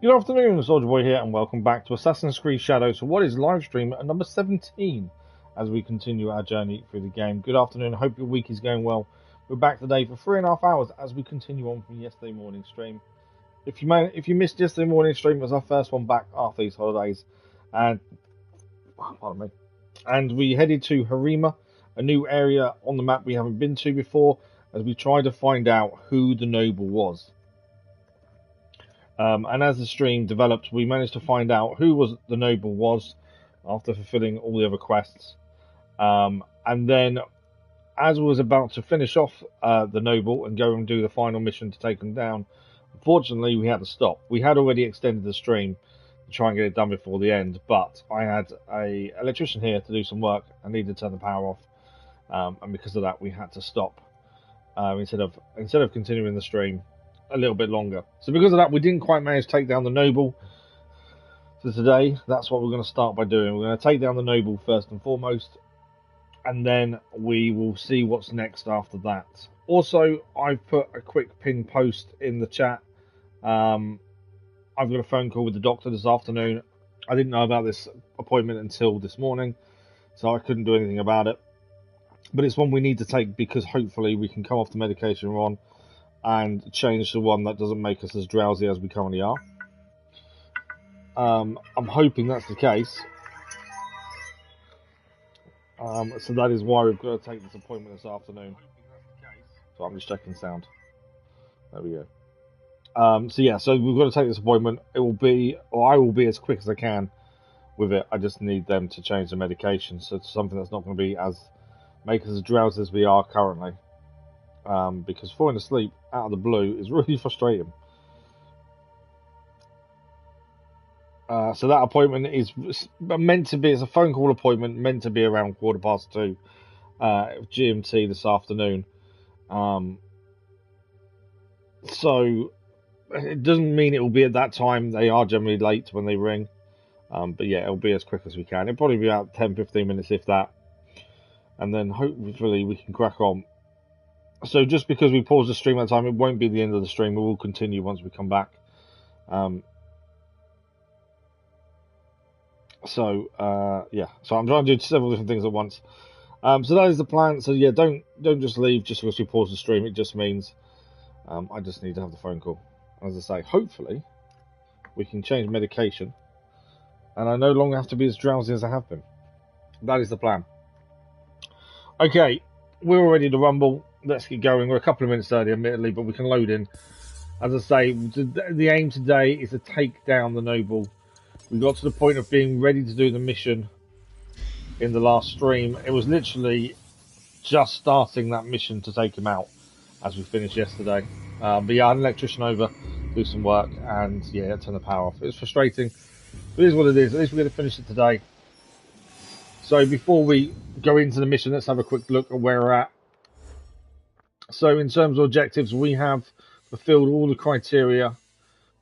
Good afternoon, Soldier Boy here, and welcome back to Assassin's Creed Shadows for what is live stream at number 17 as we continue our journey through the game. Good afternoon, hope your week is going well. We're back today for 3.5 hours as we continue on from yesterday morning stream. If you missed yesterday morning stream, it was our first one back after these holidays, and pardon me. And we headed to Harima, a new area on the map we haven't been to before, as we tried to find out who the noble was. And as the stream developed, we managed to find out who the noble was after fulfilling all the other quests. And then, as we was about to finish off the noble and go and do the final mission to take him down, unfortunately we had to stop. We had already extended the stream to try and get it done before the end, but I had an electrician here to do some work. I needed to turn the power off, and because of that, we had to stop instead of continuing the stream a little bit longer. So because of that, we didn't quite manage to take down the noble. So today, that's what we're going to start by doing. We're going to take down the noble first and foremost, and then we will see what's next after that. Also, I've put a quick pin post in the chat. I've got a phone call with the doctor this afternoon. I didn't know about this appointment until this morning, so I couldn't do anything about it. But it's one we need to take because hopefully we can come off the medication we're on and change to one that doesn't make us as drowsy as we currently are. I'm hoping that's the case. So that is why we've got to take this appointment this afternoon. So I'm just checking sound. There we go. So we've got to take this appointment. I will be as quick as I can with it. I just need them to change the medication, so it's something that's not going to be make us as drowsy as we are currently. Because falling asleep out of the blue is really frustrating. So that appointment is meant to be, it's a phone call appointment, meant to be around 2:15 GMT this afternoon. So it doesn't mean it will be at that time. They are generally late when they ring. But yeah, it'll be as quick as we can. It'll probably be about 10-15 minutes if that. And then hopefully we can crack on. So just because we paused the stream at the time, it won't be the end of the stream. We will continue once we come back. So I'm trying to do several different things at once. So that is the plan. So yeah, don't just leave just because we pause the stream. It just means I just need to have the phone call. As I say, hopefully we can change medication, and I no longer have to be as drowsy as I have been. That is the plan. Okay, we're all ready to rumble. Let's get going. We're a couple of minutes early, admittedly, but we can load in. As I say, the aim today is to take down the noble. We got to the point of being ready to do the mission in the last stream. It was literally just starting that mission to take him out as we finished yesterday. But yeah, I had an electrician over, do some work, and yeah, turn the power off. It was frustrating, but it is what it is. At least we're going to finish it today. So before we go into the mission, let's have a quick look at where we're at. So in terms of objectives, we have fulfilled all the criteria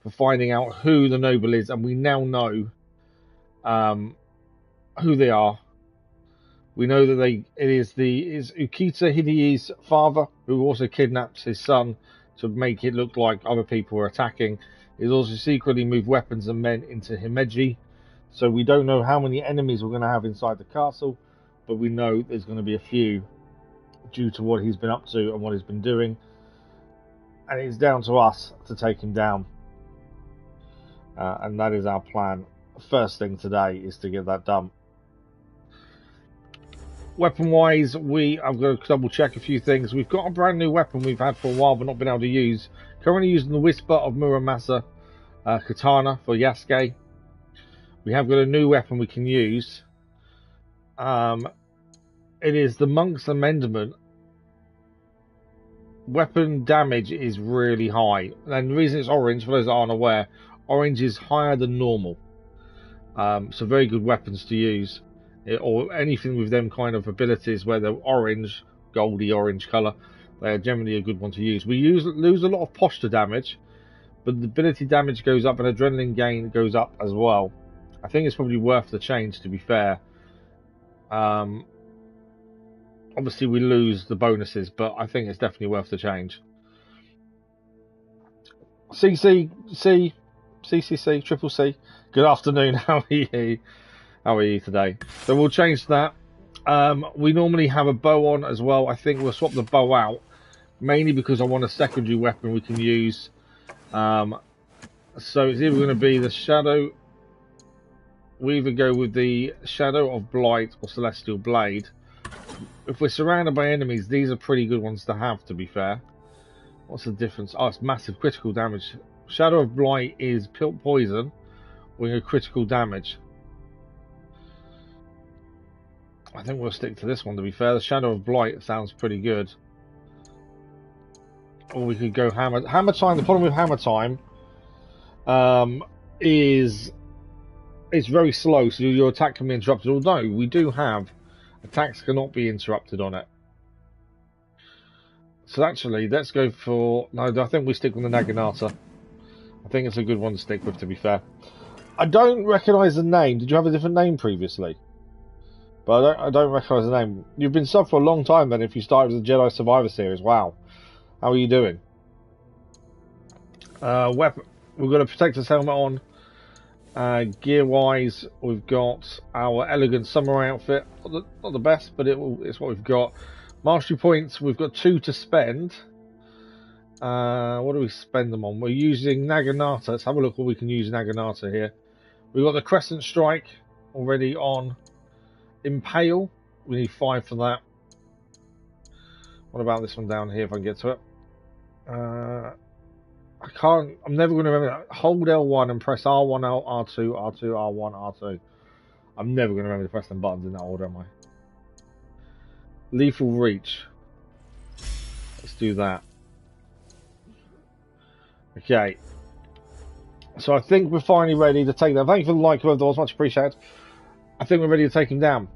for finding out who the noble is, and we now know who they are. We know that it is Ukita Hideyi's father, who also kidnaps his son to make it look like other people are attacking. He's also secretly moved weapons and men into Himeji. So we don't know how many enemies we're going to have inside the castle, but we know there's going to be a few due to what he's been up to and what he's been doing. And it's down to us to take him down. And that is our plan. First thing today is to get that done. Weapon-wise, I've got to double-check a few things. We've got a brand new weapon we've had for a while but not been able to use. Currently using the Whisper of Muramasa Katana for Yasuke. We have got a new weapon we can use. It is the Monk's Amendment. Weapon damage is really high. And the reason it's orange, for those that aren't aware, orange is higher than normal. So very good weapons to use. Or anything with them kind of abilities where they're orange, goldy orange colour, they're generally a good one to use. We lose a lot of posture damage, but the ability damage goes up and adrenaline gain goes up as well. I think it's probably worth the change, to be fair. Obviously we lose the bonuses, but I think it's definitely worth the change. C CCC, Triple C. Good afternoon. How are you? How are you today? So we'll change that. We normally have a bow on as well. I think we'll swap the bow out, mainly because I want a secondary weapon we can use. So it's either going to be the Shadow. We either go with the Shadow of Blight or Celestial Blade. If we're surrounded by enemies, these are pretty good ones to have, to be fair. What's the difference? Oh, it's massive critical damage. Shadow of Blight is poison with critical damage. I think we'll stick to this one, to be fair. The Shadow of Blight sounds pretty good. Or we could go Hammer. Hammer Time, the problem with Hammer Time is it's very slow, so your attack can be interrupted. Although we do have attacks cannot be interrupted on it. So actually, let's go for... No, I think we stick with the Naginata. I think it's a good one to stick with, to be fair. I don't recognise the name. Did you have a different name previously? But I don't recognise the name. You've been sub for a long time then if you started with the Jedi Survivor series. Wow. How are you doing? Weapon. We've got a Protector's helmet on. Gear-wise, we've got our elegant samurai outfit. Not the best, but it's what we've got. Mastery points, we've got 2 to spend. What do we spend them on? We're using Naginata. Let's have a look what we can use Naginata here. We've got the Crescent Strike already on. Impale, we need 5 for that. What about this one down here if I can get to it? I'm never going to remember that. Hold L1 and press R1, R2, R2, R1, R2. I'm never going to remember to press them buttons in that order, am I? Lethal Reach. Let's do that. Okay. So I think we're finally ready to take that. Thank you for the like, whoever that was, much appreciated. I think we're ready to take him down.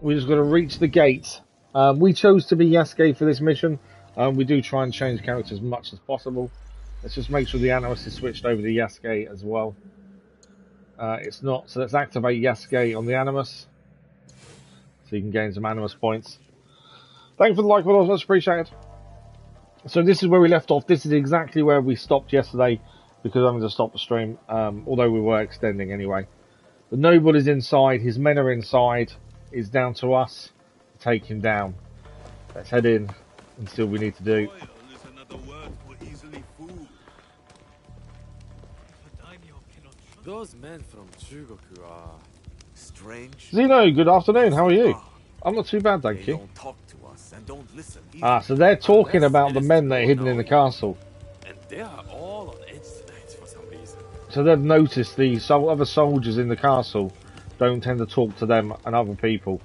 We just got to reach the gate. We chose to be Yasuke for this mission. We do try and change characters as much as possible. Let's just make sure the Animus is switched over to Yasuke as well. It's not, so let's activate Yasuke on the Animus. So you can gain some Animus points. Thank you for the like, was much appreciated. So this is where we left off. This is exactly where we stopped yesterday because I'm going to stop the stream, although we were extending anyway. The Noble is inside, his men are inside. It's down to us to take him down. Let's head in and see what we need to do. Those men from Chugoku are strange. Zeno, good afternoon. How are you? I'm not too bad, thank you. Don't talk to us and don't listen. So they're talking about the men that are hidden in the castle. And they are all on edge tonight for some reason. So they've noticed the other soldiers in the castle don't tend to talk to them and other people.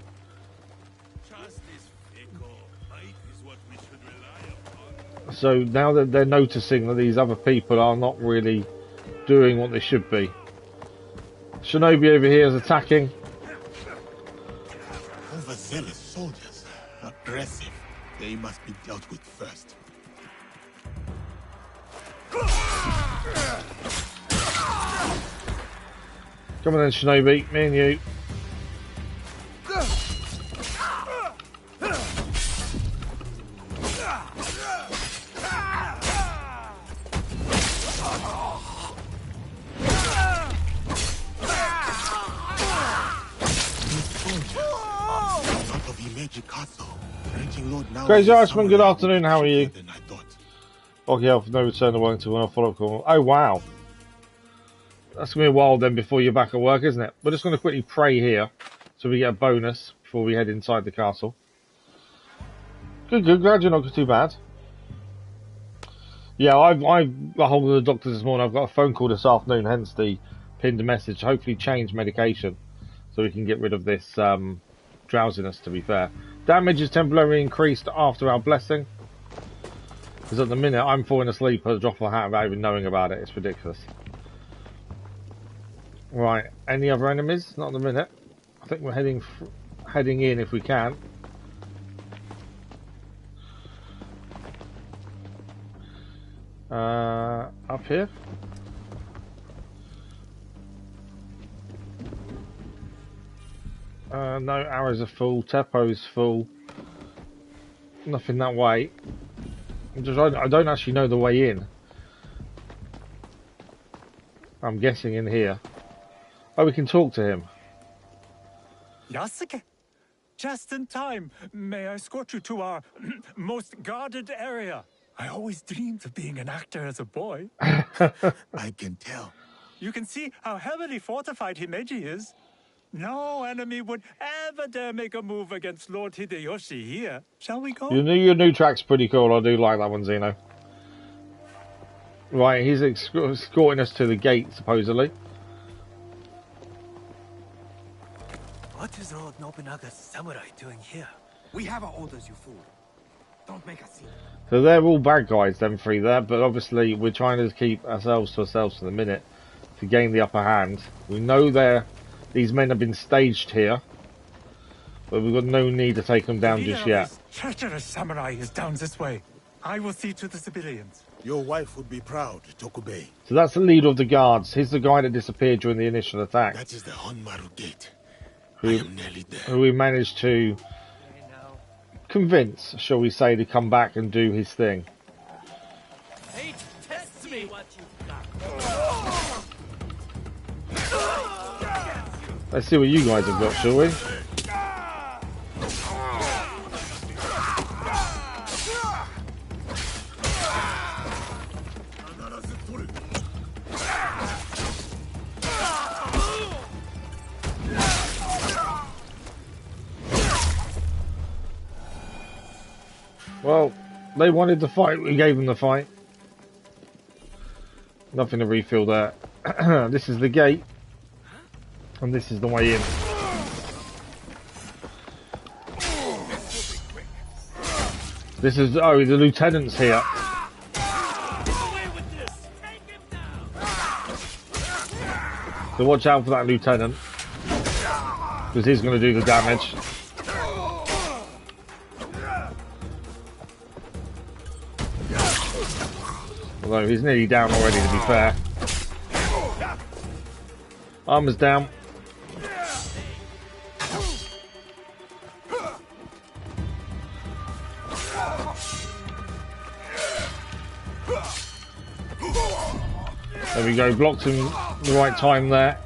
So now that they're noticing that these other people are not really doing what they should be. Shinobi over here is attacking. Overzealous soldiers, aggressive. They must be dealt with first. Come on then, Shinobi, me and you. Crazy Irishman, good afternoon, how are you? Okay, I've no return to work until I follow up call. Oh wow. That's going to be a while then before you're back at work, isn't it? We're just going to quickly pray here so we get a bonus before we head inside the castle. Good, glad you're not too bad. Yeah, I've got hold of the doctors this morning. I've got a phone call this afternoon, hence the pinned message. Hopefully change medication so we can get rid of this drowsiness, to be fair. Damage is temporarily increased after our blessing. Because at the minute I'm falling asleep at a drop of a hat without even knowing about it. It's ridiculous. Right, any other enemies? Not at the minute. I think we're heading in if we can. Up here. No, arrows are full. Teppo's full. Nothing that way. I don't actually know the way in. I'm guessing in here. Oh, we can talk to him. Yasuke, just in time. May I escort you to our most guarded area? I always dreamed of being an actor as a boy. I can tell. You can see how heavily fortified Himeji is. No enemy would ever dare make a move against Lord Hideyoshi here. Shall we go? Your new track's pretty cool. I do like that one, Zeno. Right, he's escorting us to the gate, supposedly. What is old Nobunaga's samurai doing here? We have our orders, you fool. Don't make a scene. So they're all bad guys, them three there, but obviously we're trying to keep ourselves to ourselves for the minute to gain the upper hand. We know these men have been staged here, but we've got no need to take them down just yet. This treacherous samurai is down this way. I will see to the civilians. Your wife would be proud, Tokubei. So that's the leader of the guards. He's the guy that disappeared during the initial attack. That is the Honmaru gate. I am nearly there. Who we managed to convince, shall we say, to come back and do his thing. Fate tests me what you've got. Let's see what you guys have got, shall we? Well, they wanted the fight, we gave them the fight. Nothing to refill there. This is the gate. And this is the way in. This is, oh, the lieutenant's here. So watch out for that lieutenant. Because he's going to do the damage. Although he's nearly down already, to be fair. Armor's down. There we go, blocked him the right time there.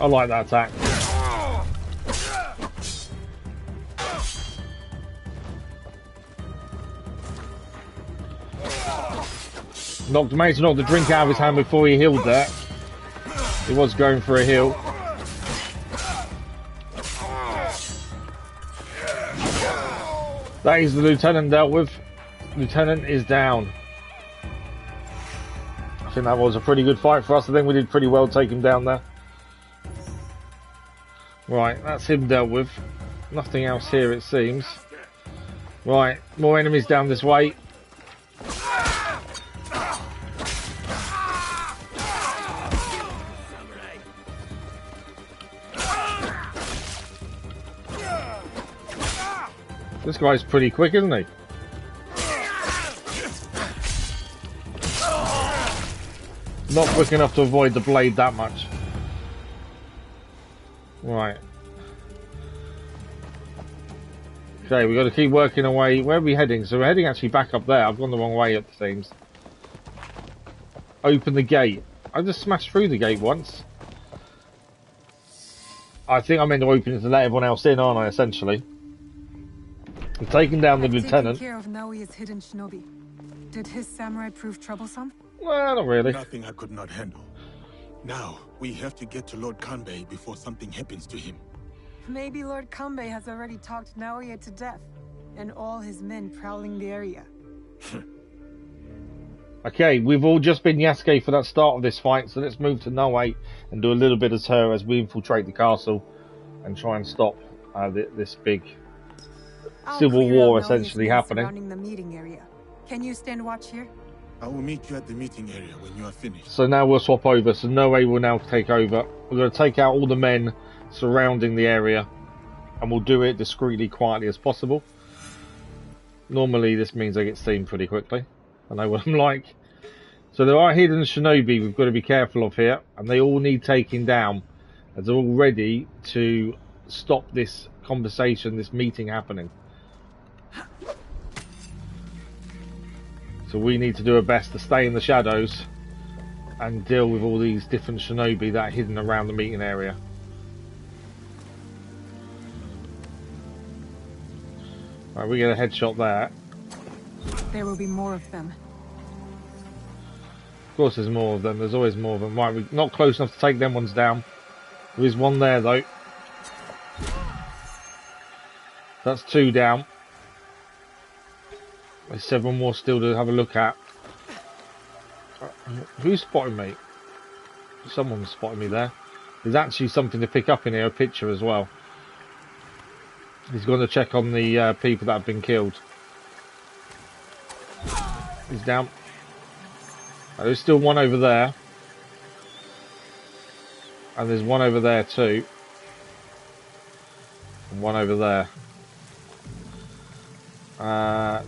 I like that attack. Managed to knock the drink out of his hand before he healed there. He was going for a heal. That is the lieutenant dealt with. Lieutenant is down. I think that was a pretty good fight for us. I think we did pretty well to take him down there. Right, that's him dealt with. Nothing else here, it seems. Right, more enemies down this way. This guy's pretty quick, isn't he? Not quick enough to avoid the blade that much. Right. Okay, we've got to keep working away. Where are we heading? So we're heading actually back up there. I've gone the wrong way, it seems. Open the gate. I just smashed through the gate once. I think I meant to open it to let everyone else in, aren't I, essentially? I'm taking down the lieutenant. Taking care of Naoya's hidden shinobi. Did his samurai prove troublesome? Well, not really. Nothing I could not handle. Now, we have to get to Lord Kanbei before something happens to him. Maybe Lord Kanbei has already talked Naoya to death, and all his men prowling the area. Okay, we've all just been Yasuke for that start of this fight, so let's move to Naoya and do a little bit as her as we infiltrate the castle and try and stop this big civil war essentially happening. Surrounding the meeting area. Can you stand watch here? I will meet you at the meeting area when you are finished. So now we'll swap over. So Naoya will now take over. We're going to take out all the men surrounding the area, and we'll do it discreetly, quietly as possible. Normally this means I get seen pretty quickly. I know what I'm like. So there are hidden shinobi we've got to be careful of here, and they all need taking down as they're all ready to stop this conversation, this meeting happening. So we need to do our best to stay in the shadows and deal with all these different shinobi that are hidden around the meeting area. Right, we get a headshot there. There will be more of them. Of course there's more of them, there's always more of them. Right, we're not close enough to take them ones down. There is one there though. That's 2 down. There's 7 more still to have a look at. Who's spotting me? Someone's spotting me there. There's actually something to pick up in here, a picture as well. He's going to check on the people that have been killed. He's down. Oh, there's still one over there. And there's one over there too. And one over there.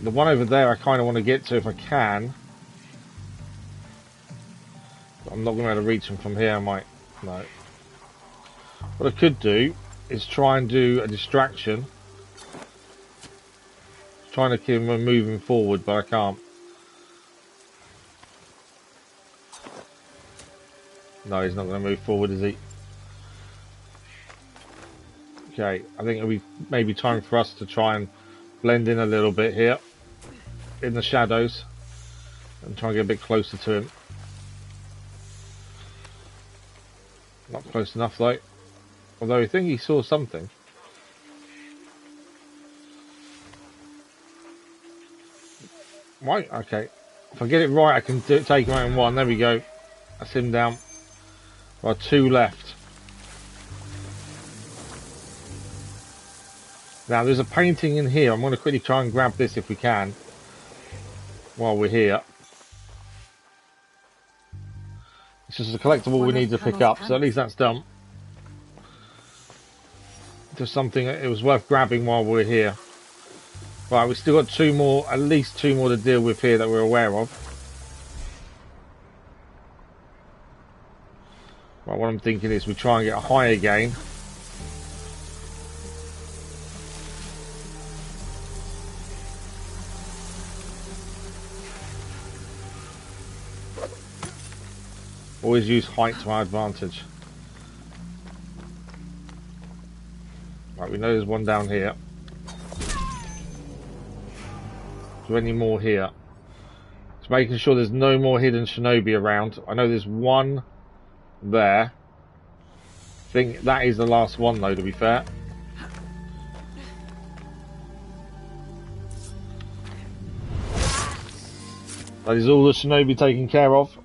The one over there I kind of want to get to if I can. I'm not going to be able to reach him from here, I might. No. What I could do is try and do a distraction. Trying to keep him moving forward, but I can't. No, he's not going to move forward, is he? Okay, I think it'll be maybe time for us to try and blend in a little bit here in the shadows and try and get a bit closer to him. Not close enough though, although I think he saw something. Right, okay. If I get it right I can take him out in 1. There we go. That's him down. Right, 2 left. Now there's a painting in here. I'm going to quickly try and grab this if we can while we're here. It's just a collectible we need to pick up, so at least that's done. Just something it was worth grabbing while we're here. Right, we've still got 2 more, at least 2 more to deal with here that we're aware of. Right, what I'm thinking is we try and get a higher gain. Always use height to our advantage. Right, we know there's one down here. Is there any more here? Just making sure there's no more hidden shinobi around. I know there's one there. I think that is the last one though, to be fair. That is all the shinobi taken care of.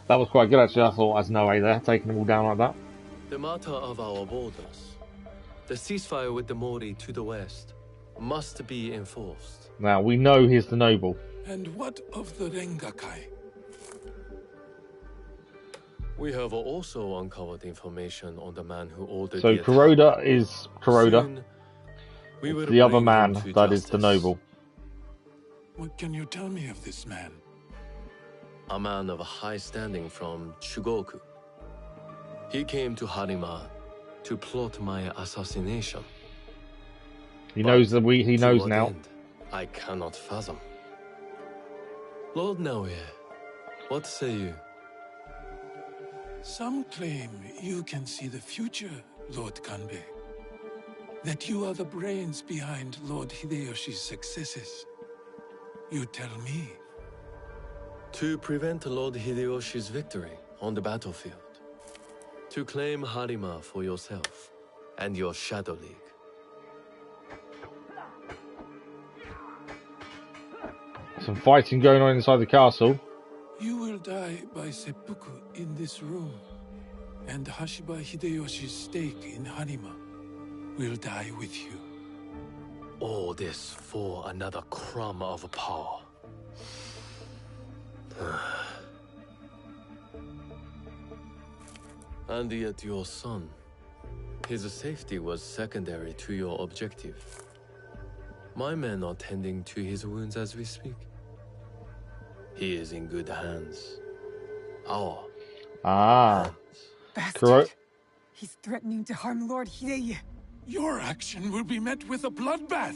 That was quite good actually, I thought, as no way there, taking them all down like that. The matter of our borders. The ceasefire with the Mori to the west must be enforced. Now, we know he's the noble. And what of the Rengakai? We have also uncovered information on the man who ordered So the Kuroda is Kuroda. Soon, we will the other bring man him to that is the justice. noble. What can you tell me of this man? A man of high standing from Chugoku. He came to Harima to plot my assassination. He knows that he knows what now. end, I cannot fathom. Lord Naoe, what say you? Some claim you can see the future, Lord Kanbei. That you are the brains behind Lord Hideyoshi's successes. You tell me. To prevent Lord Hideyoshi's victory on the battlefield. To claim Harima for yourself and your Shadow League. Some fighting going on inside the castle. You will die by seppuku in this room. And Hashiba Hideyoshi's stake in Harima will die with you. All this for another crumb of power. And yet your son, his safety was secondary to your objective. My men are tending to his wounds as we speak. He is in good hands. Our hands. Kuro He's threatening to harm Lord Hideye. Your action will be met with a bloodbath.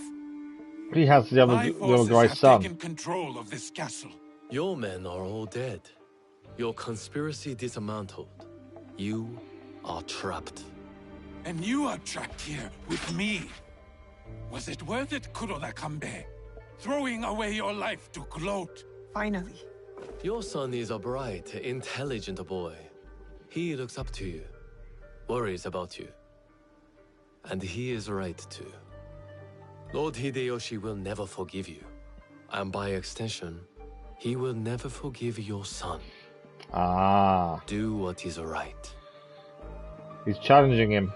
He has the My other forces guy's have son. taken control of this castle. Your men are all dead. Your conspiracy dismantled. You are trapped. And you are trapped here with me. Was it worth it, Kuroda Kanbei? Throwing away your life to gloat? Finally. Your son is a bright, intelligent boy. He looks up to you, worries about you. And he is right too. Lord Hideyoshi will never forgive you. And by extension, he will never forgive your son. Ah. Do what is right. He's challenging him.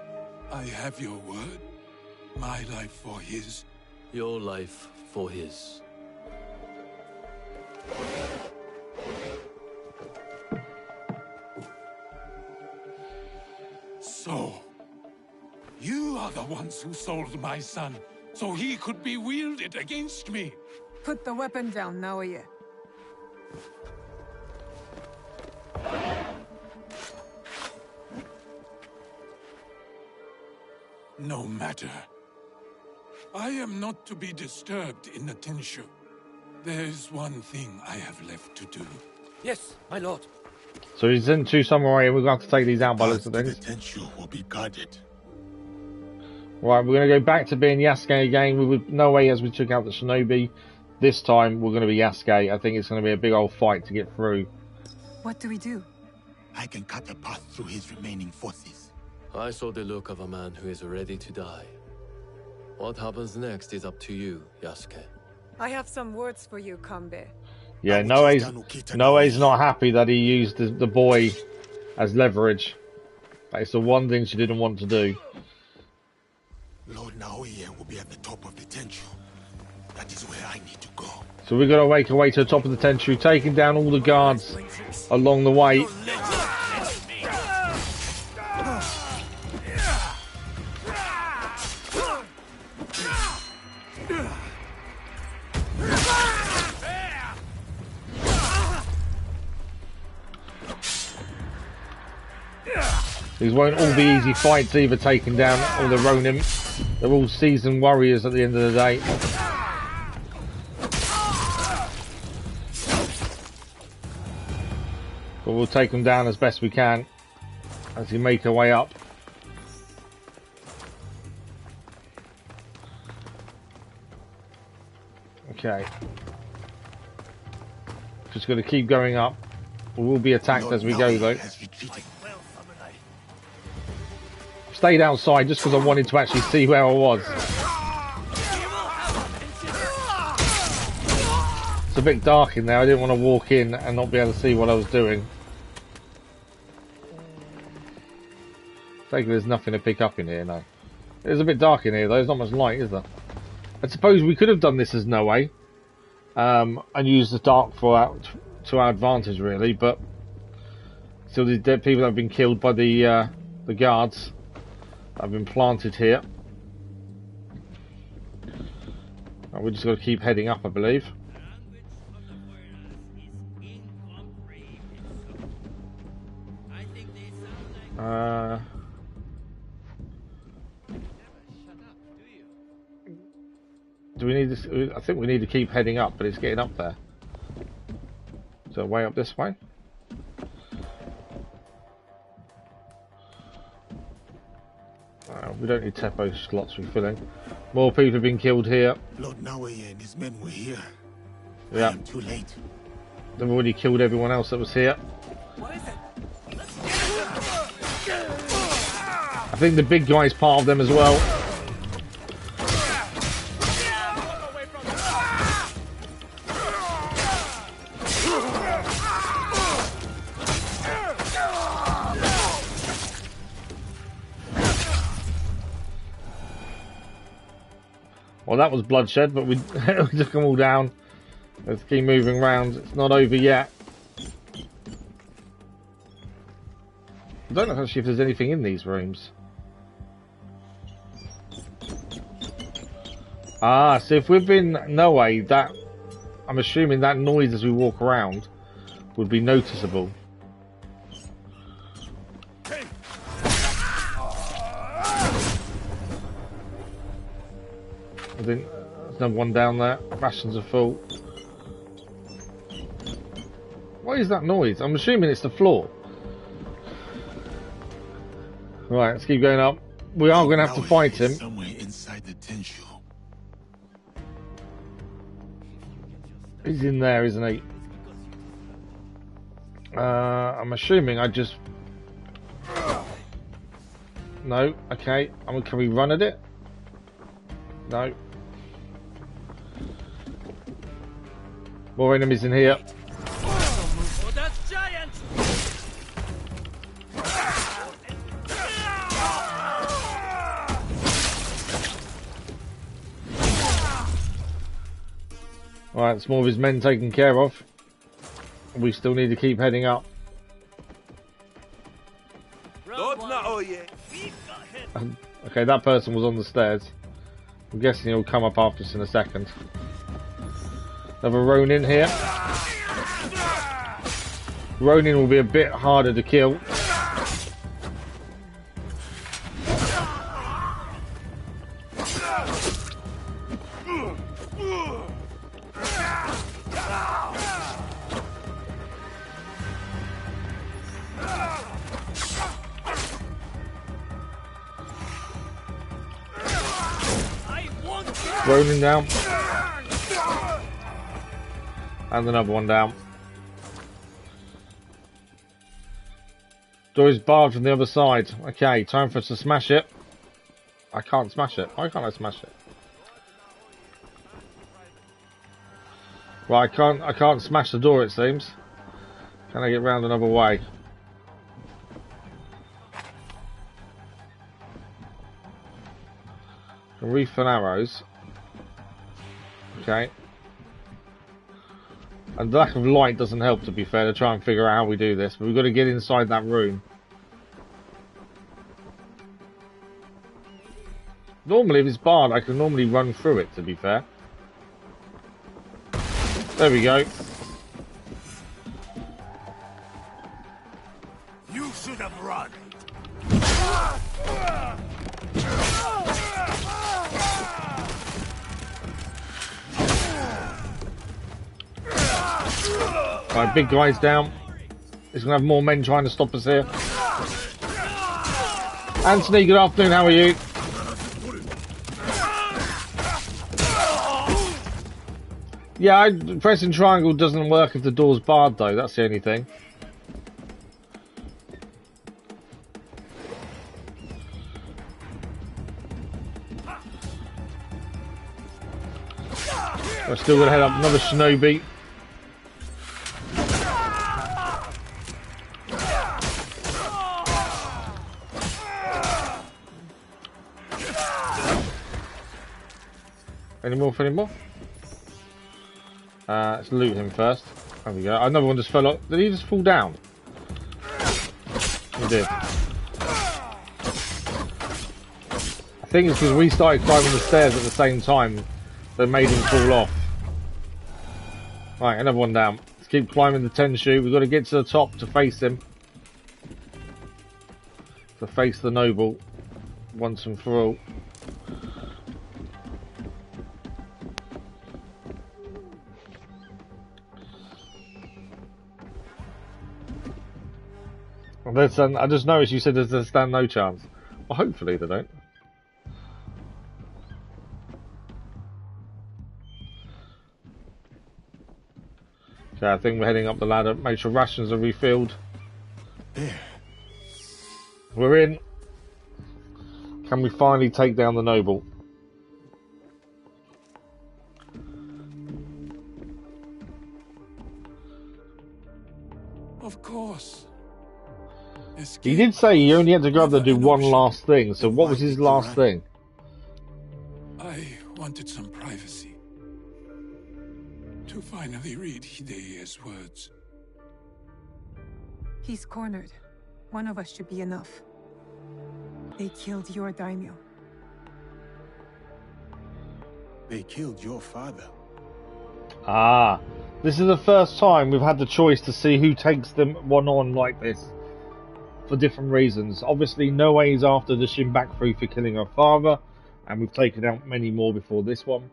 I have your word. My life for his. Your life for his. So, you are the ones who sold my son, so he could be wielded against me. Put the weapon down, Naoya. No matter. I am not to be disturbed in the Tenshu. There's one thing I have left to do. Yes, my lord. So he's in two samurai and we're going to have to take these out by looks of The things. Tenshu will be guarded. Right, we're going to go back to being Yasuke again. We would no way as we took out the Shinobi. This time we're going to be Yasuke. I think it's going to be a big old fight to get through. What do we do? I can cut a path through his remaining forces. I saw the look of a man who is ready to die. What happens next is up to you, Yasuke. I have some words for you, Kanbei. Yeah, Noe's not happy that he used the boy as leverage. That's the one thing she didn't want to do. Lord Naoya will be at the top of the Tenshu. That is where I need to go. So we're going to make our way to the top of the Tenshu, taking down all the guards along the way. These won't all be easy fights either, taking down all the Ronin. They're all seasoned warriors at the end of the day. But we'll take them down as best we can as we make our way up. Okay. Just going to keep going up. We will be attacked as we go though. Stayed outside just because I wanted to actually see where I was. It's a bit dark in there. I didn't want to walk in and not be able to see what I was doing. I think there's nothing to pick up in here, no. It's a bit dark in here though. There's not much light, is there? I suppose we could have done this as Noe and used the dark to our advantage, really. But still, the dead people have been killed by the guards. I've been planted here. And we're just going to keep heading up, I believe. Do we need this? I think we need to keep heading up, but it's getting up there. So way up this way. We don't need Teppo slots refilling. More people have been killed here. Lord Naoya and his men were here. Yeah. I am too late. They've already killed everyone else that was here. What is it? I think the big guy is part of them as well. Well, that was bloodshed, but we took them all down. Let's keep moving around. It's not over yet. I don't know actually if there's anything in these rooms. Ah, so if we've been Noe, that I'm assuming that noise as we walk around would be noticeable. I think there's another one down there. Rations are full. What is that noise? I'm assuming it's the floor. Right, let's keep going up. We are going to have to fight him. Somewhere inside the Tenshu. He's in there, isn't he? I'm assuming I just... No, okay. Can we run at it? No. More enemies in here. Alright, it's more of his men taken care of. We still need to keep heading up. Okay, that person was on the stairs. I'm guessing he'll come up after us in a second. Another Ronin here. Ronin will be a bit harder to kill. Ronin down. And another one down. Door is barred from the other side. Okay, time for us to smash it. I can't smash it. Why can't I smash it? Right, I can't smash the door, it seems. Can I get round another way? Can refill arrows. Okay. And the lack of light doesn't help, to be fair, to try and figure out how we do this. But we've got to get inside that room. Normally, if it's barred, I can normally run through it, to be fair. There we go. You should have run. Right, big guy's down. He's going to have more men trying to stop us here. Anthony, good afternoon, how are you? Yeah, pressing triangle doesn't work if the door's barred though, that's the only thing. We're still going to head up another Shinobi. Any more for any more? Let's loot him first. There we go. Another one just fell off. Did he just fall down? He did. I think it's because we started climbing the stairs at the same time that made him fall off. Right, another one down. Let's keep climbing the Tenshu. We've got to get to the top to face him. To face the noble once and for all. I just noticed you said there's a stand no chance. Well, hopefully they don't. Okay, I think we're heading up the ladder. Make sure rations are refilled. There. We're in. Can we finally take down the noble? Of course. He did say he only had to go up there and do one last thing, so what was his last thing? I wanted some privacy. To finally read Hideya's words. He's cornered. One of us should be enough. They killed your daimyo. They killed your father. Ah, this is the first time we've had the choice to see who takes them one on like this. For different reasons. Obviously, Noe's after the Shinbaku for killing her father, and we've taken out many more before this one.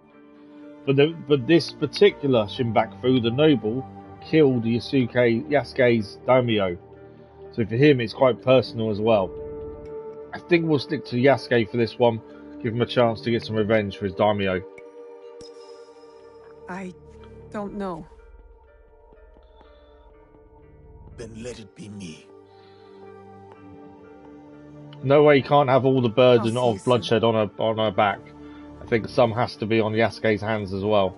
But this particular Shinbaku, the noble, killed Yasuke's daimyo. So for him, it's quite personal as well. I think we'll stick to Yasuke for this one. Give him a chance to get some revenge for his daimyo. I don't know. Then let it be me. No way, you can't have all the burden I'll see you of bloodshed on her back. I think some has to be on Yasuke's hands as well.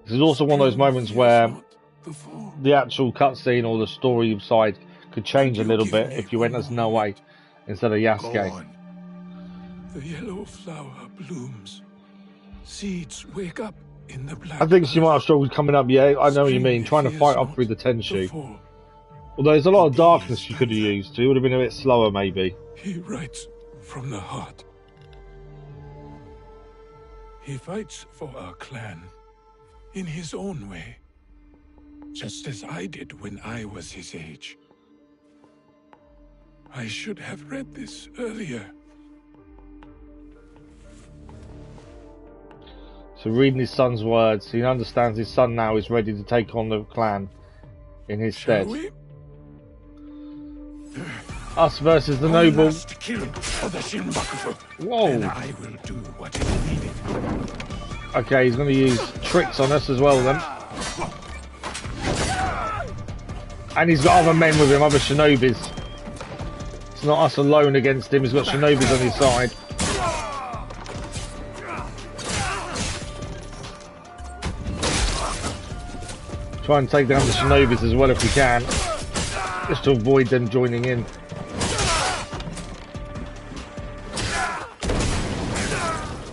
This is also one of those moments where the actual cutscene or the story side could change a little bit if you went as Noe instead of Yasuke. The yellow flower blooms. Seeds wake up in the black. I think she might have struggled coming up. Yeah, I know what you mean. Trying to fight up through the Tenshu. Although there's a lot of darkness she could have used, so it would have been a bit slower maybe. He writes from the heart. He fights for our clan in his own way, just as I did when I was his age. I should have read this earlier. So reading his son's words, he understands his son now is ready to take on the clan in his stead. Us versus the noble. Whoa! I will do what is needed. Okay, he's going to use tricks on us as well then. And he's got other men with him, other shinobis. It's not us alone against him, he's got shinobis on his side. Try and take down the shinobis as well if we can, just to avoid them joining in.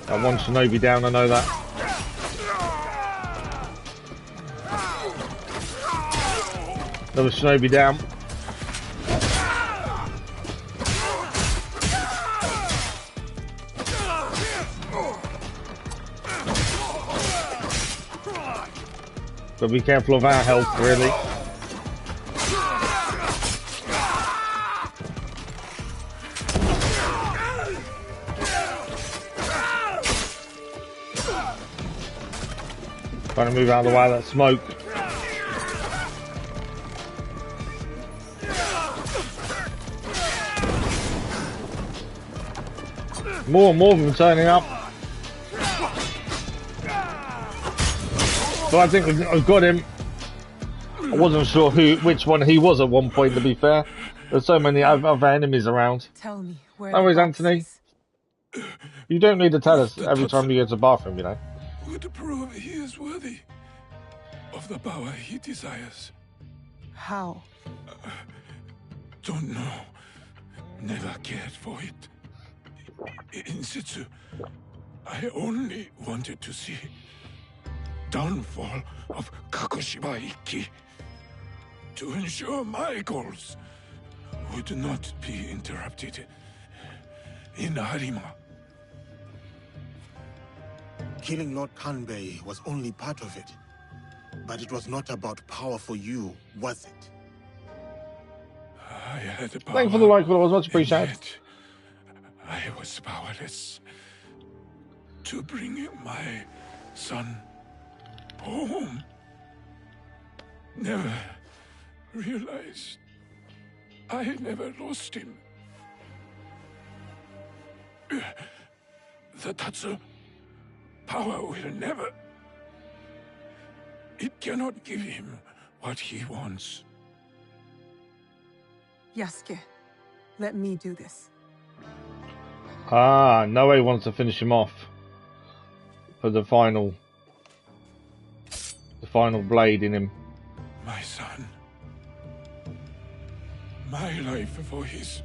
Got one shinobi down, I know that. Another shinobi down. But be careful of our health, really. Trying to move out of the way of that smoke. More and more of them turning up. But I think I've got him. I wasn't sure which one he was at one point, to be fair. There's so many other enemies around. Tell me where. No worries, Anthony. You don't need to tell us every time you go to the bathroom, you know. Would prove he is worthy of the power he desires. How? Don't know. Never cared for it. In situ, I only wanted to see downfall of Kakushiba Ikki to ensure my goals would not be interrupted in Harima. Killing Lord Kanbei was only part of it. But it was not about power for you, was it? I had power. Thank you for the like, but it was much appreciated. I was powerless to bring my son home. Never realized I never lost him. The Tatsu power will never. It cannot give him what he wants. Yasuke, let me do this. Ah, Noe wants to finish him off for the final blade in him. My son. My life for his.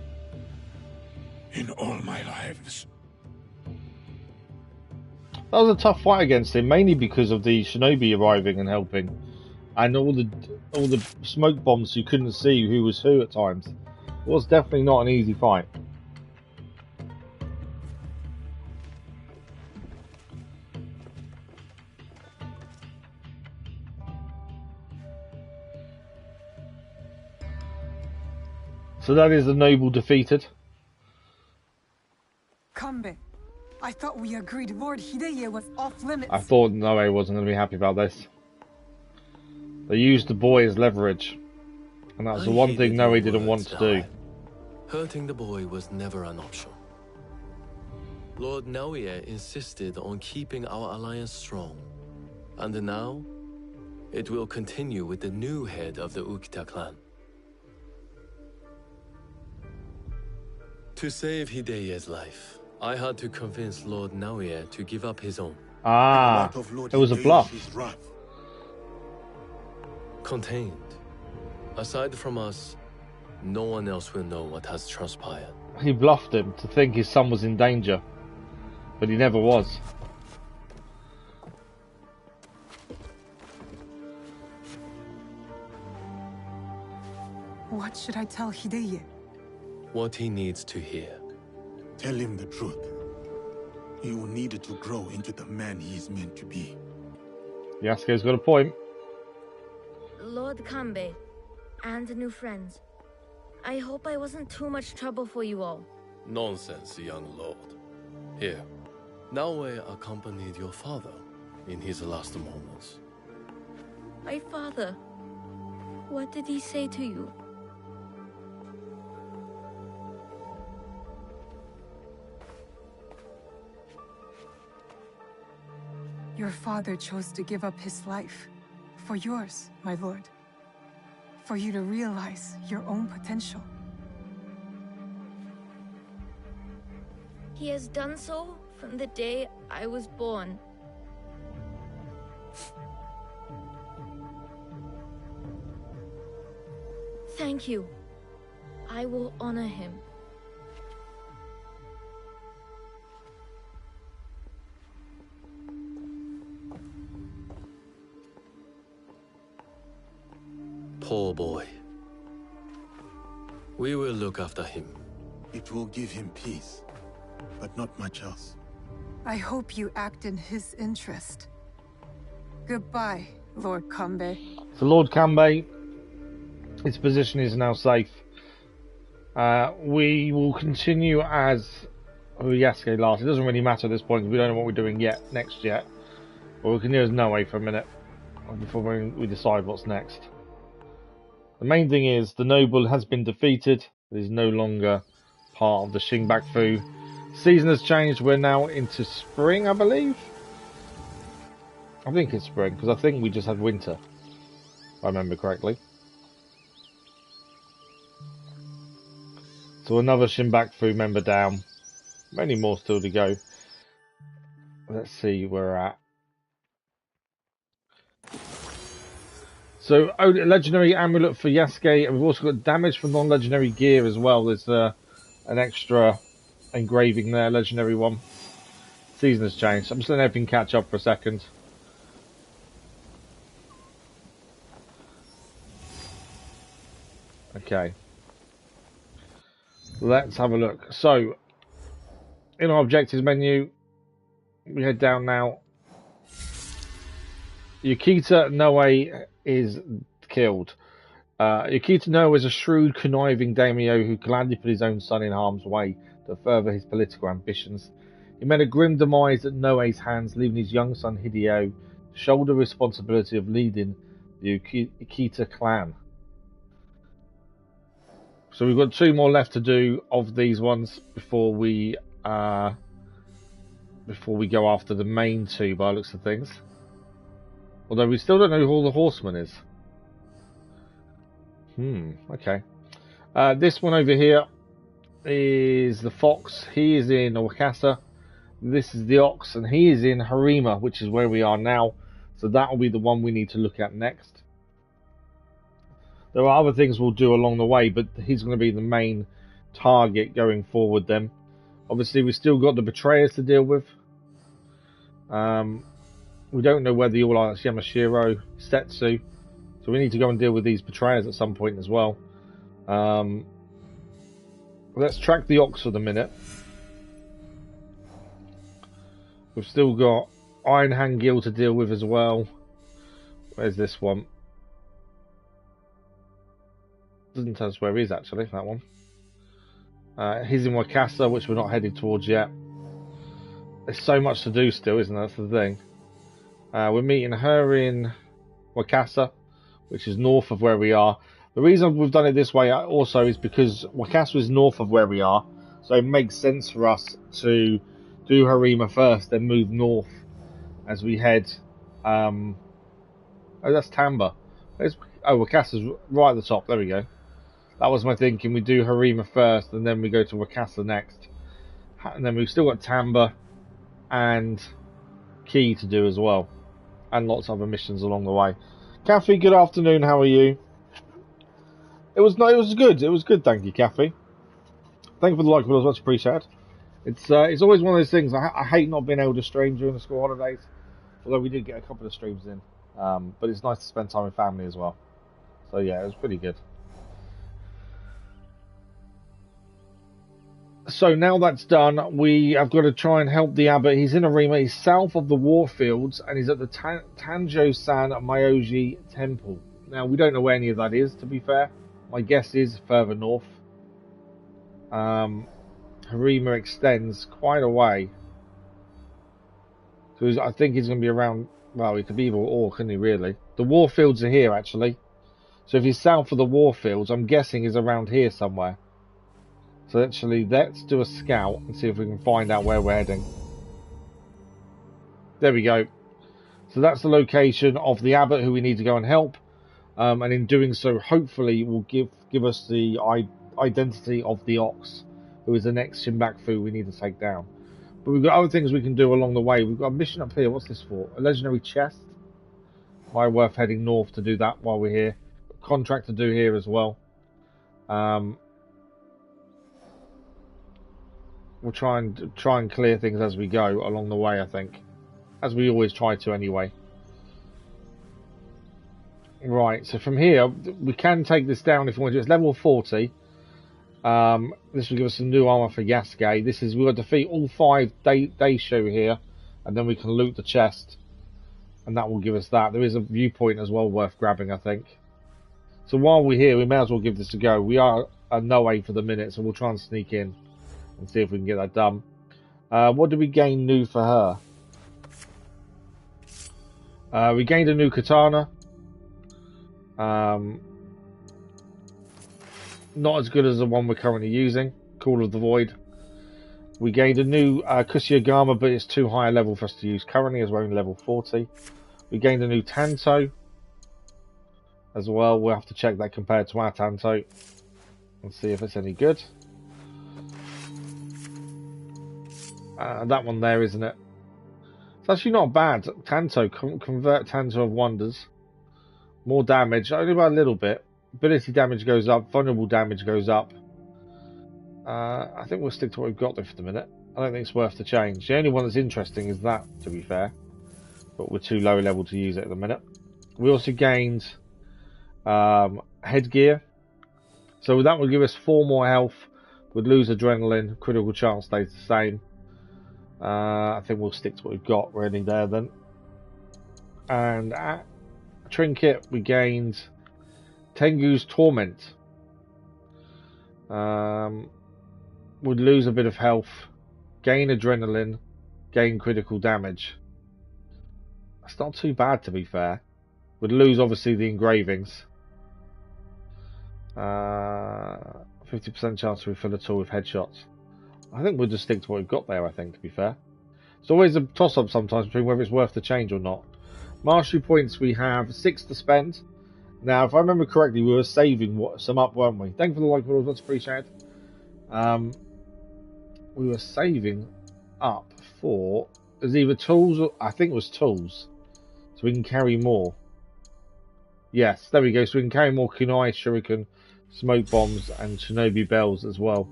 In all my lives. That was a tough fight against him, mainly because of the shinobi arriving and helping, and all the smoke bombs. You couldn't see who was who at times. It was definitely not an easy fight. So that is the noble defeated. Kanbei, I thought we agreed Lord Hideye was off limits. I thought Noe wasn't going to be happy about this. They used the boy as leverage. And that was the one thing Noe didn't want to do. Hurting the boy was never an option. Lord Naoya insisted on keeping our alliance strong. And now, it will continue with the new head of the Ukita clan. To save Hideye's life, I had to convince Lord Naoya to give up his own. Ah, it was a bluff. Contained. Aside from us, no one else will know what has transpired. He bluffed him to think his son was in danger, but he never was. What should I tell Hideye? What he needs to hear. Tell him the truth. He will need it to grow into the man he is meant to be. Yasuke's got a point. Lord Kanbei, and new friends. I hope I wasn't too much trouble for you all. Nonsense, young lord. Here, Naoya accompanied your father in his last moments. My father. What did he say to you? Your father chose to give up his life. For yours, my lord. For you to realize your own potential. He has done so from the day I was born. Thank you. I will honor him. Poor boy. We will look after him. It will give him peace, but not much else. I hope you act in his interest. Goodbye, Lord Kanbei. So Lord Kanbei, his position is now safe. We will continue as Yasuke last. It doesn't really matter at this point because we don't know what we're doing next yet. But we can do as Noe for a minute before we decide what's next. The main thing is the noble has been defeated. It is no longer part of the Shinbaku. Season has changed. We're now into spring, I believe. I think it's spring because I think we just had winter, if I remember correctly. So another Shinbaku member down. Many more still to go. Let's see where we're at. So, legendary amulet for Yasuke, and we've also got damage from non-legendary gear as well. There's an extra engraving there, legendary one. Season has changed. I'm just letting everything catch up for a second. Okay. Let's have a look. So, in our objectives menu, we head down now. Yukita Noe is killed. Yukita Noe is a shrewd, conniving daimyo who gladly put his own son in harm's way to further his political ambitions. He met a grim demise at Noe's hands, leaving his young son Hideo to shoulder the responsibility of leading the Yukita clan. So we've got 2 more left to do of these ones before we go after the main 2 by the looks of things. Although we still don't know who all the horseman is. Okay. This one over here is the fox. He is in Wakasa. This is the ox, and he is in Harima, which is where we are now. So that will be the one we need to look at next. There are other things we'll do along the way, but he's going to be the main target going forward then. Obviously, we've still got the betrayers to deal with. We don't know whether all are Yamashiro, Setsu. So we need to go and deal with these betrayers at some point as well. Let's track the ox for the minute. We've still got Iron Hand Guild to deal with as well. Where's this one? Doesn't tell us where he is actually, that one. He's in Wakasa, which we're not headed towards yet. There's so much to do still, isn't there? That's the thing. We're meeting her in Wakasa, which is north of where we are. The reason we've done it this way also is because Wakasa is north of where we are, so it makes sense for us to do Harima first, then move north as we head. Oh, that's Tamba. Wakasa's right at the top. There we go. That was my thinking. We do Harima first, and then we go to Wakasa next. And then we've still got Tamba and Key to do as well. And lots of other missions along the way. Kathy, good afternoon. How are you? It was good. It was good, thank you, Kathy. Thank you for the like, it was much appreciated. It's always one of those things. I hate not being able to stream during the school holidays. Although we did get a couple of streams in. But it's nice to spend time with family as well. So yeah, it was pretty good. So now that's done, we have got to try and help the abbot. He's in Arima, he's south of the Warfields, and he's at the Tanjo-san Myoji Temple. Now, we don't know where any of that is, to be fair. My guess is further north. Harima extends quite a way. So I think he's going to be around, well, he could be either or, couldn't he, really? The Warfields are here, actually. So if he's south of the Warfields, I'm guessing he's around here somewhere. So actually, let's do a scout and see if we can find out where we're heading. There we go. So that's the location of the abbot who we need to go and help. And in doing so, hopefully, will give us the identity of the ox, who is the next Shinbaku we need to take down. But we've got other things we can do along the way. We've got a mission up here. What's this for? A legendary chest. Might be worth heading north to do that while we're here. A contract to do here as well. We'll try and clear things as we go along the way, I think. As we always try to anyway. Right, so from here, we can take this down if we want to. It's level 40. This will give us some new armor for Yasuke. We'll defeat all 5 Daisho here, and then we can loot the chest. And that will give us that. There is a viewpoint as well worth grabbing, I think. So while we're here, we may as well give this a go. We are a no-way for the minute, so we'll try and sneak in. And see if we can get that done. What did we gain new for her? We gained a new katana. Not as good as the one we're currently using. Call of the Void. We gained a new Kushiagama, but it's too high a level for us to use currently, as we're only level 40. We gained a new Tanto as well. We'll have to check that compared to our Tanto and see if it's any good. That one there, isn't it? It's actually not bad. Tanto, convert Tanto of Wonders. More damage, only by a little bit. Ability damage goes up, vulnerable damage goes up. I think we'll stick to what we've got there for the minute. I don't think it's worth the change. The only one that's interesting is that, to be fair. But we're too low level to use it at the minute. We also gained headgear. So that will give us 4 more health. We'd lose adrenaline. Critical chance stays the same. I think we'll stick to what we've got really there then. And at Trinket, we gained Tengu's Torment. Would lose a bit of health, gain adrenaline, gain critical damage. That's not too bad, to be fair. Would lose obviously the engravings. 50% chance to refill a tool with headshots. I think we'll just stick to what we've got there, I think, to be fair. It's always a toss-up sometimes between whether it's worth the change or not. Mastery points, we have 6 to spend. Now, if I remember correctly, we were saving some up, weren't we? Thank you for the like, much appreciated. We were saving up for... It was either tools or... I think it was tools. So we can carry more. Yes, there we go. So we can carry more kunai, shuriken, smoke bombs, and shinobi bells as well.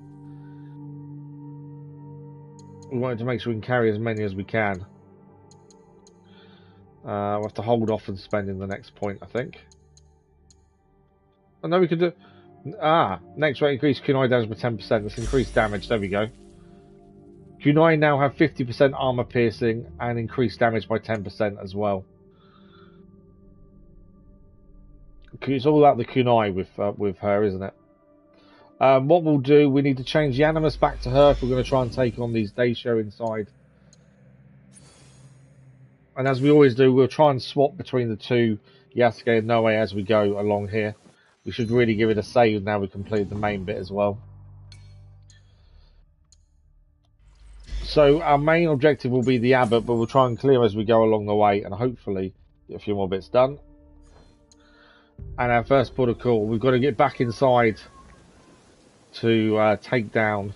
We wanted to make sure we can carry as many as we can. We'll have to hold off and spend in the next point, I think. Oh no, we could do... next rate increase kunai damage by 10%. Let's increase damage. There we go. Kunai now have 50% armor piercing and increased damage by 10% as well. it's all about the kunai with her, isn't it? What we'll do, we need to change the animus back to her if we're going to try and take on these Daisho inside. And as we always do, we'll try and swap between the two, Yasuke and Noe, as we go along here. We should really give it a save now we completed the main bit as well. So our main objective will be the abbot, but we'll try and clear as we go along the way and hopefully get a few more bits done. And our first port of call, we've got to get back inside to take down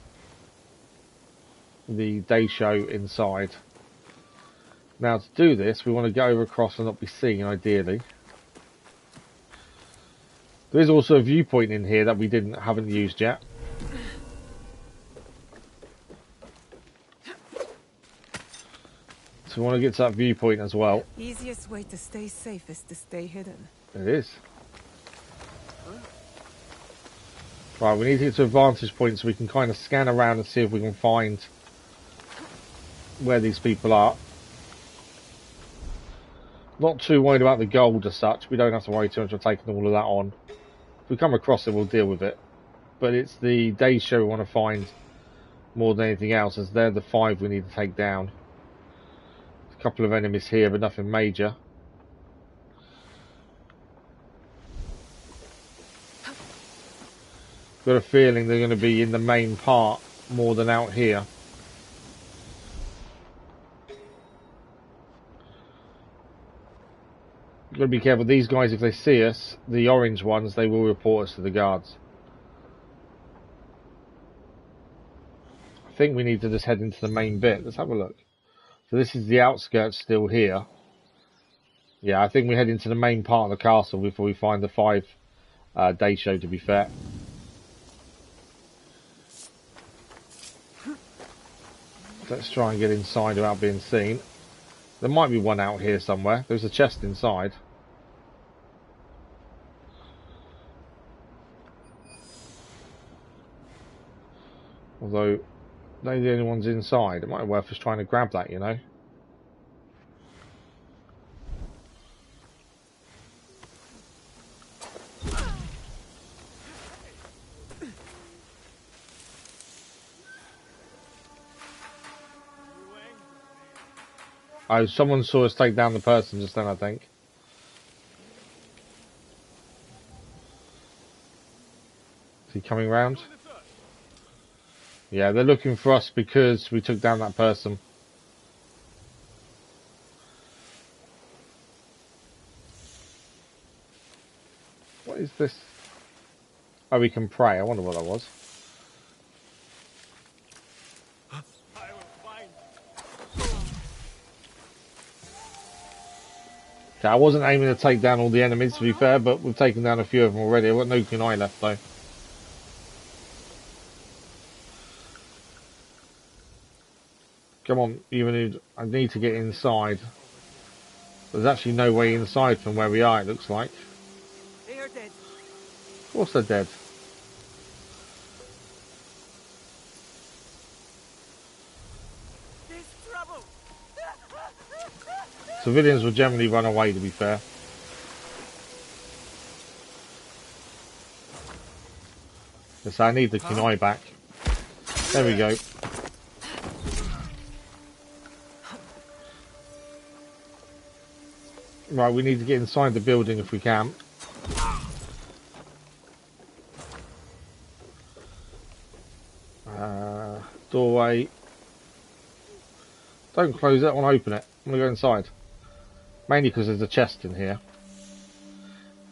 the Daisho inside. Now to do this, we want to go over across and not be seen, ideally. There is also a viewpoint in here that we haven't used yet. So we want to get to that viewpoint as well. Easiest way to stay safe is to stay hidden. It is. Right, we need to get to a vantage point so we can kind of scan around and see if we can find where these people are. Not too worried about the gold as such. We don't have to worry too much about taking all of that on. If we come across it, we'll deal with it. But it's the Daisho we want to find more than anything else, as they're the 5 we need to take down. There's a couple of enemies here, but nothing major. Got a feeling they're going to be in the main part more than out here. Got to be careful. These guys, if they see us, the orange ones, they will report us to the guards. I think we need to just head into the main bit. Let's have a look. So this is the outskirts still here. Yeah, I think we head into the main part of the castle before we find the 5 Daisho, to be fair. Let's try and get inside without being seen. There might be one out here somewhere. There's a chest inside. Although, they're the only ones inside. It might be worth us trying to grab that, you know. Oh, someone saw us take down the person just then, I think. Is he coming round? Yeah, they're looking for us because we took down that person. What is this? Oh, we can pray. I wonder what that was. Okay, I wasn't aiming to take down all the enemies, to be fair, but we've taken down a few of them already. I've got no kunai left, though. Come on, I need to get inside. There's actually no way inside from where we are, it looks like. They are dead. Of course they're dead. There's trouble. Civilians will generally run away, to be fair. Yes, I need the kunai back. There we go. Right, we need to get inside the building if we can. Doorway. Don't close that one, open it. I'm going to go inside. Mainly because there's a chest in here.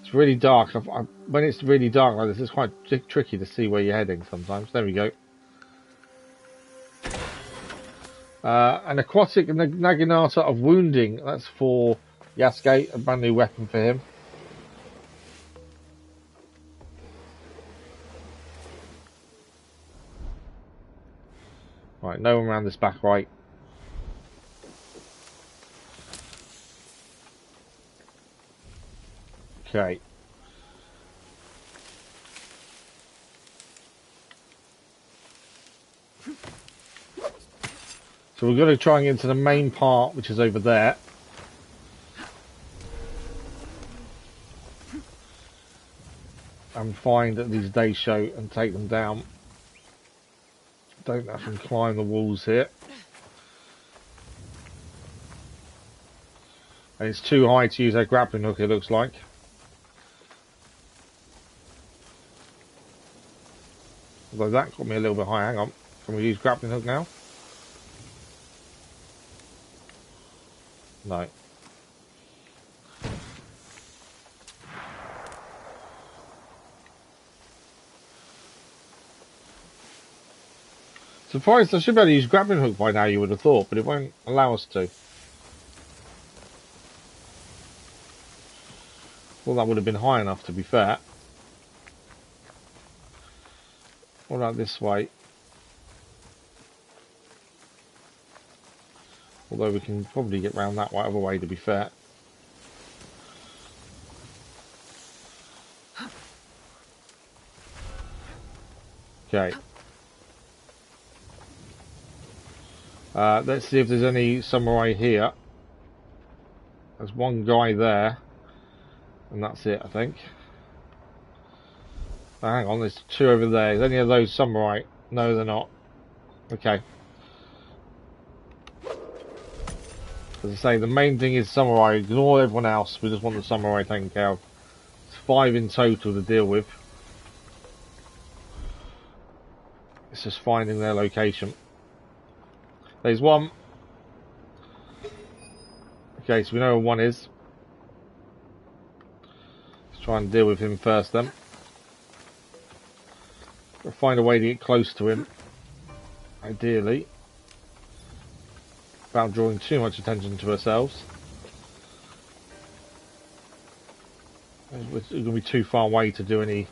It's really dark. When it's really dark like this, it's quite tricky to see where you're heading sometimes. There we go. An aquatic naginata of wounding. That's for Yasuke, a brand new weapon for him. Right, no one around this back right. Okay. So we're going to try and get into the main part, which is over there. and find these Daisho and take them down. Don't have to climb the walls here. And it's too high to use a grappling hook, it looks like. Although that got me a little bit high. Hang on. Can we use grappling hook now? No. Surprised I should be able to use grappling hook by now, you would have thought, but it won't allow us to. Well, that would have been high enough, to be fair. What about this way? Although we can probably get round that other way, to be fair. Okay. Let's see if there's any samurai here. There's one guy there. And that's it, I think. Oh, hang on, there's two over there. Is any of those samurai? No, they're not. Okay. As I say, the main thing is samurai. Ignore everyone else. We just want the samurai taken care of. It's 5 in total to deal with. It's just finding their location. There's one. Okay, so we know where one is. Let's try and deal with him first then. We'll find a way to get close to him. Ideally. Without drawing too much attention to ourselves. We're going to be too far away to do any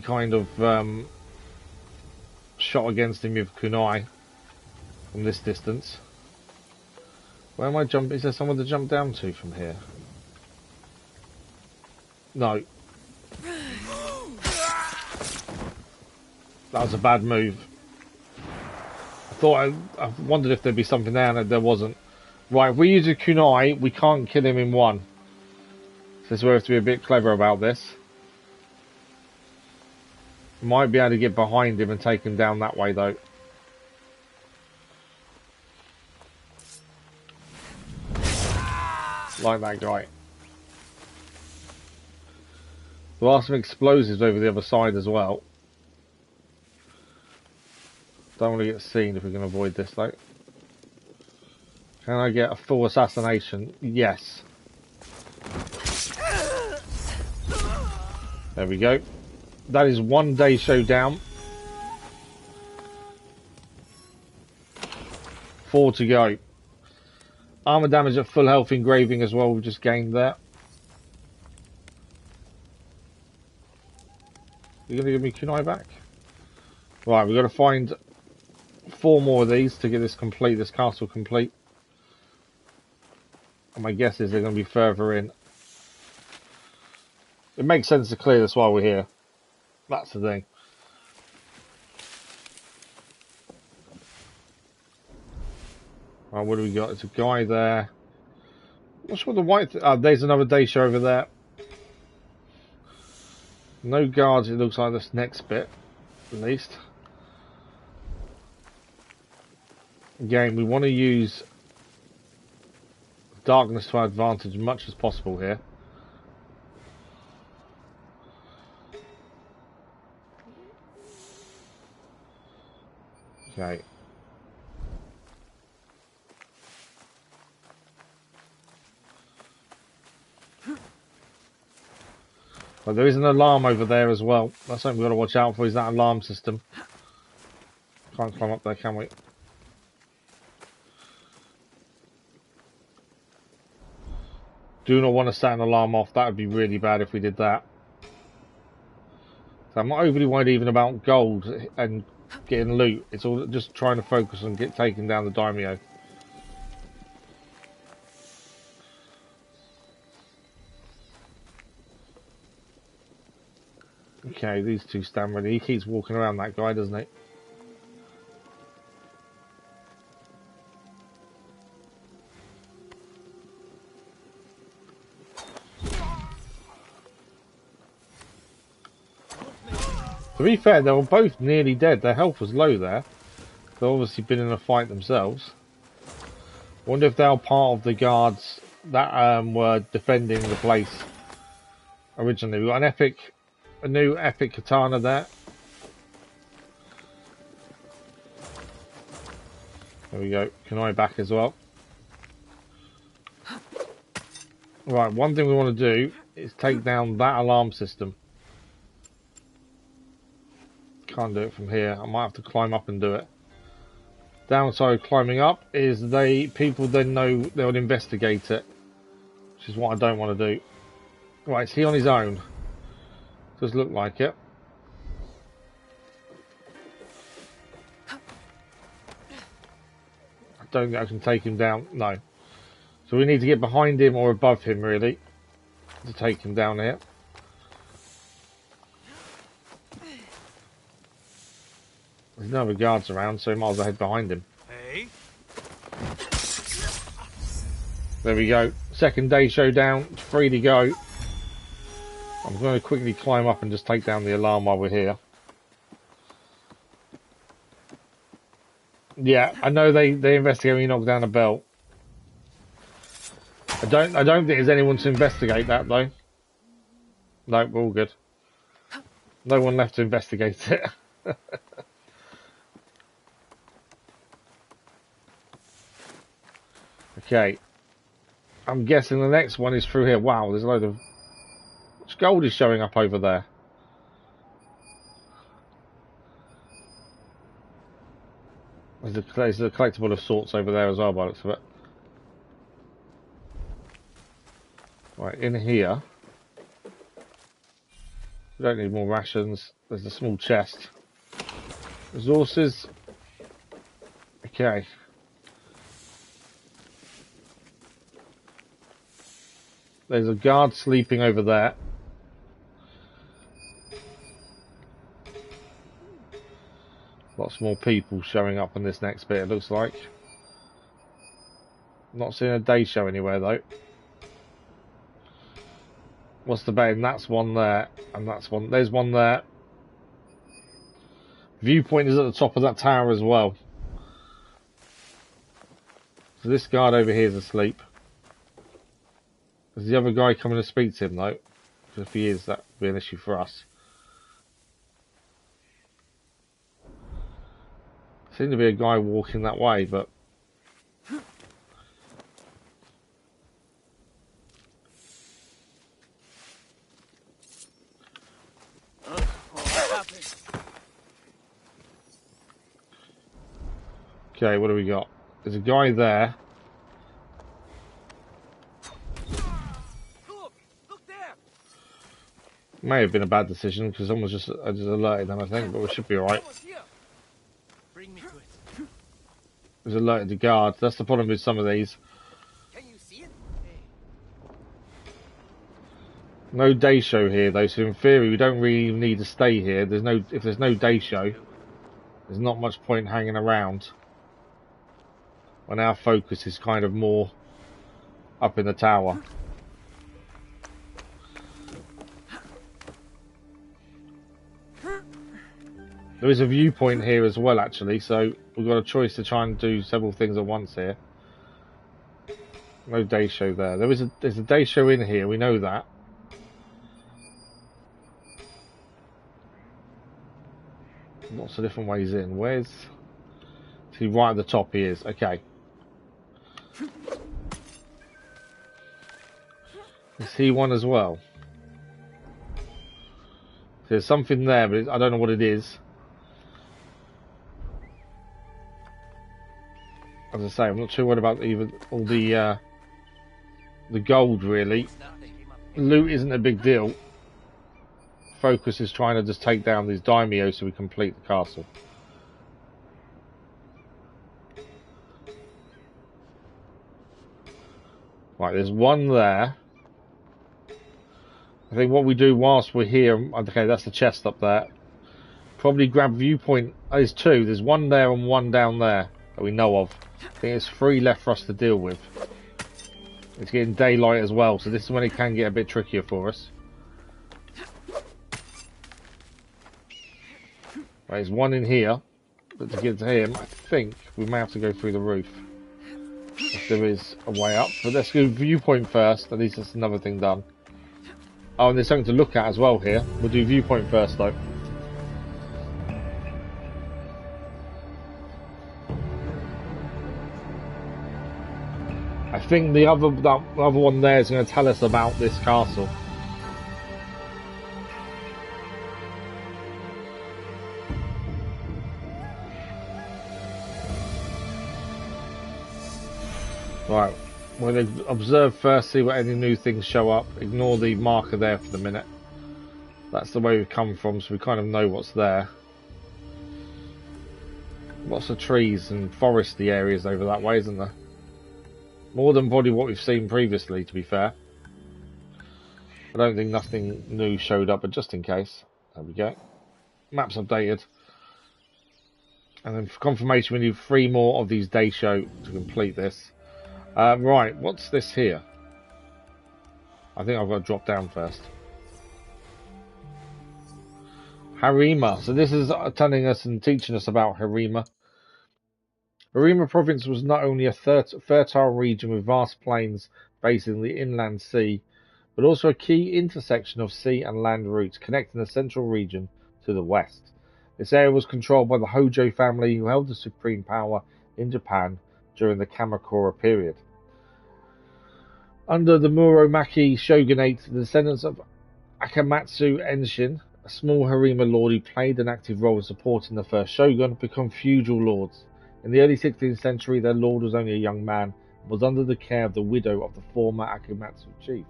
kind of shot against him with kunai from this distance. Where am I jumping? Is there someone to jump down to from here? No. That was a bad move. I wondered if there'd be something there, and there wasn't. Right, if we use a kunai, we can't kill him in one. So this is where we have to be a bit clever about this. Might be able to get behind him and take him down that way, though. Like that guy. There are some explosives over the other side as well. Don't want to get seen if we can avoid this, though. Can I get a full assassination? Yes. There we go. That is 1 Daisho down. 4 to go. Armor damage at full health engraving as well, we've just gained there. You're going to give me kunai back? Right, we've got to find 4 more of these to get this complete, this castle complete. And my guess is they're going to be further in. It makes sense to clear this while we're here. That's the thing. Right, what do we got? It's a guy there. What's with the white? There's another Daisho over there. No guards, it looks like this next bit, at least. Again, we want to use darkness to our advantage as much as possible here. Okay. Well, there is an alarm over there as well. That's something we've got to watch out for, is that alarm system. Can't climb up there, can we? Do not want to set an alarm off. That would be really bad if we did that. So I'm not overly worried even about gold and getting loot. It's all just trying to focus on taking down the daimyo. Okay, these two stand ready. He keeps walking around, that guy, doesn't he? To be fair, they were both nearly dead. Their health was low there. They've obviously been in a fight themselves. Wonder if they were part of the guards that were defending the place originally. We've got a new epic katana there. There we go. Kunai back as well. Right, one thing we want to do is take down that alarm system. Can't do it from here. I might have to climb up and do it. Downside of climbing up is people then know they'll investigate it, which is what I don't want to do. Right, is he on his own? Does look like it. I don't think I can take him down. No. So we need to get behind him or above him, really, to take him down here. There's no other guards around, so we might as well head behind him. Hey. There we go. Second day showdown. It's free to go. I'm going to quickly climb up and just take down the alarm while we're here. Yeah, I know they investigate when you knock down a bell. I don't think there's anyone to investigate that though. No, we're all good. No one left to investigate it. Okay. I'm guessing the next one is through here. Wow, there's a load of... Which gold is showing up over there? There's a collectible of sorts over there as well by the looks of it. Right, in here. We don't need more rations. There's a small chest. Resources. Okay. There's a guard sleeping over there. Lots more people showing up on this next bit, it looks like. Not seeing a day show anywhere though. What's the betting? That's one there, and that's one. There's one there. Viewpoint is at the top of that tower as well. So this guard over here is asleep. Is the other guy coming to speak to him though? Because if he is, that would be an issue for us. Seems to be a guy walking that way, but... Okay, what do we got? There's a guy there. May have been a bad decision because someone's just alerted them, I think, but we should be alright. There's alerted the guard. That's the problem with some of these. No day show here though, so in theory we don't really need to stay here. If there's no day show, there's not much point hanging around. When our focus is kind of more up in the tower. There is a viewpoint here as well actually, so we've got a choice to try and do several things at once here. No day show there. There's a day show in here, we know that. Lots of different ways in. Where's... See, right at the top he is. Okay. Is he one as well? There's something there, but I don't know what it is. As I say, I'm not too worried about even all the gold really. Loot isn't a big deal. Focus is trying to just take down these daimyo so we complete the castle. Right, there's one there. I think what we do whilst we're here, okay, that's the chest up there. Probably grab viewpoint. Oh, there's two. There's one there and one down there that we know of. I think there's 3 left for us to deal with. It's getting daylight as well, so this is when it can get a bit trickier for us. There's one in here, but to get to him, I think we may have to go through the roof. If there is a way up. But let's go viewpoint first, at least that's another thing done. Oh, and there's something to look at as well here. We'll do viewpoint first though. I think the other one there is going to tell us about this castle. Right, we're going to observe first, see what any new things show up. Ignore the marker there for the minute. That's the way we've come from, so we kind of know what's there. Lots of trees and foresty areas over that way, isn't there? More than probably what we've seen previously, to be fair. I don't think nothing new showed up, but just in case. There we go. Maps updated. And then for confirmation, we need 3 more of these day show to complete this. Right, what's this here? I think I've got to drop down first. Harima. So this is telling us and teaching us about Harima. Harima province was not only a fertile region with vast plains facing the inland sea, but also a key intersection of sea and land routes connecting the central region to the west. This area was controlled by the Hojo family, who held the supreme power in Japan during the Kamakura period. Under the Muromachi shogunate, the descendants of Akamatsu Enshin, a small Harima lord who played an active role in supporting the first shogun, become feudal lords. In the early 16th century, their lord was only a young man and was under the care of the widow of the former Akamatsu chief,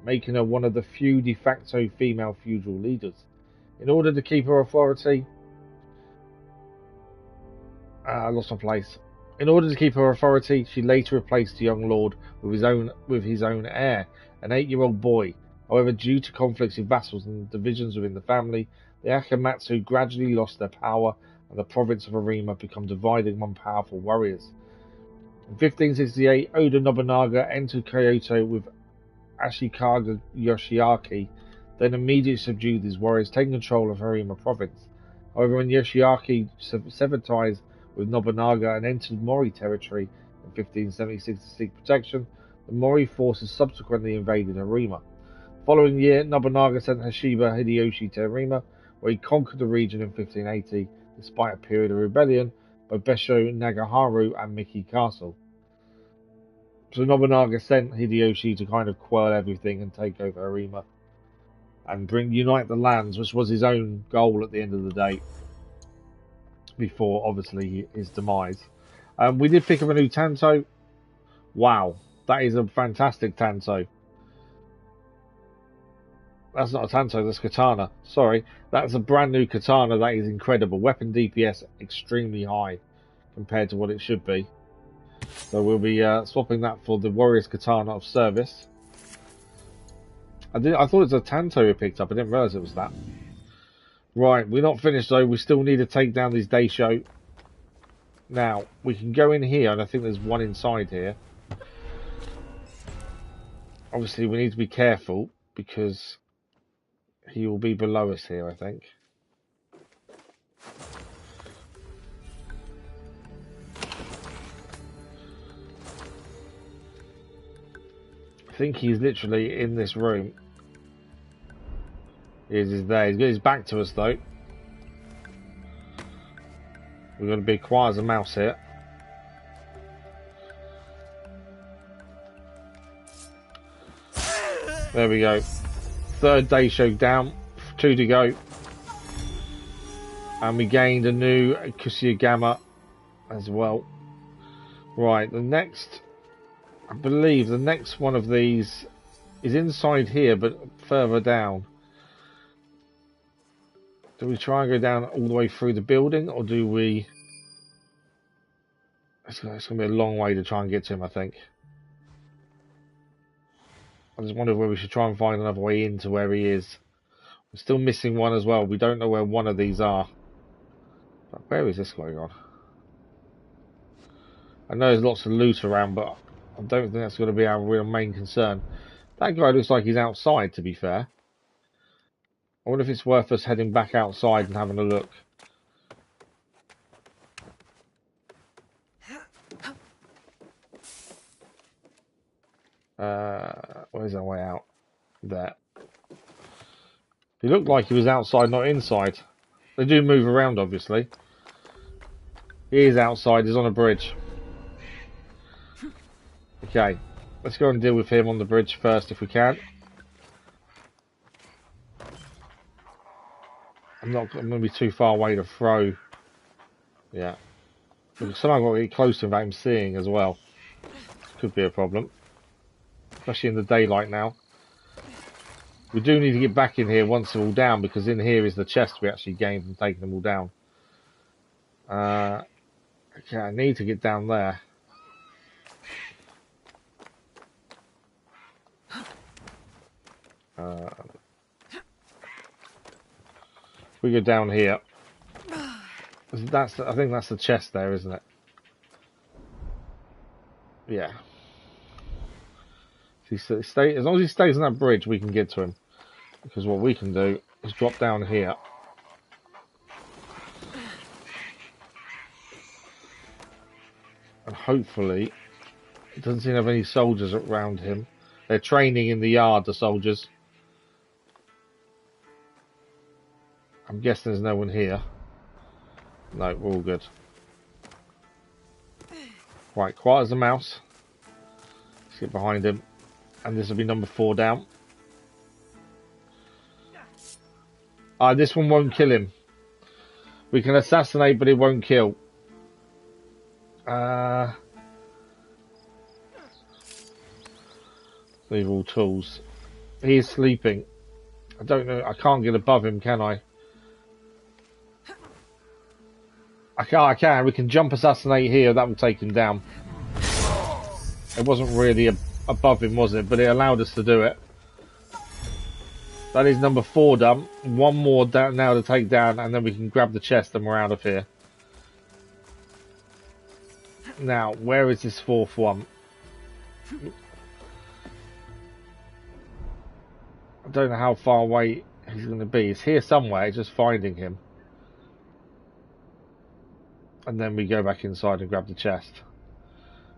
making her one of the few de facto female feudal leaders. In order to keep her authority, I lost my place. In order to keep her authority, she later replaced the young lord with his own heir, an 8-year-old boy. However, due to conflicts with vassals and divisions within the family, the Akamatsu gradually lost their power, and the province of Harima became divided among powerful warriors. In 1568, Oda Nobunaga entered Kyoto with Ashikaga Yoshiaki, then immediately subdued these warriors, taking control of Harima province. However, when Yoshiaki severed ties with Nobunaga and entered Mori territory in 1576 to seek protection, the Mori forces subsequently invaded Harima. The following year, Nobunaga sent Hashiba Hideyoshi to Harima, where he conquered the region in 1580, despite a period of rebellion by Besho Nagaharu and Miki Castle. So Nobunaga sent Hideyoshi to kind of quell everything and take over Harima and unite the lands, which was his own goal at the end of the day, before obviously his demise. We did pick up a new Tanto. Wow, that is a fantastic Tanto. That's not a Tanto, that's Katana. Sorry, that's a brand new Katana. That is incredible. Weapon DPS extremely high compared to what it should be. So we'll be swapping that for the Warrior's Katana of Service. I thought it was a Tanto we picked up. I didn't realise it was that. Right, we're not finished though. We still need to take down this day show. Now, we can go in here, and I think there's one inside here. Obviously, we need to be careful, because he will be below us here, I think. I think he's literally in this room. He's there. He's got his back to us, though. We've got to be quiet as a mouse here. There we go. Third day show down. 2 to go. And we gained a new Kushiagama as well. Right, the next... I believe the next one of these is inside here, but further down. Do we try and go down all the way through the building, or do we... It's going to be a long way to try and get to him, I think. I just wonder where we should try and find another way into where he is. We're still missing one as well. We don't know where one of these are. But where is this guy gone? I know there's lots of loot around, but I don't think that's going to be our real main concern. That guy looks like he's outside, to be fair. I wonder if it's worth us heading back outside and having a look. Where's our way out? There. He looked like he was outside, not inside. They do move around, obviously. He is outside. He's on a bridge. Okay. Let's go and deal with him on the bridge first, if we can. I'm going to be too far away to throw. Yeah. Somehow got to get close to him without him seeing as well. Could be a problem. Especially in the daylight now. We do need to get back in here once they're all down, because in here is the chest we actually gained from taking them all down. Okay, I need to get down there. We go down here. I think that's the chest there, isn't it? Yeah. As long as he stays on that bridge, we can get to him. Because what we can do is drop down here. And hopefully, he doesn't seem to have any soldiers around him. They're training in the yard, the soldiers. I'm guessing there's no one here. No, we're all good. Right, quiet as a mouse. Let's get behind him. And this will be number 4 down. This one won't kill him. We can assassinate, but it won't kill. Leave all tools. He is sleeping. I don't know. I can't get above him, can I? I can. We can jump assassinate here. That will take him down. It wasn't really above him, was it? But it allowed us to do it. That is number 4 done. One more down now to take down, and then we can grab the chest and we're out of here. Now, where is this 4th one? I don't know how far away he's going to be. He's here somewhere, just finding him. And then we go back inside and grab the chest.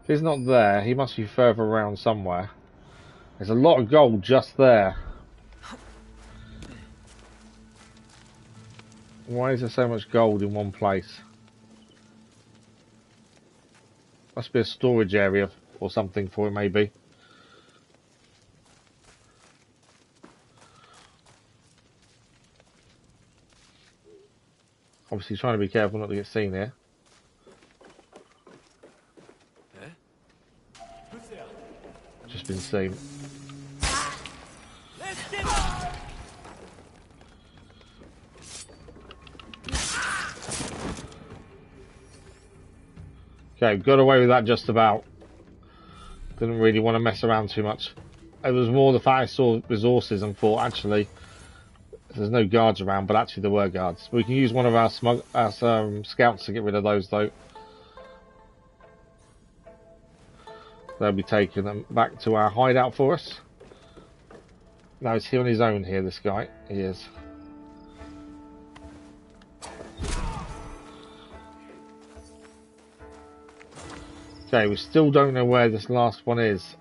If he's not there, he must be further around somewhere. There's a lot of gold just there. Why is there so much gold in one place? Must be a storage area or something for it, maybe. Obviously trying to be careful not to get seen here. Just been seen. Okay, got away with that just about. Didn't really want to mess around too much. It was more the fact I saw resources and thought, actually, there's no guards around, but actually there were guards. We can use one of our scouts to get rid of those, though. They'll be taking them back to our hideout for us. Now, is he on his own here, this guy? He is. Okay, we still don't know where this last one is.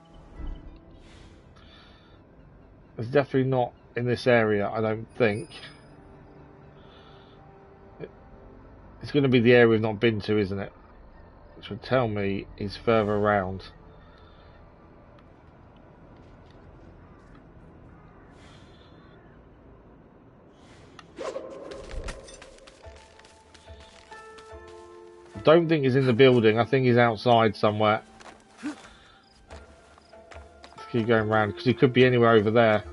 It's definitely not in this area, I don't think. It's going to be the area we've not been to, isn't it? Which would tell me he's further around. Don't think he's in the building. I think he's outside somewhere. Let's keep going around because he could be anywhere over there.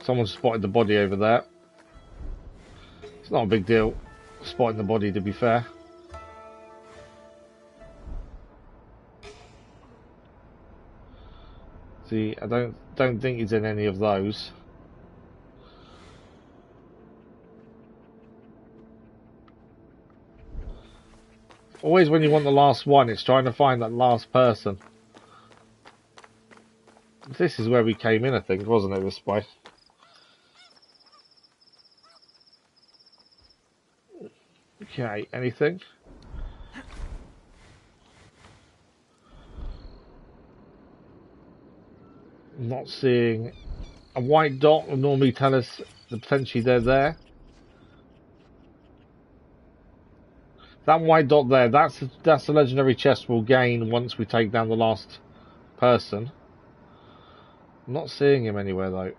Someone spotted the body over there. It's not a big deal spotting the body, to be fair. See, I don't think he's in any of those. Always when you want the last one, it's trying to find that last person. This is where we came in, I think, wasn't it, this way? Okay, anything? Not seeing a white dot will normally tell us that potentially they're there. That white dot there, that's the legendary chest we'll gain once we take down the last person. I'm not seeing him anywhere though.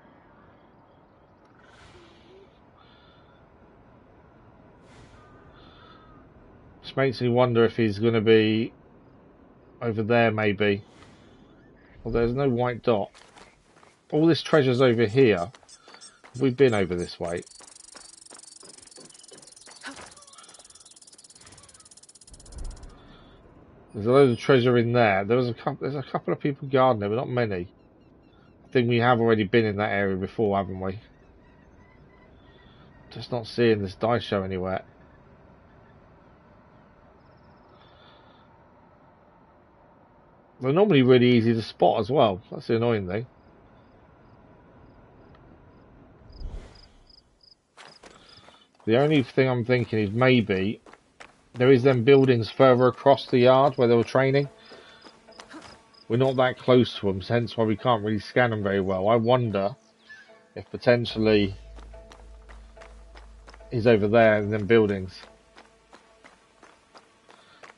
Which makes me wonder if he's going to be over there maybe. Well, there's no white dot. All this treasure's over here. We've been over this way. There's a load of treasure in there. There's a couple of people guarding there, but not many. I think we have already been in that area before, haven't we? Just not seeing this dice show anywhere. They're normally really easy to spot as well. That's the annoying thing. The only thing I'm thinking is maybe there is them buildings further across the yard where they were training. We're not that close to them, hence why we can't really scan them very well. I wonder if potentially he's over there in them buildings.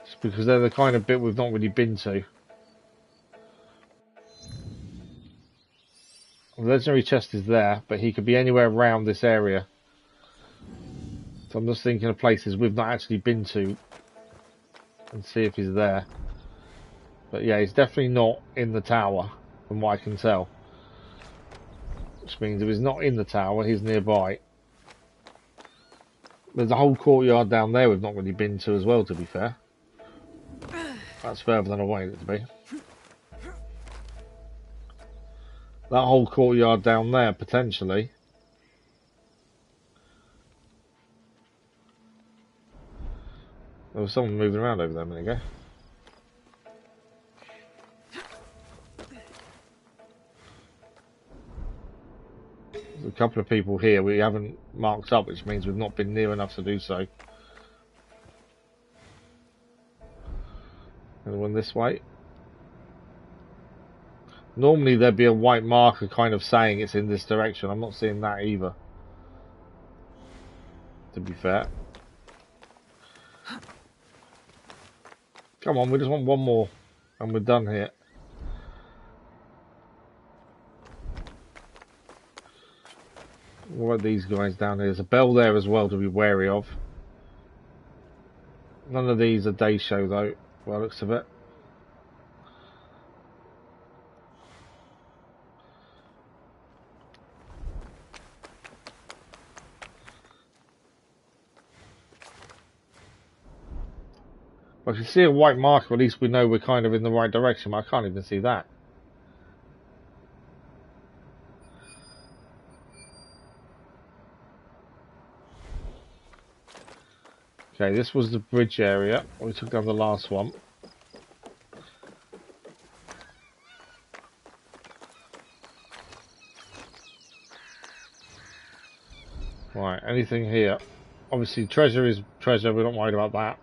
Just because they're the kind of bit we've not really been to. The legendary chest is there, but he could be anywhere around this area. So I'm just thinking of places we've not actually been to and see if he's there. But yeah, he's definitely not in the tower, from what I can tell. Which means if he's not in the tower, he's nearby. There's a whole courtyard down there we've not really been to as well, to be fair. That's further than I wanted it to be. That whole courtyard down there, potentially. There was someone moving around over there a minute ago. There's a couple of people here we haven't marked up, which means we've not been near enough to do so. Anyone this way? Normally there'd be a white marker kind of saying it's in this direction. I'm not seeing that either, to be fair. Come on, we just want one more and we're done here. What about these guys down here? There's a bell there as well to be wary of. None of these are day show though, by the looks of it. Well, if you see a white marker, at least we know we're kind of in the right direction, but I can't even see that. Okay, this was the bridge area. We took down the last one. Right, anything here? Obviously, treasure is treasure. We're not worried about that.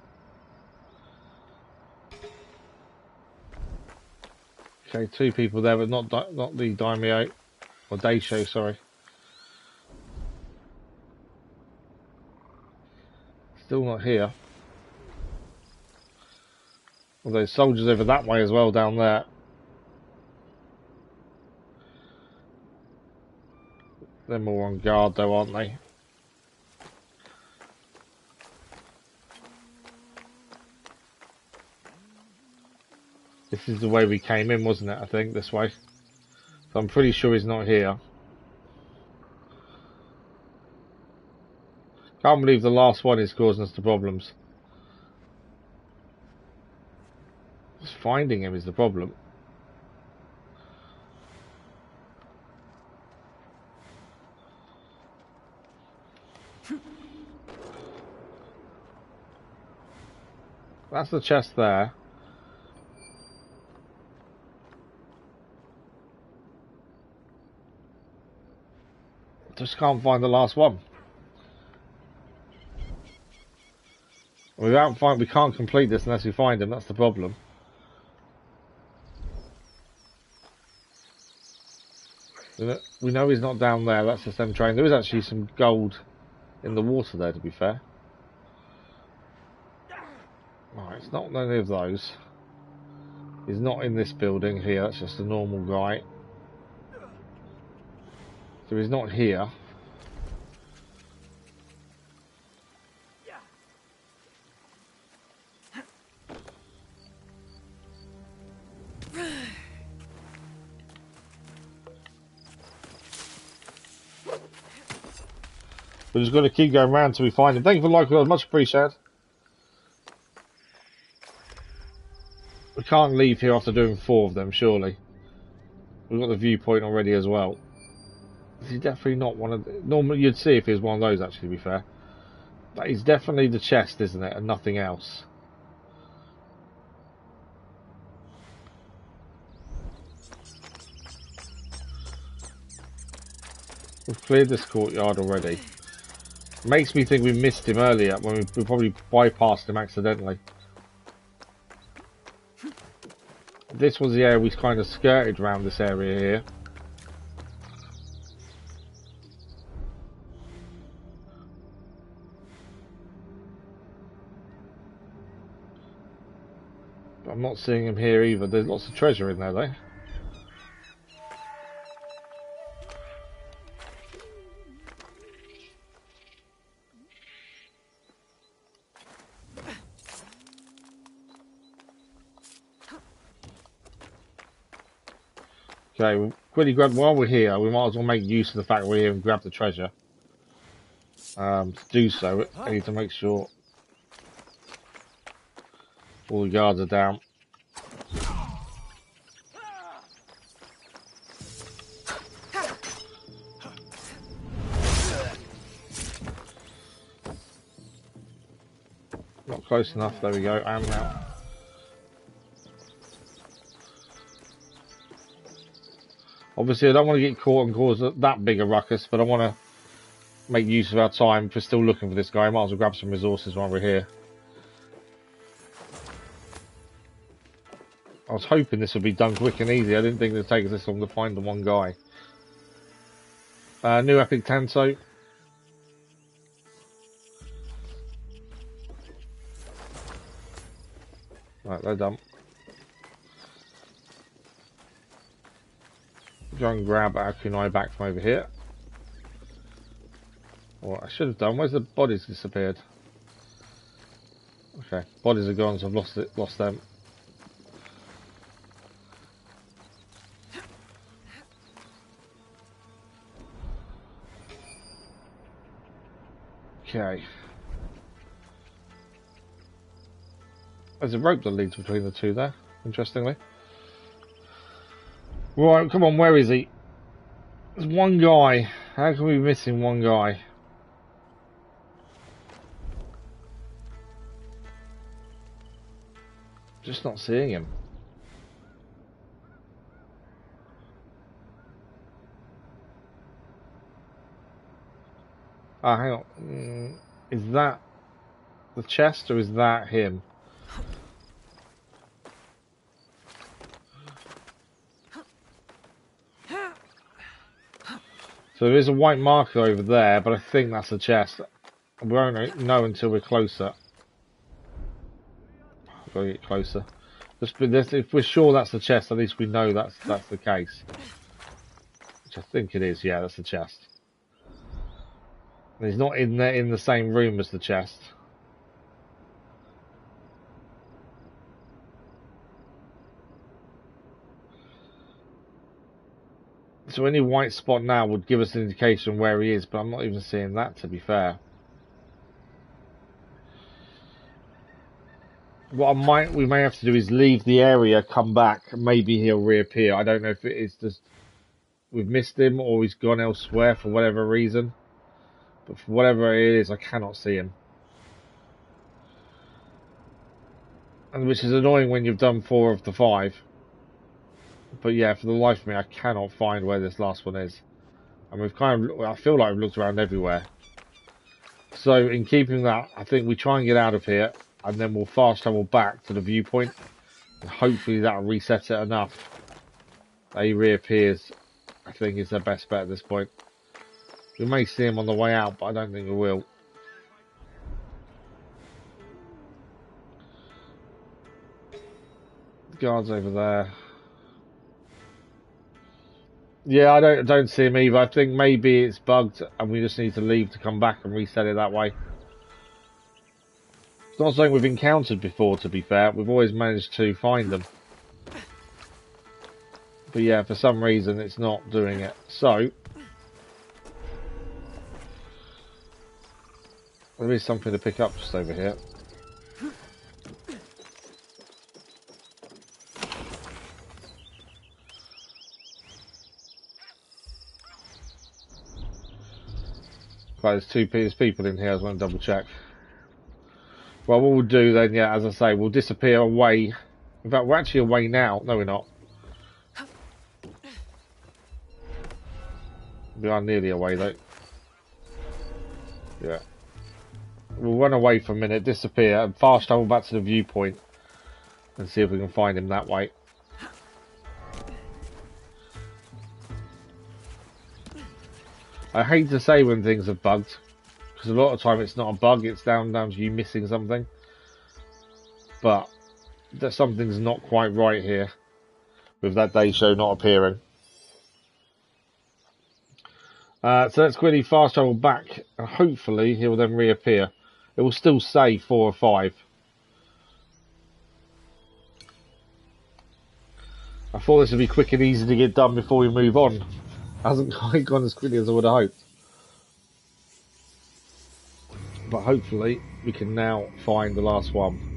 Okay, two people there, but not the daimyo or daisho, sorry. Still not here. Well, there's soldiers over that way as well down there. They're more on guard though, aren't they? This is the way we came in, wasn't it? I think this way. So I'm pretty sure he's not here. Can't believe the last one is causing us the problems. Just finding him is the problem. That's the chest there. Just can't find the last one. We can't complete this unless we find him. That's the problem. We know he's not down there. That's the same train. There is actually some gold in the water there, to be fair. Right, it's not any of those. He's not in this building here. That's just a normal guy. So he's not here. We're just going to keep going around until we find him. Thank you for liking, much appreciated. We can't leave here after doing 4 of them, surely. We've got the viewpoint already as well. Is he definitely not one of the... Normally you'd see if he was one of those, actually, to be fair. But he's definitely the chest, isn't it? And nothing else. We've cleared this courtyard already. Makes me think we missed him earlier when we probably bypassed him accidentally. This was the area we kind of skirted around this area here. But I'm not seeing him here either. There's lots of treasure in there though. Okay, we'll quickly grab, while we're here, we might as well make use of the fact we're here and grab the treasure. To do so, I need to make sure all the guards are down. Not close enough, there we go, and now. Obviously, I don't want to get caught and cause that big a ruckus, but I want to make use of our time. If we're still looking for this guy, might as well grab some resources while we're here. I was hoping this would be done quick and easy. I didn't think it would take us this long to find the one guy. New Epic Tanso. Right, they're done. Go and grab our kunai back from over here. What I should have done, where's the bodies disappeared? Okay, bodies are gone, so I've lost them. Okay. There's a rope that leads between the two there, interestingly. Right, come on, where is he? There's one guy. How can we be missing one guy? Just not seeing him. Ah, hang on. Is that the chest or is that him? So there is a white marker over there, but I think that's the chest. We won't know until we're closer. I've got to get closer. If we're sure that's the chest, at least we know that's the case. Which I think it is. Yeah, that's the chest. And he's not in there in the same room as the chest. So any white spot now would give us an indication where he is, but I'm not even seeing that, to be fair. What we may have to do is leave the area, come back, and maybe he'll reappear. I don't know if it is just we've missed him or he's gone elsewhere for whatever reason. But for whatever it is, I cannot see him. And which is annoying when you've done 4 of the 5. But yeah, for the life of me, I cannot find where this last one is. And we've I feel like we've looked around everywhere. So in keeping that, I think we try and get out of here, and then we'll fast travel back to the viewpoint. And hopefully that'll reset it enough that he reappears I think is their best bet at this point. We may see him on the way out, but I don't think we will. The guard's over there. Yeah, I don't see him either. I think maybe it's bugged and we just need to leave to come back and reset it that way. It's not something we've encountered before, to be fair. We've always managed to find them. But yeah, for some reason it's not doing it. So there is something to pick up just over here. Right, there's people in here. I just want to double check. Well, what we'll do then, yeah, as I say, we'll disappear away. In fact, we're actually away now. No, we're not. We are nearly away though. Yeah. We'll run away for a minute, disappear, and fast travel back to the viewpoint and see if we can find him that way. I hate to say when things are bugged, because a lot of time it's not a bug, it's down to you missing something. But that something's not quite right here with that day show not appearing. So let's quickly fast travel back, and hopefully he will then reappear. It will still say 4 or 5. I thought this would be quick and easy to get done before we move on. Hasn't quite gone as quickly as I would have hoped. But hopefully we can now find the last one.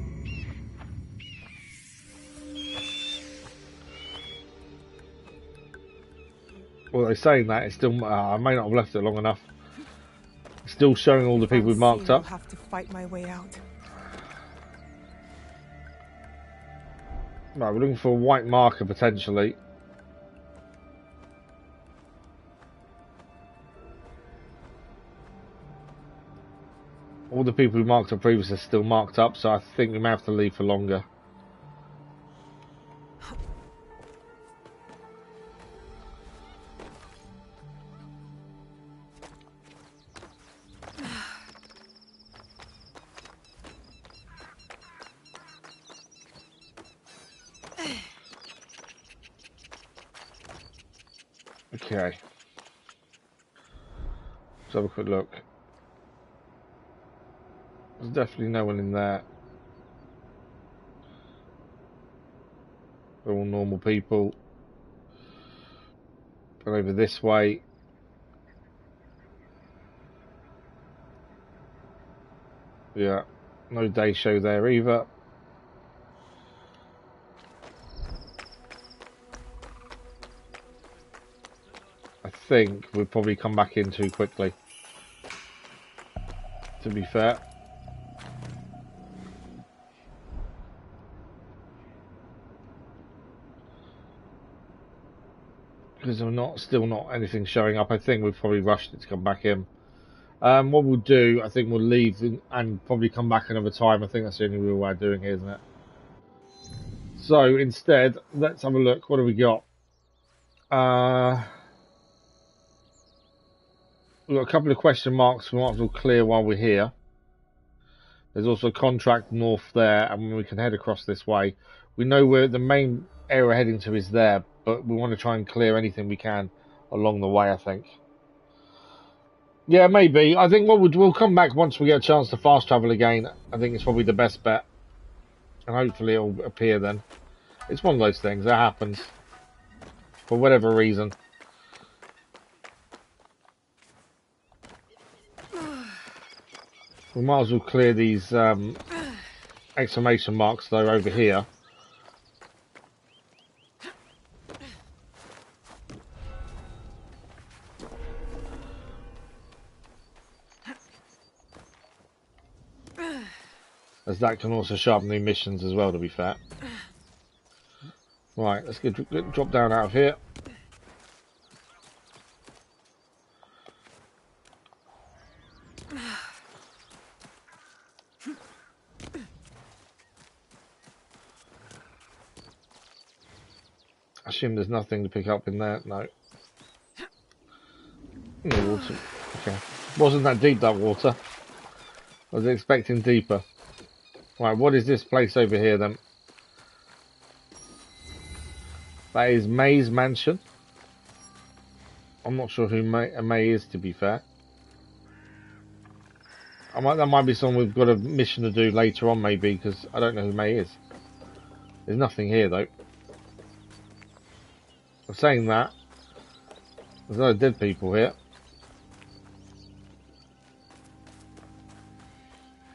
Well, they're saying that it's still. I may not have left it long enough. It's still showing all the people we've marked up. I'll have to fight my way out. Right, we're looking for a white marker potentially. All the people who marked up previously are still marked up, so I think we may have to leave for longer. Okay. Let's have a quick look. There's definitely no one in there. They're all normal people. And over this way. Yeah, no day show there either. I think we'll probably come back in too quickly, to be fair. Because there's still not anything showing up. I think we've probably rushed it to come back in. What we'll do, I think we'll leave and probably come back another time. I think that's the only real way of doing it, isn't it? So instead, let's have a look. What have we got? We've got a couple of question marks we might as well clear while we're here. There's also a contract north there, and we can head across this way. We know where the main area we're heading to is there, but we want to try and clear anything we can along the way, I think. Yeah, maybe. I think we'll come back once we get a chance to fast travel again. I think it's probably the best bet. And hopefully it'll appear then. It's one of those things. That happens. For whatever reason. We might as well clear these exclamation marks though over here. As that can also sharpen the emissions as well, to be fair. Right, let's get drop down out of here. I assume there's nothing to pick up in there. No. In the water. Okay. Wasn't that deep, that water. I was expecting deeper. Right, what is this place over here then? That is May's mansion. I'm not sure who May is, to be fair. That might be someone we've got a mission to do later on, maybe, because I don't know who May is. There's nothing here, though. I'm saying that. There's a lot of dead people here.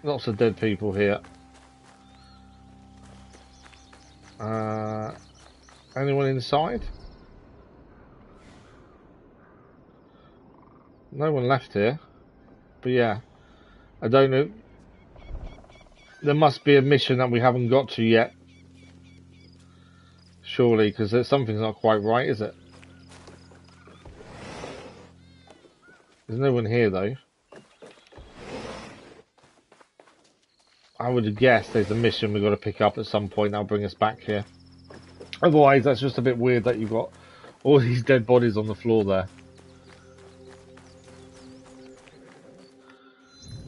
Lots of dead people here. Anyone inside? No one left here. But yeah, I don't know. There must be a mission that we haven't got to yet. Surely, because something's not quite right, is it? There's no one here, though. I would have guessed there's a mission we've got to pick up at some point. That'll bring us back here. Otherwise, that's just a bit weird that you've got all these dead bodies on the floor there.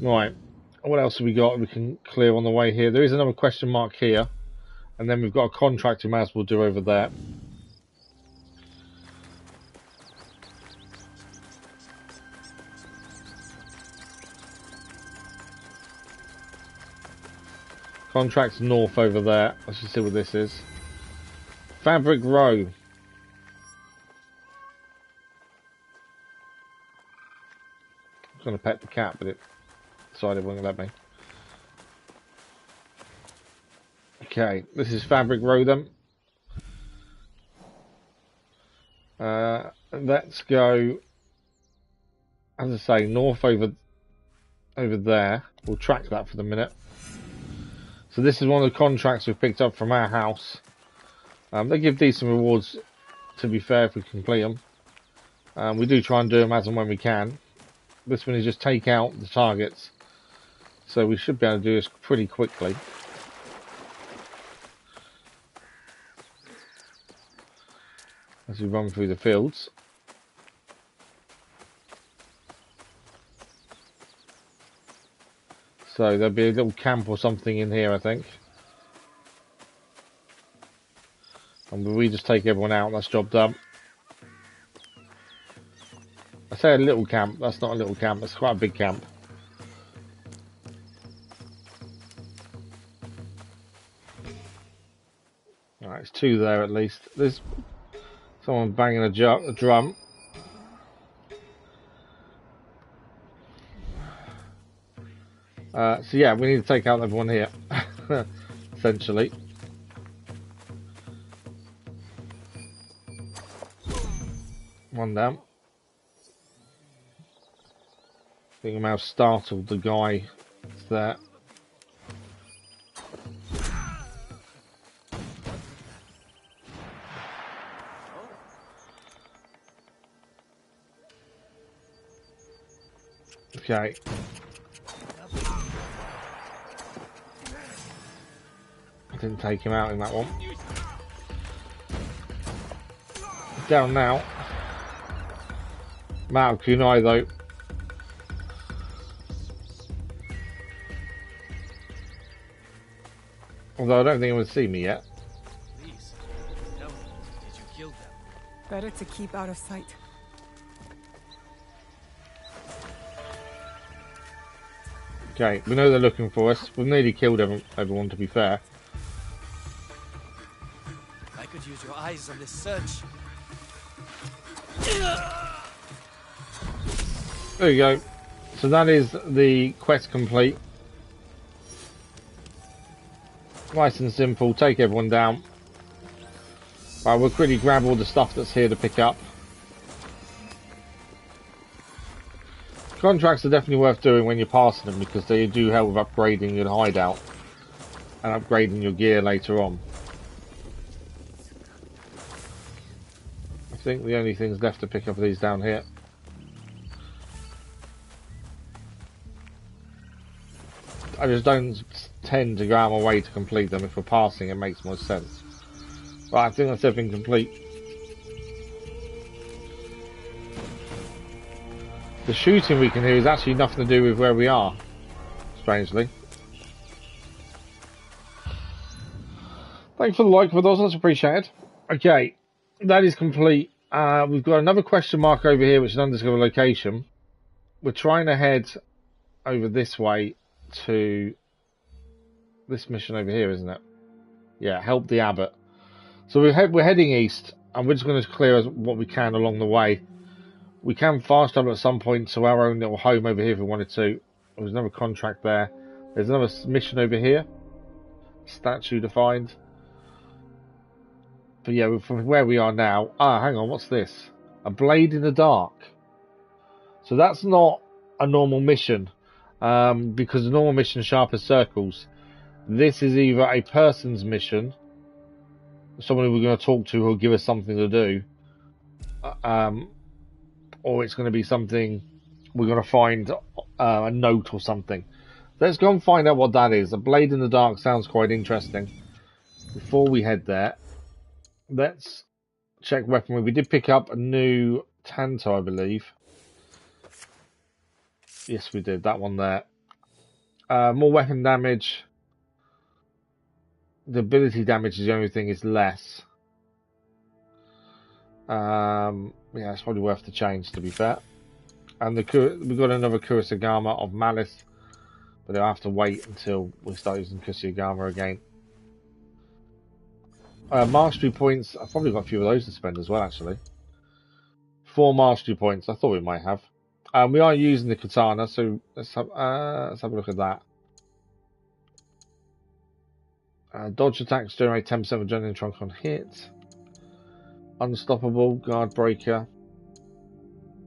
Right. What else have we got we can clear on the way here? There is another question mark here. And then we've got a contract we might as well do over there. Contracts north over there. Let's just see what this is. Fabric Row. I'm going to pet the cat, but it decided it wouldn't let me. Okay, this is Fabric Row then. Let's go, as I say, north over there. We'll track that for the minute. So this is one of the contracts we've picked up from our house. They give decent rewards, to be fair, if we complete them. We do try and do them as and when we can. This one is just take out the targets. So we should be able to do this pretty quickly. As we run through the fields. So there'll be a little camp or something in here, I think. And we just take everyone out, that's job done. I say a little camp, that's not a little camp, that's quite a big camp. Alright, it's two there at least. There's someone banging a drum. So yeah, we need to take out everyone here, essentially. One down. I think I may have startled the guy there. Okay. I didn't take him out in that one. Down now. I'm out of kunai though. Although I don't think he would see me yet. Please, tell me, did you kill them? Better to keep out of sight. Okay, we know they're looking for us. We've nearly killed everyone, to be fair. I could use your eyes on this search. There you go. So that is the quest complete. Nice and simple. Take everyone down. Right, we'll quickly grab all the stuff that's here to pick up. Contracts are definitely worth doing when you're passing them because they do help with upgrading your hideout and upgrading your gear later on. I think the only things left to pick up are these down here. I just don't tend to go out of my way to complete them. If we're passing, it makes more sense. Right, I think that's everything complete. The shooting we can hear is actually nothing to do with where we are, strangely. Thanks for the like for those, that's appreciated. Okay, that is complete. We've got another question mark over here, which is undiscovered location. We're trying to head over this way to this mission over here, isn't it? Yeah, help the abbot. So we're heading east, and we're just going to clear what we can along the way. We can fast travel at some point to our own little home over here if we wanted to. There's another contract there. There's another mission over here. Statue to find. But yeah, from where we are now... Ah, hang on, what's this? A blade in the dark. So that's not a normal mission. Because the normal mission sharp as circles. This is either a person's mission, someone who we're going to talk to who'll give us something to do, or it's going to be something we're going to find a note or something. Let's go and find out what that is. A blade in the dark sounds quite interesting. Before we head there, let's check weaponry. We did pick up a new Tanto, I believe. Yes, we did. That one there. More weapon damage. The ability damage is the only thing, is less. Yeah, it's probably worth the change, to be fair. And we've got another Kurosagama of Malice, but I'll have to wait until we start using Kurosagama again. Mastery points, I've probably got a few of those to spend as well, actually. 4 mastery points, I thought we might have. We are using the katana, so let's have a look at that. Dodge attacks generate 10% of adrenaline trunk on hit. Unstoppable, guard breaker.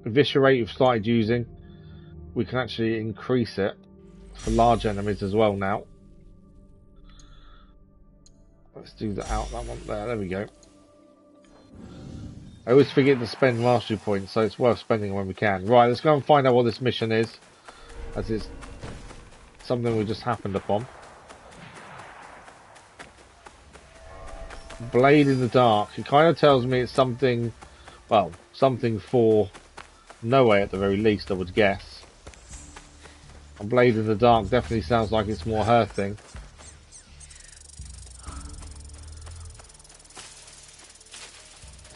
Eviscerate we've started using. We can actually increase it for large enemies as well now. Let's do that out, that one there we go. I always forget to spend mastery points, so it's worth spending when we can. Right, let's go and find out what this mission is, as it's something we just happened upon. Blade in the dark. It kind of tells me it's something, well, something for Noe at the very least, I would guess. And Blade in the dark definitely sounds like it's more her thing.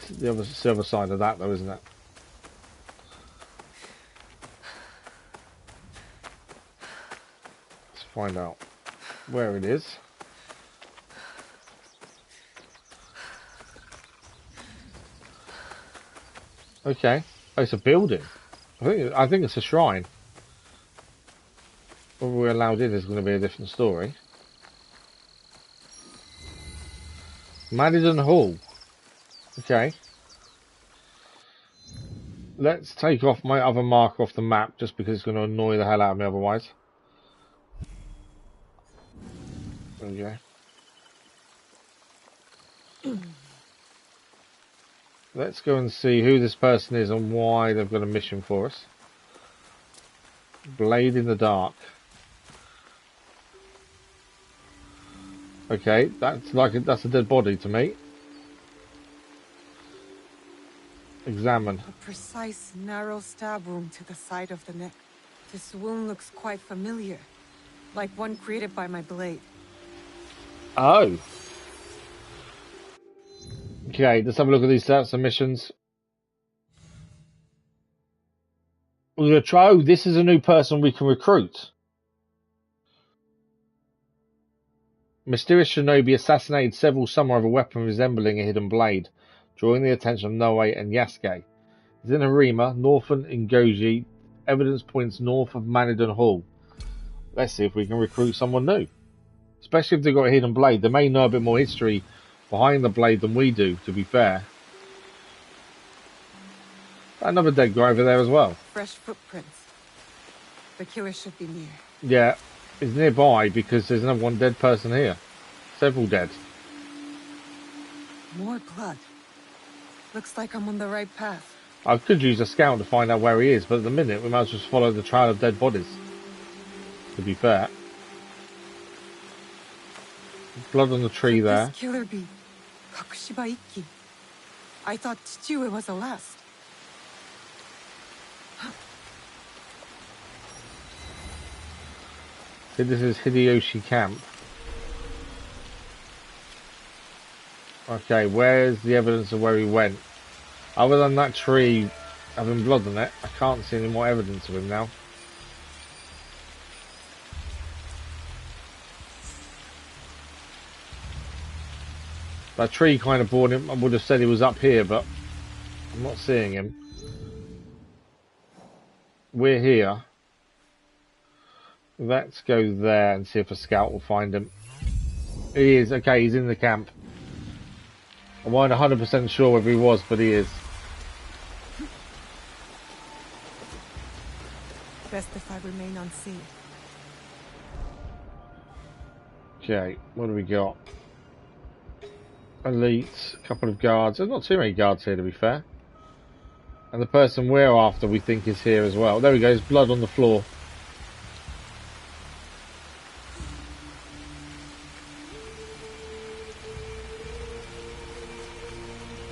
It's the other side of that, though, isn't it? Let's find out where it is. Okay. Oh, it's a building. I think it's a shrine. Whether we're allowed in is going to be a different story. Madison Hall. Okay. Let's take off my other marker off the map just because it's going to annoy the hell out of me otherwise. There we go. Let's go and see who this person is and why they've got a mission for us. Blade in the dark. Okay, that's a dead body to me. Examine. A precise, narrow stab wound to the side of the neck. This wound looks quite familiar, like one created by my blade. Oh. Okay, let's have a look at these submissions. We're going to try. Oh, this is a new person we can recruit. Mysterious Shinobi assassinated several samurai with a weapon resembling a hidden blade, drawing the attention of Noe and Yasuke. It's in Harima, northern Ngoji. Evidence points north of Maniden Hall. Let's see if we can recruit someone new. Especially if they've got a hidden blade. They may know a bit more history behind the blade than we do, to be fair. Another dead guy over there as well. Fresh footprints. The killer should be near. Yeah, he's nearby because there's another one dead person here. Several dead. More blood. Looks like I'm on the right path. I could use a scout to find out where he is, but at the minute we might as well just follow the trail of dead bodies. To be fair. Blood on the tree there. This killer be Kakushiba Ikki. I thought Chichiue was the last. This is Hideyoshi Camp. Okay, where's the evidence of where he went? Other than that tree having blood on it, I can't see any more evidence of him now. That tree kind of brought him. I would have said he was up here, but I'm not seeing him. We're here. Let's go there and see if a scout will find him. He is. Okay, he's in the camp. I wasn't 100% sure whether he was, but he is. Best if I remain unseen. Okay, what do we got? Elite, a couple of guards. There's not too many guards here, to be fair. And the person we're after, we think, is here as well. There we go, there's blood on the floor.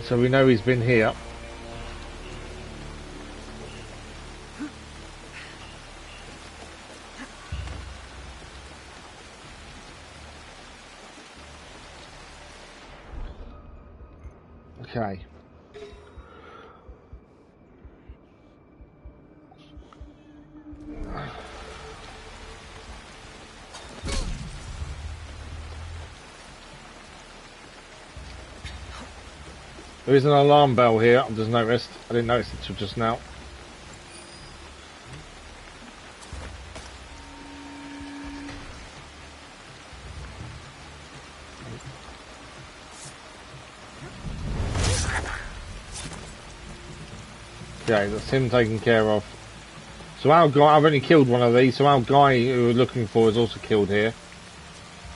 So we know he's been here. Okay. There is an alarm bell here, I've just noticed. I didn't notice it till just now. Okay, that's him taken care of. So our guy, I've only killed one of these, so our guy who we're looking for is also killed here.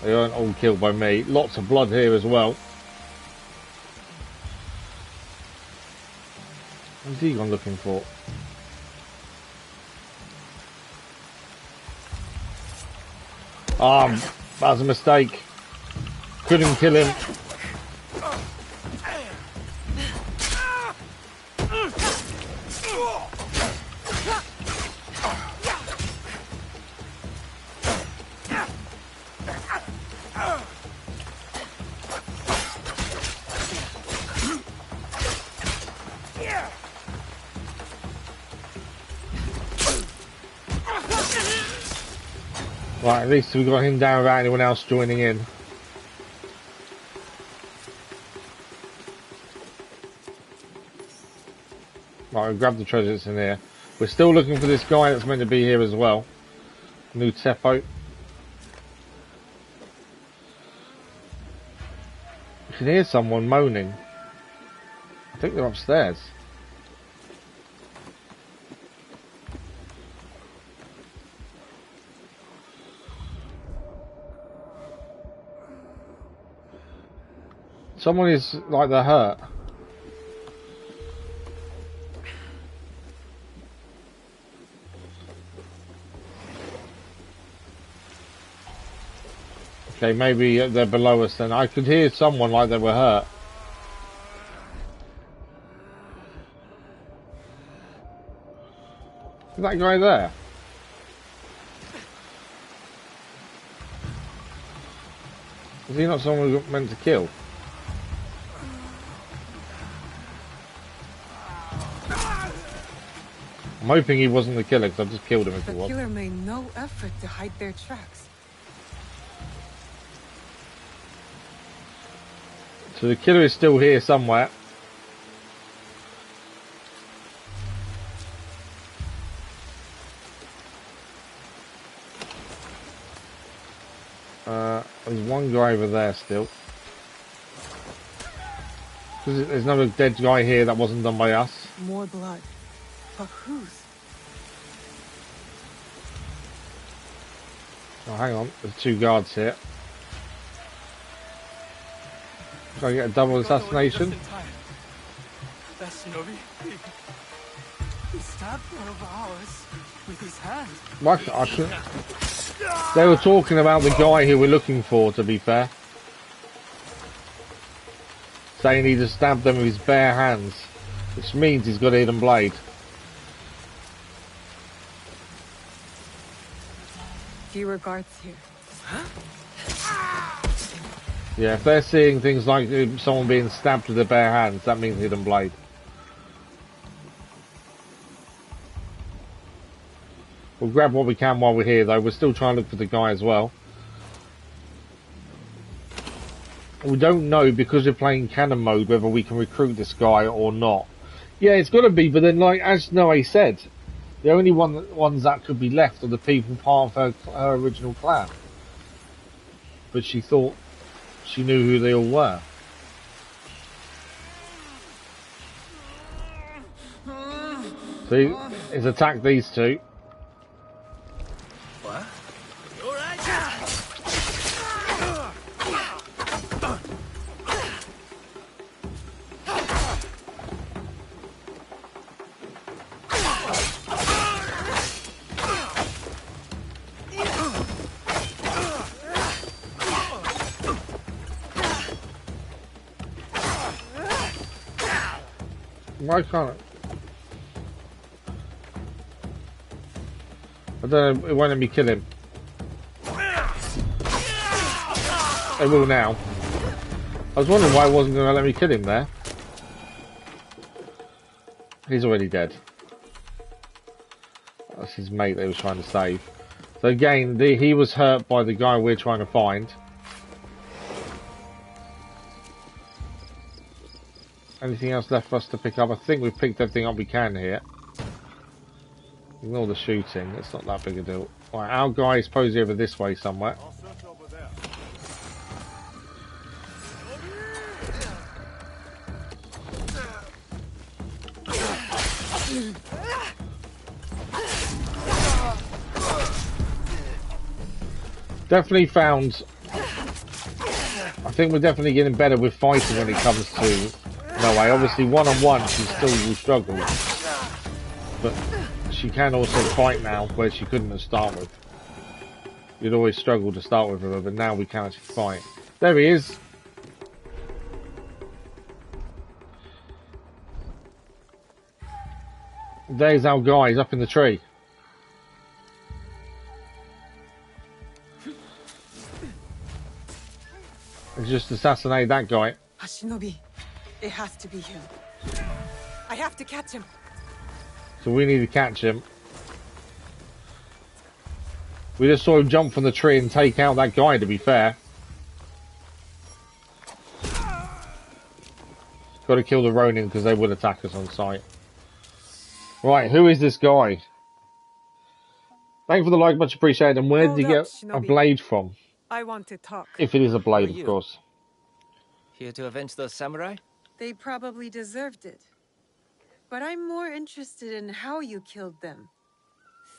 They aren't all killed by me. Lots of blood here as well. What's he gone looking for? That was a mistake. Couldn't kill him. Right, at least we got him down without anyone else joining in. Right, we'll grab the treasure that's in here. We're still looking for this guy that's meant to be here as well. New Teppo. You can hear someone moaning. I think they're upstairs. Someone is like they're hurt. Okay, maybe they're below us then. I could hear someone like they were hurt. Is that guy there? Is he not someone we were meant to kill? I'm hoping he wasn't the killer, because I just killed him if he was. The killer made no effort to hide their tracks. So the killer is still here somewhere. There's one guy over there still. There's another dead guy here that wasn't done by us. More blood. But whose? Oh, hang on. There's two guards here. Try to get a double assassination. That Shinobi, he stabbed one of ours with his hand. They were talking about the guy who we're looking for, to be fair. Saying he just stabbed them with his bare hands. Which means he's got a hidden blade. fewer guards here. Yeah, if they're seeing things like someone being stabbed with their bare hands, that means hidden blade. We'll grab what we can while we're here, though. We're still trying to look for the guy as well. We don't know, because we're playing canon mode, whether we can recruit this guy or not. Yeah, it's got to be, but then, like, as Noe said, the only ones that could be left are the people part of her original clan. But she thought she knew who they all were. See, he's attacked these two. What? Why can't it? I don't know, it won't let me kill him. It will now. I was wondering why it wasn't going to let me kill him there. He's already dead. That's his mate they was trying to save. So again, he was hurt by the guy we're trying to find. Anything else left for us to pick up? I think we've picked everything up we can here. Ignore the shooting, it's not that big a deal. Right, our guy is posing over this way somewhere. Definitely found... I think we're definitely getting better with fighting when it comes to... No way, obviously one-on-one she still will struggle. But she can also fight now where she couldn't to start with. You'd always struggle to start with her, but now we can actually fight. There he is! There's our guy, he's up in the tree. Let's just assassinate that guy. Shinobi, it has to be him. I have to catch him. So we need to catch him. We just saw him jump from the tree and take out that guy, to be fair. Got to kill the Ronin because they will attack us on sight. Right, who is this guy? Thank you for the like, much appreciated. And where did you get a blade from? I want to talk. If it is a blade, of course. Here to avenge those samurai? They probably deserved it. But I'm more interested in how you killed them.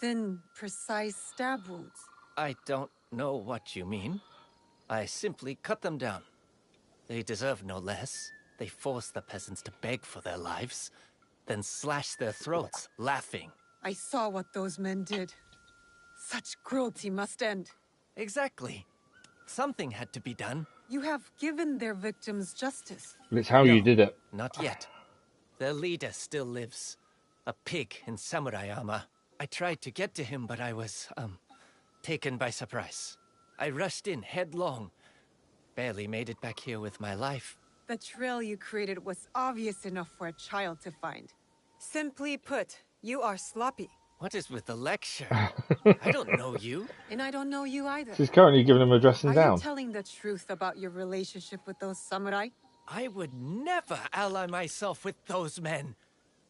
Thin, precise stab wounds. I don't know what you mean. I simply cut them down. They deserve no less. They forced the peasants to beg for their lives, then slashed their throats, laughing. I saw what those men did. Such cruelty must end. Exactly. Something had to be done. You have given their victims justice. But it's how you did it. Not yet. Their leader still lives. A pig in samurai armor. I tried to get to him, but I was, taken by surprise. I rushed in headlong. Barely made it back here with my life. The trail you created was obvious enough for a child to find. Simply put, you are sloppy. What is with the lecture? I don't know you. And I don't know you either. She's currently giving him a dressing down. Are you telling the truth about your relationship with those samurai? I would never ally myself with those men.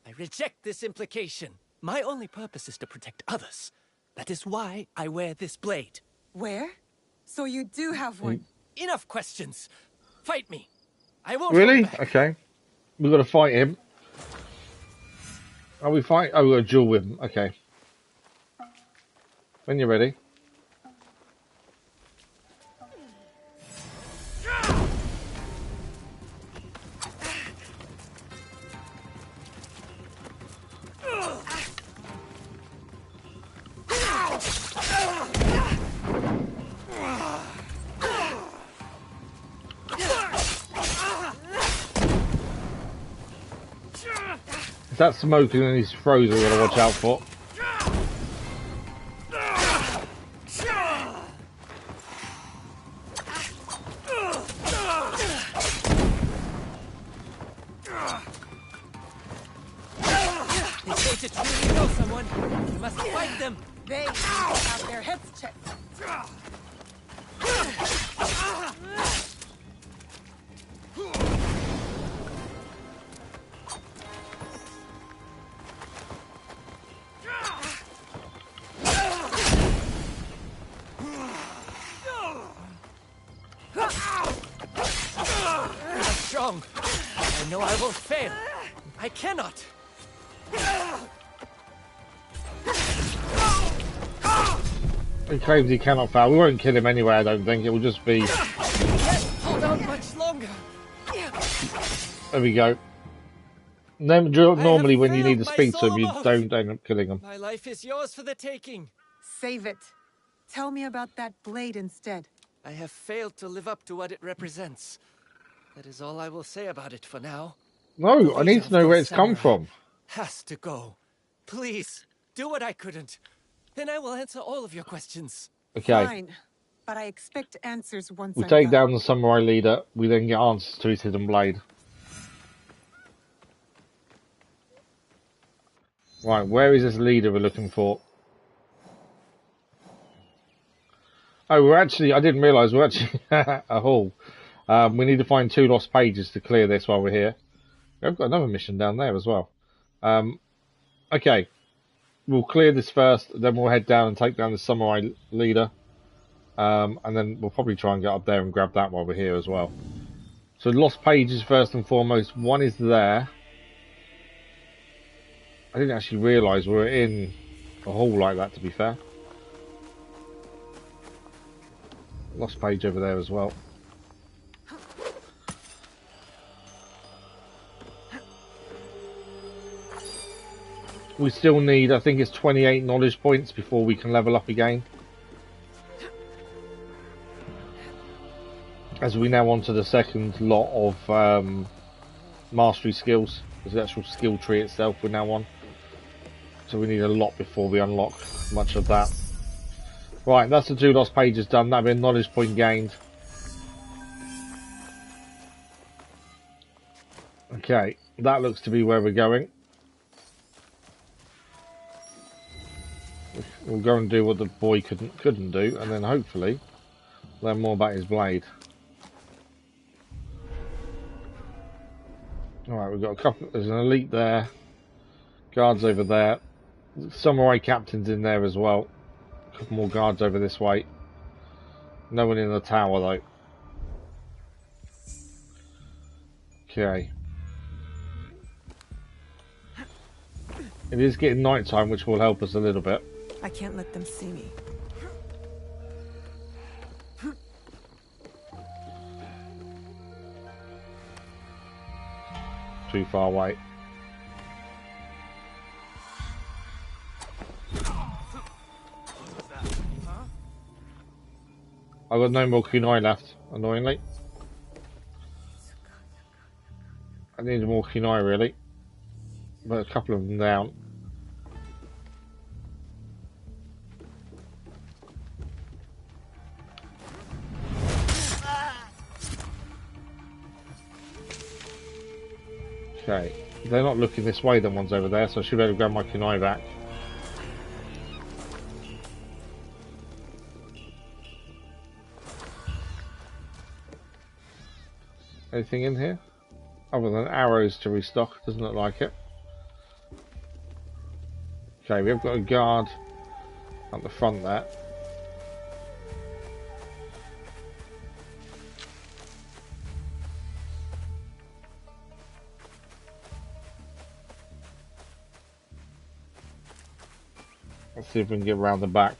I reject this implication. My only purpose is to protect others. That is why I wear this blade. Where? So you do have one? Enough questions. Fight me. I won't. Really? Okay. We've got to fight him. Are we fight? Oh, we've got a duel with him. Okay. When you're ready. Is that smoking and he's frozen? We've got to watch out for. must fight them! They need to have their heads checked. I'm strong. I know I will fail. I cannot. He claims he cannot fail. We won't kill him anyway, I don't think. It will just be... Can't hold out much longer. There we go. Normally when you need to speak to him, you don't end up killing him. My life is yours for the taking. Save it. Tell me about that blade instead. I have failed to live up to what it represents. That is all I will say about it for now. No, I need to know where it's come from. Has to go. Please, do what I couldn't. Then I will answer all of your questions. Okay. Fine, but I expect answers once We I'm take done. down the samurai leader. We then get answers to his hidden blade. Right, where is this leader we're looking for? Oh, we're actually... I didn't realise we're actually at a hall. We need to find 2 lost pages to clear this while we're here. We've got another mission down there as well. Okay. We'll clear this first, then we'll head down and take down the samurai leader. And then we'll probably try and get up there and grab that while we're here as well. So lost pages first and foremost. One is there. I didn't actually realise we were in a hall like that, to be fair. Lost page over there as well. We still need, I think it's 28 knowledge points before we can level up again. As we now onto the second lot of mastery skills. There's the actual skill tree itself we're now on. So we need a lot before we unlock much of that. Right, that's the 2 lost pages done. That'll be a knowledge point gained. Okay, that looks to be where we're going. We'll go and do what the boy couldn't do, and then hopefully learn more about his blade. Alright, we've got a couple. There's an elite there. Guards over there. Samurai captains in there as well. A couple more guards over this way. No one in the tower though. Okay. It is getting night time, which will help us a little bit. I can't let them see me. Too far away. I've got no more kunai left, annoyingly. I need more kunai really. But a couple of them down. Okay, they're not looking this way, the ones over there, so I should be able to grab my kunai back. Anything in here? Other than arrows to restock, doesn't look like it. Okay, we have got a guard at the front there. Let's see if we can get around the back.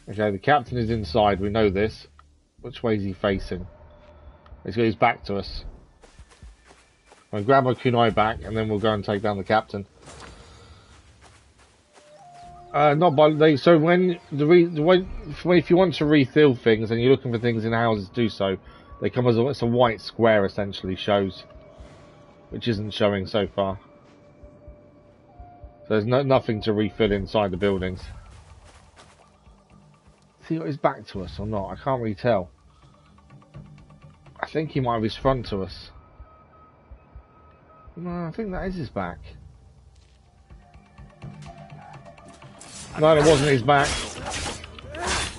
Okay, the captain is inside, we know this. Which way is he facing? He's got his back to us. I'll grab my kunai back and then we'll go and take down the captain. Not by so when if you want to refill things and you're looking for things in houses, do so. They come as it's a white square essentially shows, which isn't showing so far. So there's nothing to refill inside the buildings. See what his back to us or not? I can't really tell. I think he might have his front to us. No, I think that is his back. No, it wasn't his back.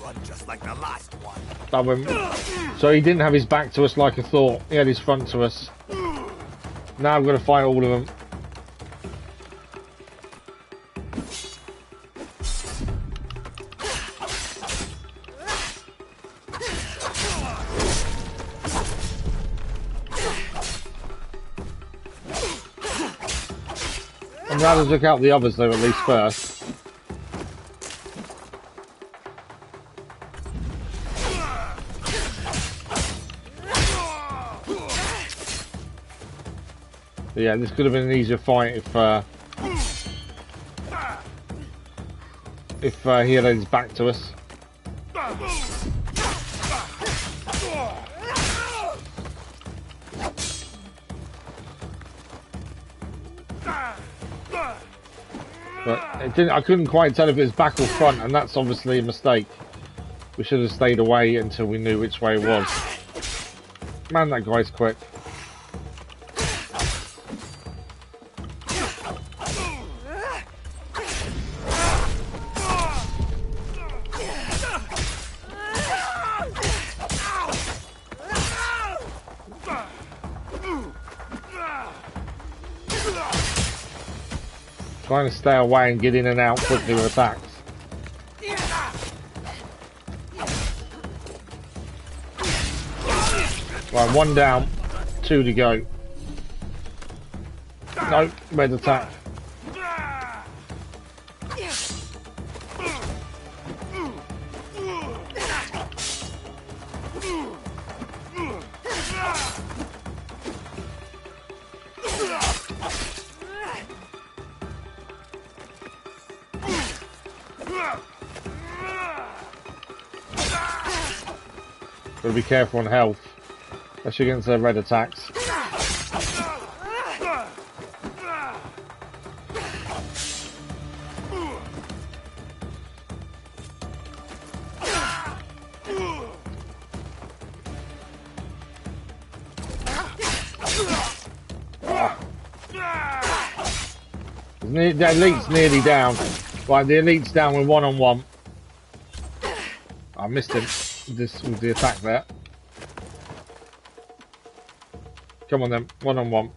Run just like the last one. That went... So he didn't have his back to us like I thought. He had his front to us. Now I'm going to fight all of them. I'm going to have to look out the others though, at least first. But yeah, this could have been an easier fight if he had his back to us. But it didn't, I couldn't quite tell if it was back or front, and that's obviously a mistake. We should have stayed away until we knew which way it was. Man, that guy's quick. Trying to stay away and get in and out quickly with attacks. Right, one down, 2 to go. Nope, red attack. Gotta be careful on health, especially against their red attacks. The elite's nearly down. Right, the elite's down with one-on-one. I missed him with the attack there. Come on then, one-on-one.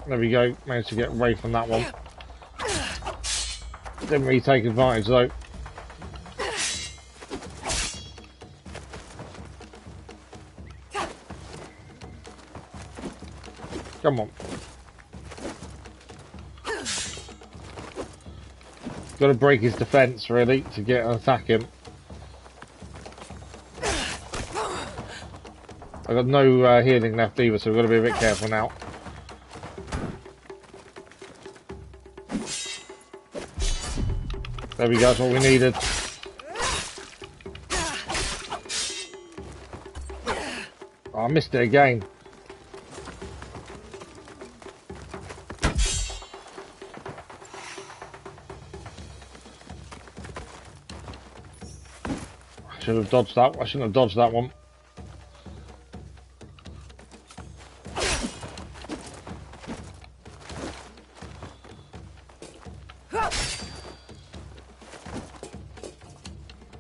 There we go, managed to get away from that one. Didn't really take advantage though. Come on. Got to break his defense really to get and attack him. I've got no healing left either, so we've got to be a bit careful now. There we go, that's what we needed. Oh, I missed it again. I should have dodged that. I shouldn't have dodged that one.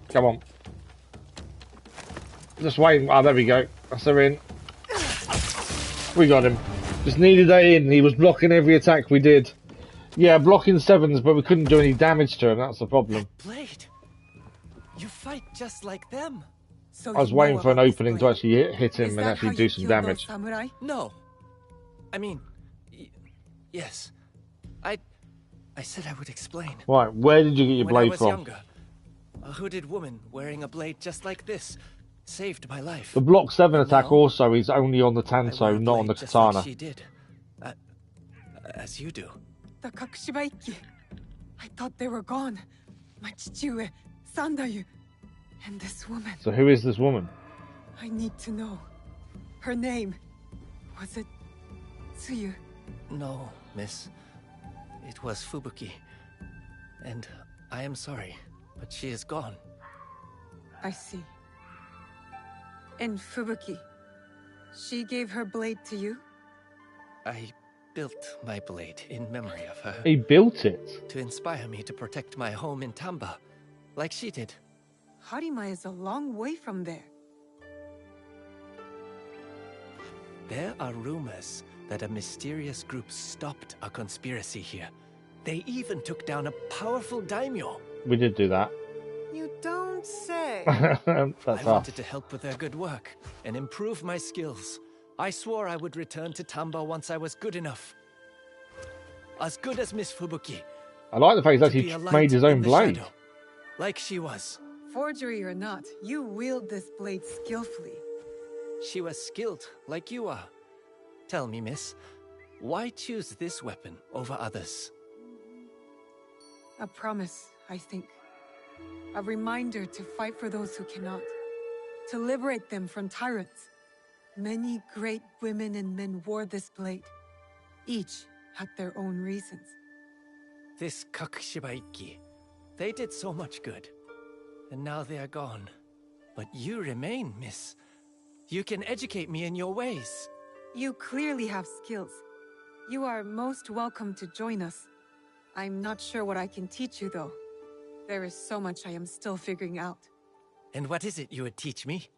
Come on. Just waiting. Ah, there we go. That's her in. We got him. Just needed that in. He was blocking every attack we did. Yeah, blocking 7s, but we couldn't do any damage to him. That's the problem. Blade. You fight just like them. So I was waiting for an opening to actually hit him and actually do some damage. No. I mean, yes. I said I would explain. Right, where did you get your blade from? When I was younger, a hooded woman wearing a blade just like this saved my life. The block 7 attack also is only on the Tanso, not on the katana. Like she did. As you do. The Kakushibaiki. I thought they were gone. My chichiue, Sandayu, and this woman. So who is this woman? I need to know. Her name. Was it to you? No, miss. It was Fubuki. And I am sorry, but she is gone. I see. And Fubuki, she gave her blade to you? I built my blade in memory of her. He built it? To inspire me to protect my home in Tamba, like she did. Harima is a long way from there. There are rumors that a mysterious group stopped a conspiracy here. They even took down a powerful daimyo. We did do that. You don't say. I wanted to help with their good work and improve my skills. I swore I would return to Tamba once I was good enough. As good as Miss Fubuki. I like the fact that he made his own blade. Shadow, like she was. Forgery or not, you wield this blade skillfully. She was skilled, like you are. Tell me, miss, why choose this weapon over others? A promise, I think. A reminder to fight for those who cannot. To liberate them from tyrants. Many great women and men wore this blade. Each had their own reasons. This Kakushibaiki, they did so much good. And now they are gone. But you remain, miss. You can educate me in your ways. You clearly have skills. You are most welcome to join us. I'm not sure what I can teach you, though. There is so much I am still figuring out. And what is it you would teach me?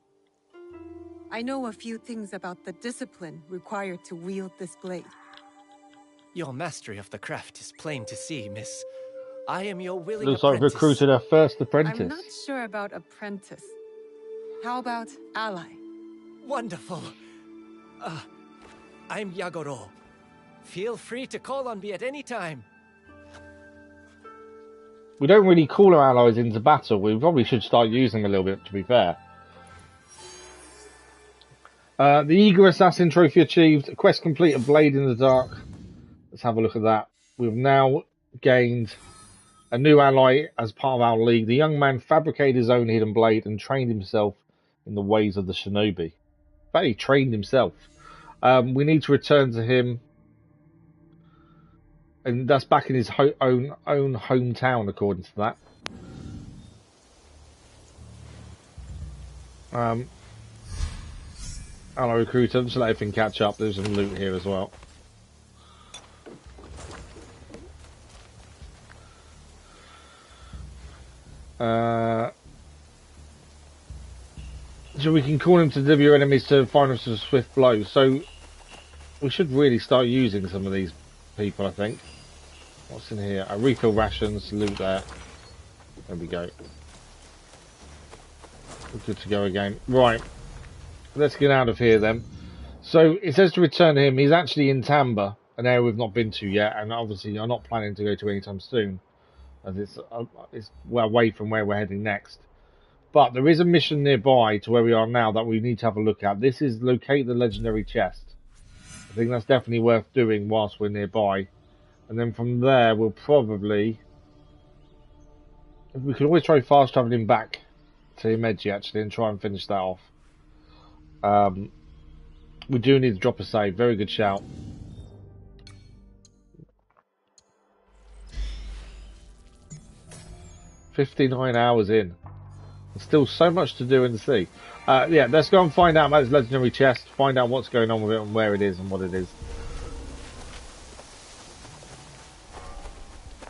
I know a few things about the discipline required to wield this blade. Your mastery of the craft is plain to see, miss. I am your willing Looks apprentice. like recruited our first apprentice. I'm not sure about apprentice. How about ally? Wonderful. I'm Yagoro. Feel free to call on me at any time. We don't really call our allies into battle. We probably should start using them a little bit, to be fair. The Eager Assassin trophy achieved. Quest complete, a blade in the dark. Let's have a look at that. We've now gained a new ally as part of our league. The young man fabricated his own hidden blade and trained himself in the ways of the Shinobi. But he trained himself. We need to return to him. And that's back in his own hometown, according to that. Hello, recruiter. Just let everything catch up. There's some loot here as well. So we can call him to deliver your enemies to find us a swift blow. So we should really start using some of these people, I think. What's in here? Refill rations, loot there. There we go. We're good to go again. Right. Let's get out of here then. So it says to return to him. He's actually in Tamba, an area we've not been to yet, and obviously I'm not planning to go to anytime soon, as it's well away from where we're heading next. But there is a mission nearby to where we are now that we need to have a look at. This is locate the legendary chest. I think that's definitely worth doing whilst we're nearby. And then from there, we'll probably... We can always try fast travelling back to Himeji, actually, and try and finish that off. We do need to drop a save. Very good shout. "59 hours in. There's still so much to do and see." Yeah, let's go and find out about this legendary chest. Find out what's going on with it and where it is and what it is.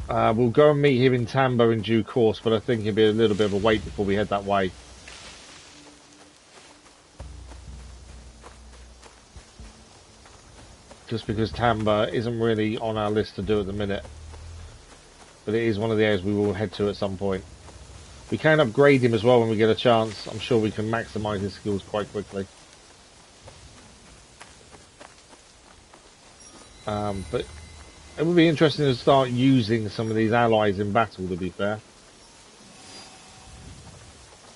We'll go and meet him in Tamba in due course, but I think it'll be a little bit of a wait before we head that way. Just because Tamba isn't really on our list to do at the minute. But it is one of the areas we will head to at some point. We can upgrade him as well when we get a chance. I'm sure we can maximise his skills quite quickly. But it would be interesting to start using some of these allies in battle, to be fair.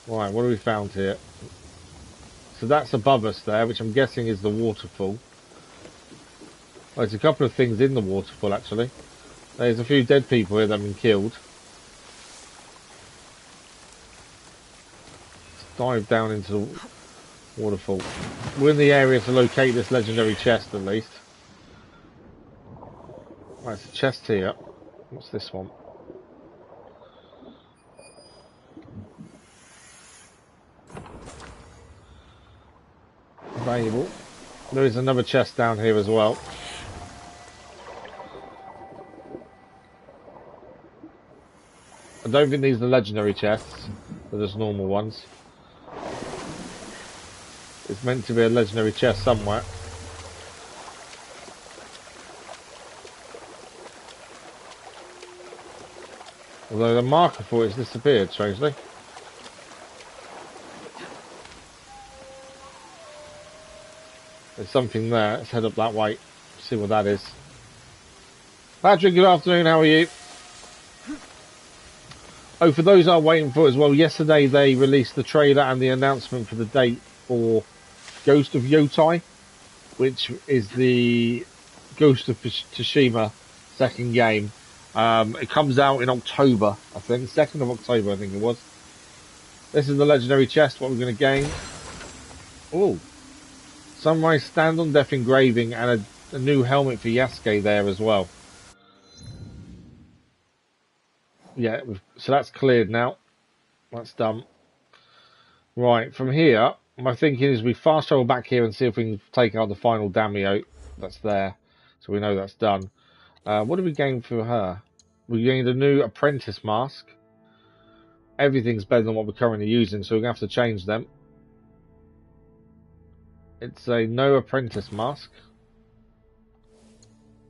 Right, what have we found here? So that's above us there, which I'm guessing is the waterfall. Oh, there's a couple of things in the waterfall, actually. There's a few dead people here that have been killed. Let's dive down into the waterfall. We're in the area to locate this legendary chest, at least. Right, it's a chest here. What's this one? Valuable. There is another chest down here as well. I don't think these are legendary chests. They're just normal ones. It's meant to be a legendary chest somewhere. Although the marker for it has disappeared, strangely. There's something there. Let's head up that way. See what that is. Patrick, good afternoon. How are you? Oh, for those I'm waiting for as well, yesterday they released the trailer and the announcement for the date for Ghost of Yotai, which is the Ghost of Tsushima second game. It comes out in October, I think. 2nd of October, I think it was. This is the legendary chest, what we're going to gain. Oh, Sunrise Stand-on Death engraving and a new helmet for Yasuke there as well. Yeah, so that's cleared now. That's done. Right, from here, my thinking is we fast travel back here and see if we can take out the final Daimyo that's there. So we know that's done. What did we gain for her? We gained a new apprentice mask. Everything's better than what we're currently using, so we're going to have to change them. It's a no apprentice mask.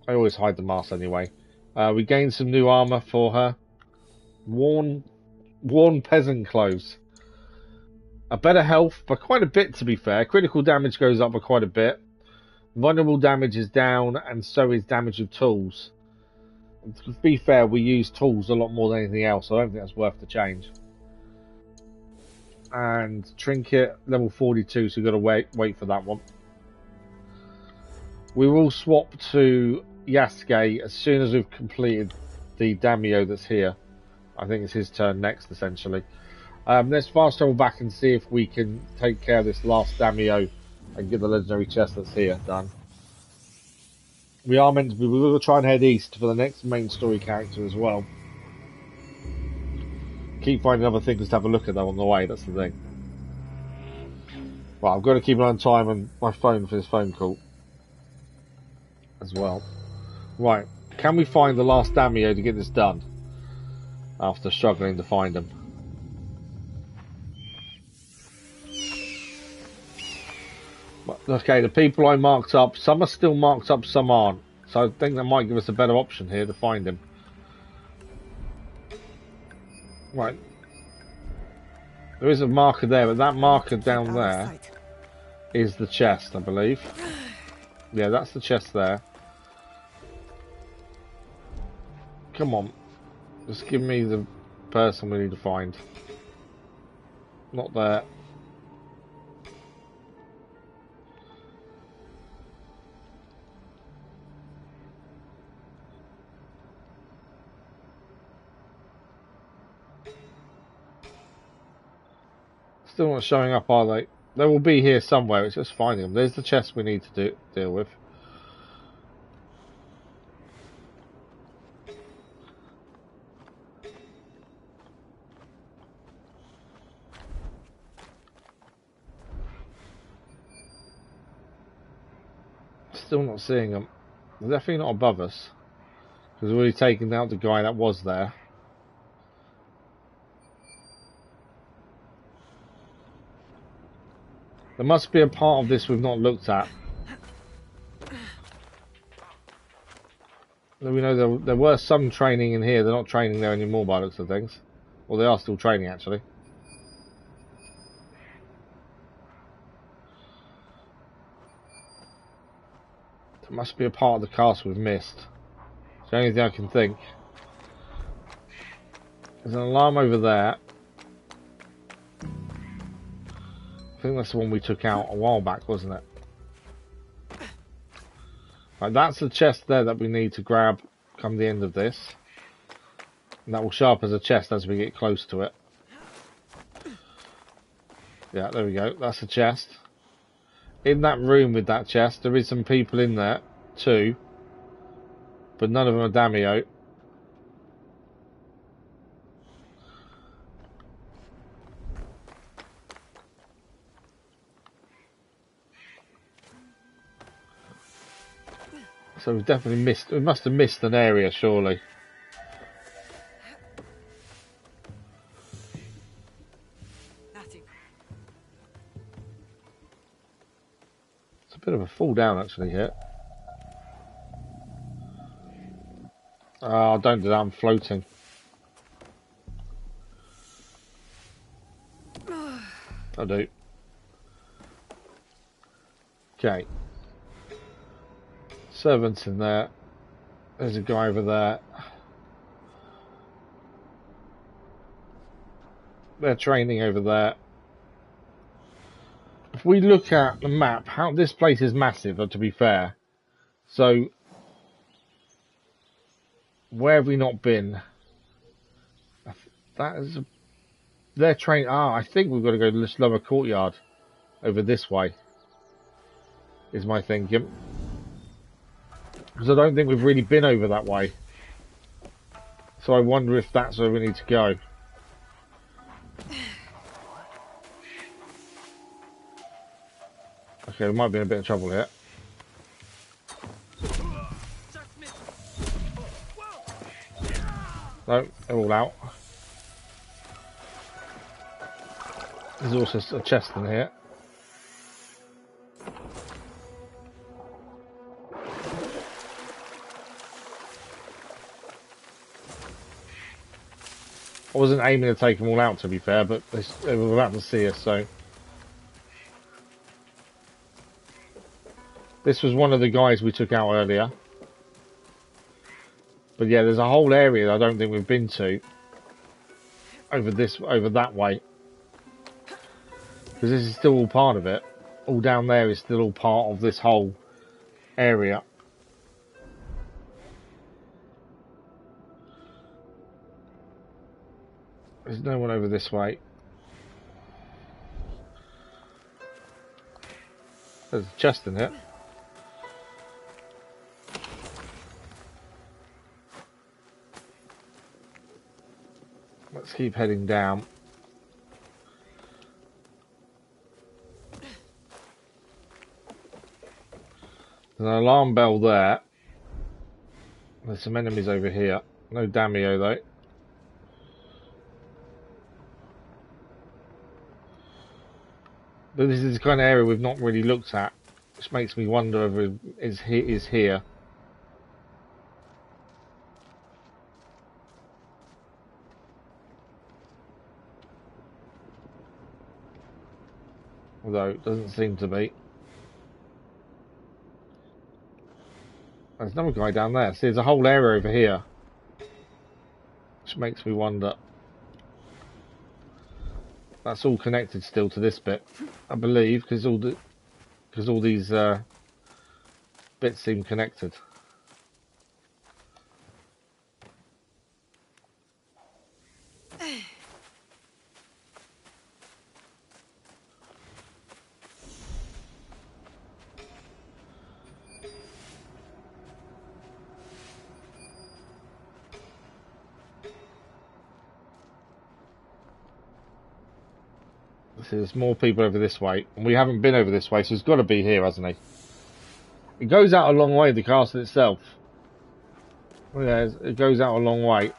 I always hide the mask anyway. We gained some new armour for her. Worn peasant clothes. A better health, but quite a bit to be fair. Critical damage goes up by quite a bit. Vulnerable damage is down, and so is damage of tools. To be fair, we use tools a lot more than anything else, so I don't think that's worth the change. And trinket, level 42, so we've got to wait for that one. We will swap to Yasuke as soon as we've completed the Daimyo that's here. I think it's his turn next, essentially. Let's fast travel back and see if we can take care of this last Daimyo and get the legendary chest that's here done. We are meant to be, we will try and head east for the next main story character as well. Keep finding other things to have a look at though on the way, that's the thing. Right, I've got to keep an eye on time and my phone for this phone call as well. Right, can we find the last Daimyo to get this done? After struggling to find them. Okay, the people I marked up, some are still marked up, some aren't. So I think that might give us a better option here to find him. Right. There is a marker there, but that marker down there is the chest, I believe. Yeah, that's the chest there. Come on. Just give me the person we need to find. Not there. Still not showing up, are they? They will be here somewhere. It's just finding them. There's the chest we need to deal with. Still not seeing them. They're definitely not above us. Because we've already taken out the guy that was there. There must be a part of this we've not looked at. We know there were some training in here. They're not training there anymore by the looks of things. Well, they are still training actually. There must be a part of the castle we've missed. It's the only thing I can think. There's an alarm over there. I think that's the one we took out a while back, wasn't it? Right, that's the chest there that we need to grab come the end of this. And that will show up as a chest as we get close to it. Yeah, there we go. That's the chest. In that room with that chest, there is some people in there too. but none of them are daimyo. So we've definitely missed. We must have missed an area, surely. It's a bit of a fall down actually here. Oh, don't do that. I'm floating. I do. Okay. Servants in there. There's a guy over there. They're training over there. If we look at the map, how this place is massive, to be fair. So, where have we not been? That is... They're training... Ah, I think we've got to go to this lower courtyard. Over this way. Is my thinking. Because I don't think we've really been over that way. So I wonder if that's where we need to go. Okay, we might be in a bit of trouble here. No, they're all out. There's also a chest in here. I wasn't aiming to take them all out, to be fair, but they were about to see us, so... This was one of the guys we took out earlier. But yeah, there's a whole area that I don't think we've been to. Over that way. Because this is still all part of it. All down there is still all part of this whole area. There's no one over this way. There's a chest in here. Let's keep heading down. There's an alarm bell there. There's some enemies over here. No daimyo though. But this is the kind of area we've not really looked at, which makes me wonder if it is here. Although it doesn't seem to be. There's another guy down there. See, there's a whole area over here, which makes me wonder. That's all connected still to this bit, I believe, because all these bits seem connected. So there's more people over this way, and we haven't been over this way, so he's got to be here, hasn't he? It goes out a long way, the castle itself. Yeah, it goes out a long way.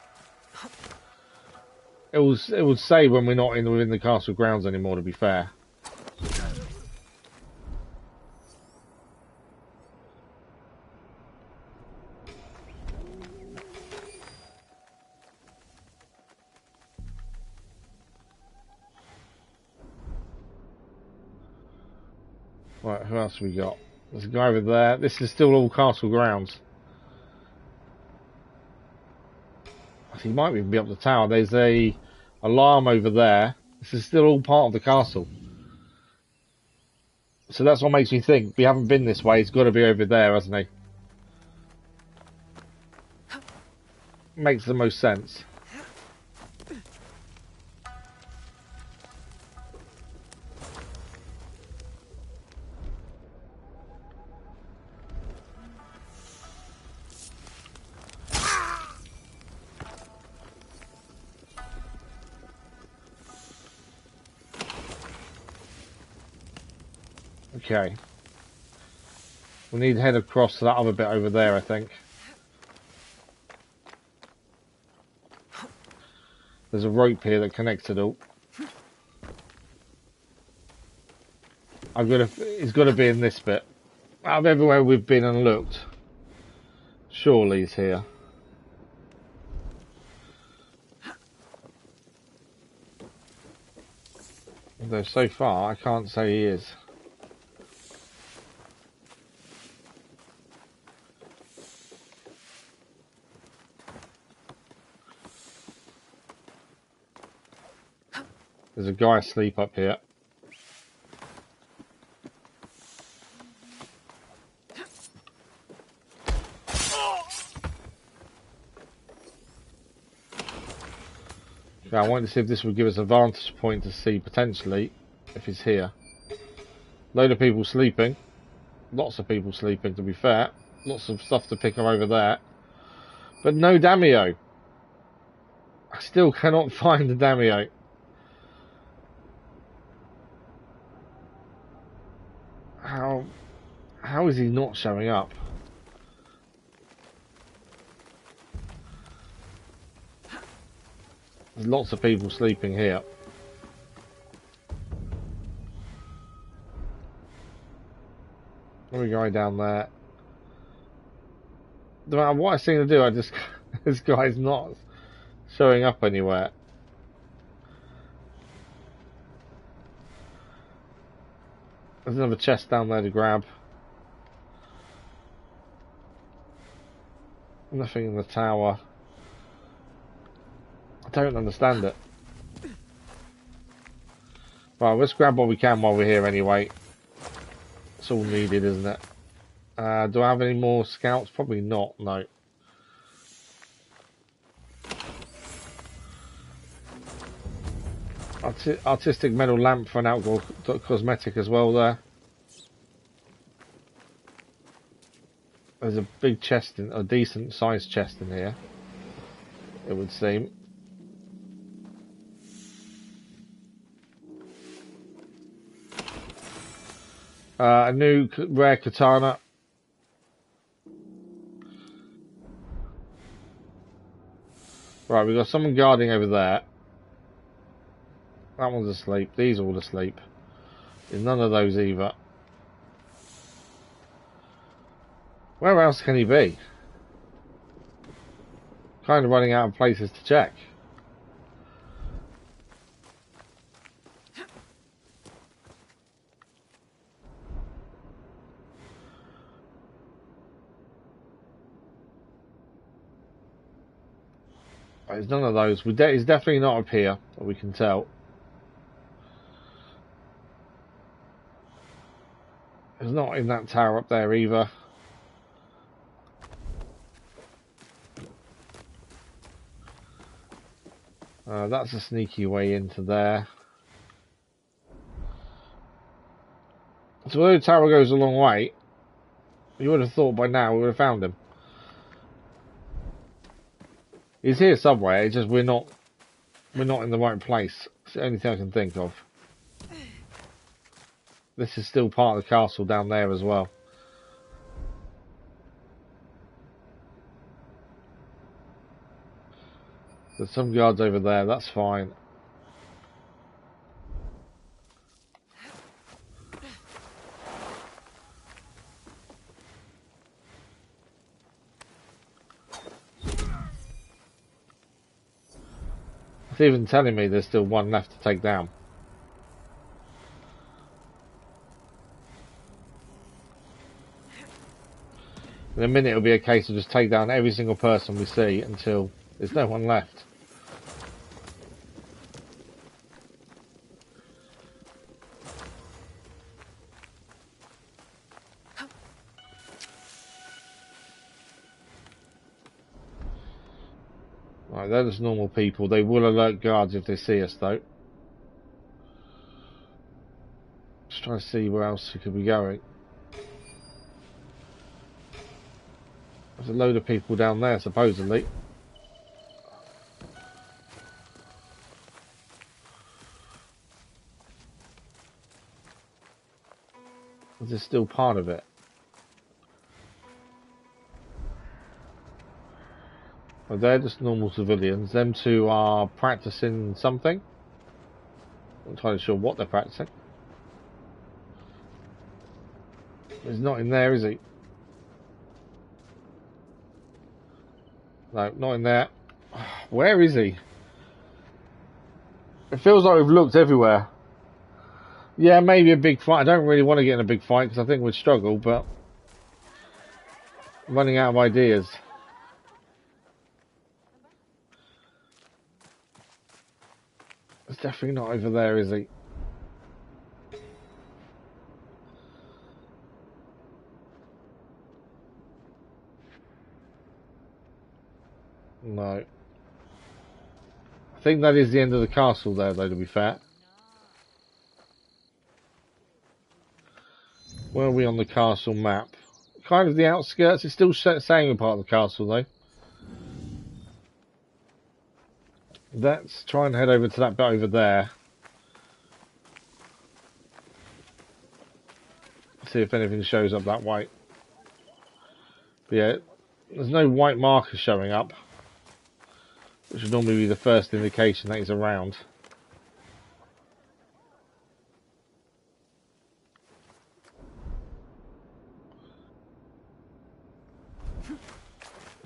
It will say when we're not within the castle grounds anymore, to be fair. Right, who else have we got? There's a guy over there. This is still all castle grounds. He might even be up the tower. There's a alarm over there. This is still all part of the castle. So that's what makes me think we haven't been this way. He's got to be over there, hasn't he? Makes the most sense. Okay. We need to head across to that other bit over there, I think. There's a rope here that connects it all. It's got to be in this bit. Out of everywhere we've been and looked, surely he's here. Although so far I can't say he is. There's a guy asleep up here. I wanted to see if this would give us a vantage point to see potentially if he's here. Load of people sleeping. Lots of people sleeping, to be fair. Lots of stuff to pick up over there. But no Damio. I still cannot find the Damio. How is he not showing up? There's lots of people sleeping here. Let me go down there. No matter what I seem to do, this guy's not showing up anywhere. There's another chest down there to grab. Nothing in the tower. I don't understand it. Right, let's grab what we can while we're here anyway. It's all needed, isn't it? Do I have any more scouts? Probably not, no. Artistic metal lamp for an outdoor cosmetic as well there. There's a big chest, a decent sized chest in here, it would seem. A new rare katana. Right, we've got someone guarding over there. That one's asleep. These are all asleep. There's none of those either. Where else can he be? Kind of running out of places to check. There's none of those. He's definitely not up here, that we can tell. He's not in that tower up there either. That's a sneaky way into there. So although the tower goes a long way, you would have thought by now we would have found him. He's here somewhere, it's just we're not in the right place. It's the only thing I can think of. This is still part of the castle down there as well. There's some guards over there, that's fine. It's even telling me there's still one left to take down. In a minute it'll be a case of just take down every single person we see until there's no one left. Right, they're just normal people. They will alert guards if they see us though. Just trying to see where else we could be going. There's a load of people down there supposedly. Is this still part of it? Well, they're just normal civilians. Them two are practicing something. I'm not entirely sure what they're practicing. He's not in there, is he? No, not in there. Where is he? It feels like we've looked everywhere. Yeah, maybe a big fight. I don't really want to get in a big fight because I think we'd struggle, but I'm running out of ideas. It's definitely not over there, is he? No. I think that is the end of the castle there, though, to be fair. Where are we on the castle map? Kind of the outskirts. It's still saying a part of the castle, though. Let's try and head over to that bit over there. See if anything shows up that way. But yeah, there's no white marker showing up, which would normally be the first indication that he's around.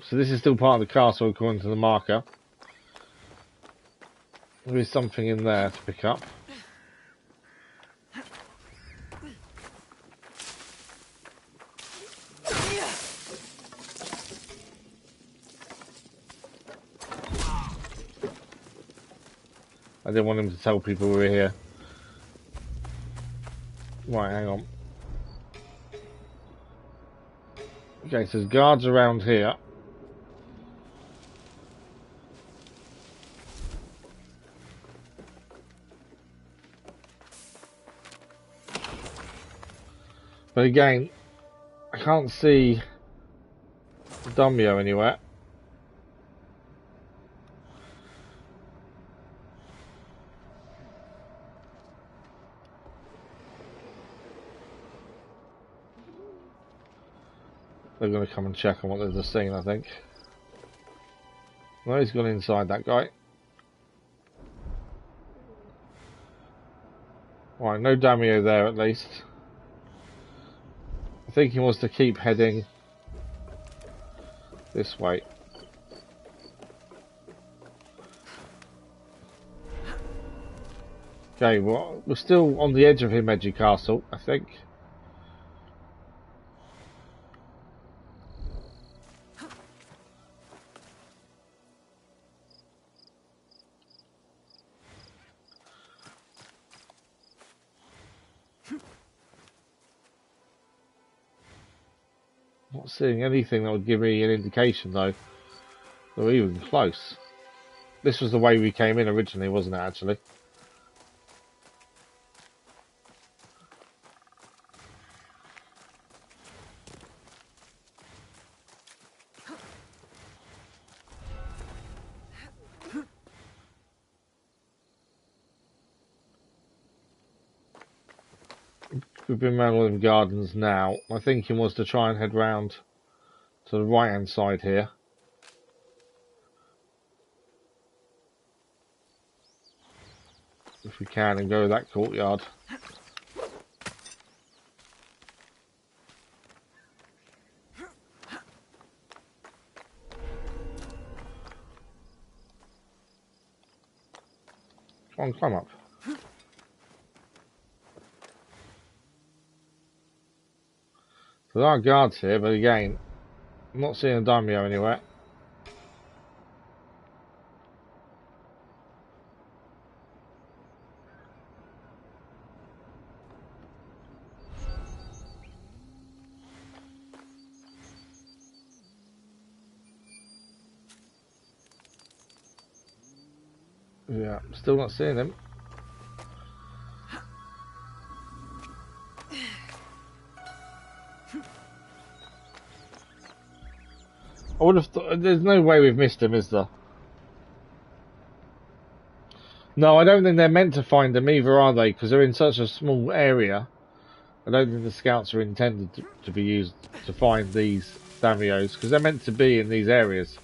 So this is still part of the castle according to the marker. There is something in there to pick up. I didn't want him to tell people we were here. Right, hang on. Okay, so there's guards around here. But again, I can't see Dumio anywhere. They're going to come and check on what they're just seeing, I think. Well, he's gone inside, that guy. Right, no Damio there at least. I think he wants to keep heading this way. Okay, well, we're still on the edge of Himeji Castle, I think. Not seeing anything that would give me an indication, though, that we're even close. This was the way we came in originally, wasn't it, actually? We've been around all them gardens now. My thinking was to try and head round to the right hand side here. If we can, and go to that courtyard. Come on, climb up. There are guards here, but again, I'm not seeing a daimyo anywhere. Yeah, still not seeing him. I would have thought, there's no way we've missed him, is there? No, I don't think they're meant to find him either, are they? Because they're in such a small area. I don't think the scouts are intended to be used to find these daimyos, because they're meant to be in these areas.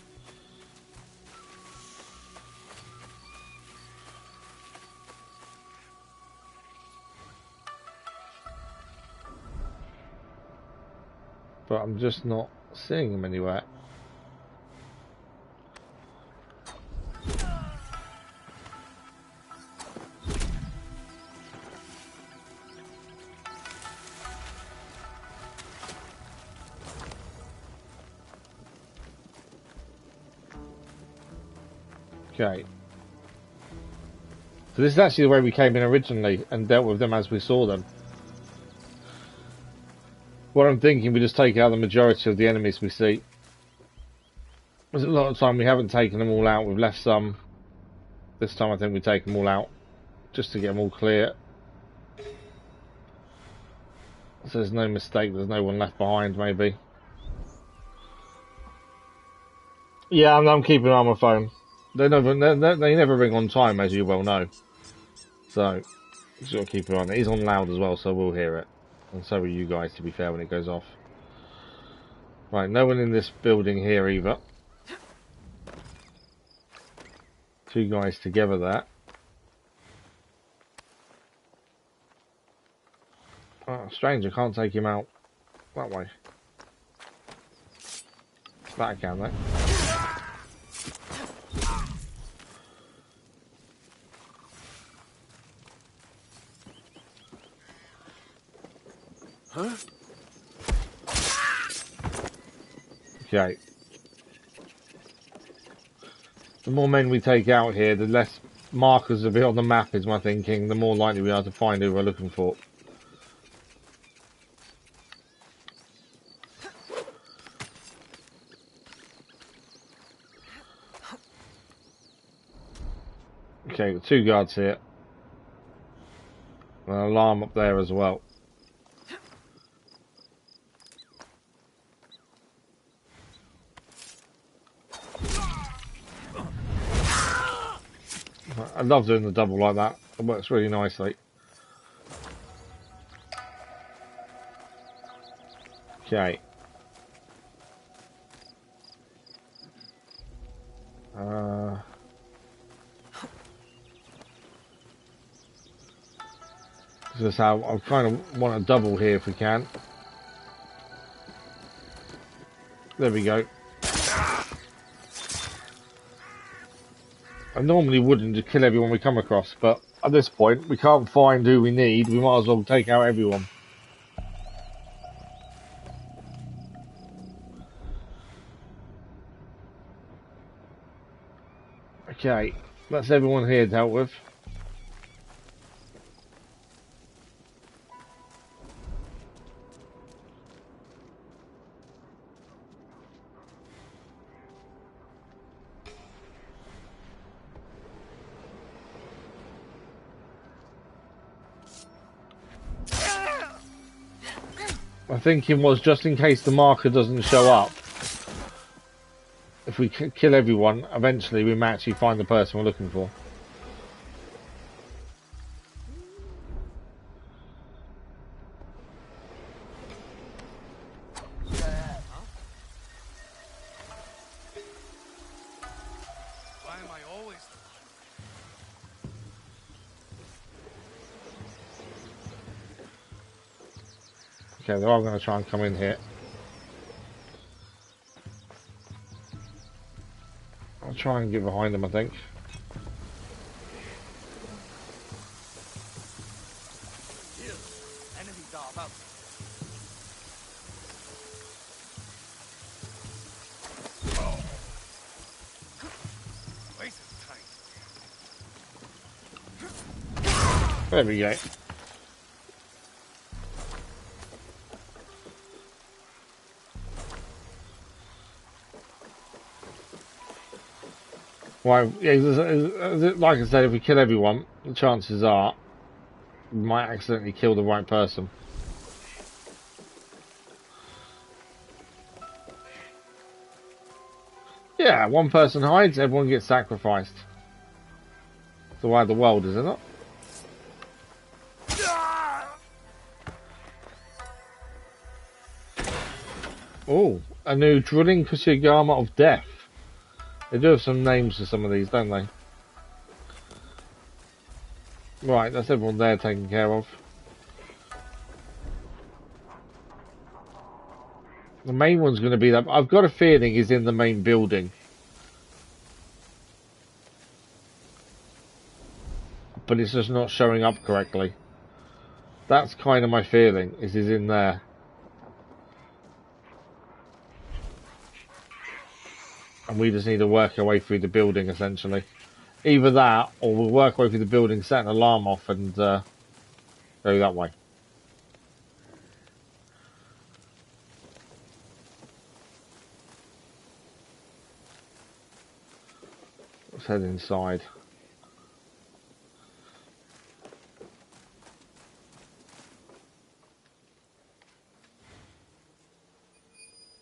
But I'm just not seeing them anywhere. Okay. So this is actually the way we came in originally and dealt with them as we saw them. What I'm thinking, we just take out the majority of the enemies we see. There's a lot of time we haven't taken them all out, we've left some. This time I think we take them all out, just to get them all clear. So there's no mistake, there's no one left behind maybe. Yeah, I'm keeping an eye on my phone. They never ring on time, as you well know. So, just got to keep it on. It is on loud as well, so we'll hear it. And so will you guys, to be fair, when it goes off. Right, no one in this building here either. Two guys together there. Oh, strange, I can't take him out that way. That I can, though. Huh? Okay. The more men we take out here, the less markers will be on the map, is my thinking. The more likely we are to find who we're looking for. Okay, got two guards here. An alarm up there as well. I love doing the double like that. It works really nicely. Okay. This is how I kind of want a double here if we can. There we go. I normally wouldn't just kill everyone we come across, but at this point we can't find who we need. We might as well take out everyone. Okay, that's everyone here dealt with. My thinking was, just in case the marker doesn't show up, if we kill everyone, eventually we might actually find the person we're looking for. Why am I always... Okay, they're all going to try and come in here. I'll try and get behind them, I think. Enemies are about. Place is tight. There we go. Well, yeah, like I said, if we kill everyone, the chances are we might accidentally kill the right person. Yeah, one person hides, everyone gets sacrificed. It's the way of the world, isn't it? Oh, a new drilling Kusugama of Death. They do have some names for some of these, don't they? Right, that's everyone there taken care of. The main one's going to be that. I've got a feeling is in the main building. But it's just not showing up correctly. That's kind of my feeling, is he's in there. And we just need to work our way through the building, essentially. Either that, or we'll work our way through the building, set an alarm off, and go that way. Let's head inside.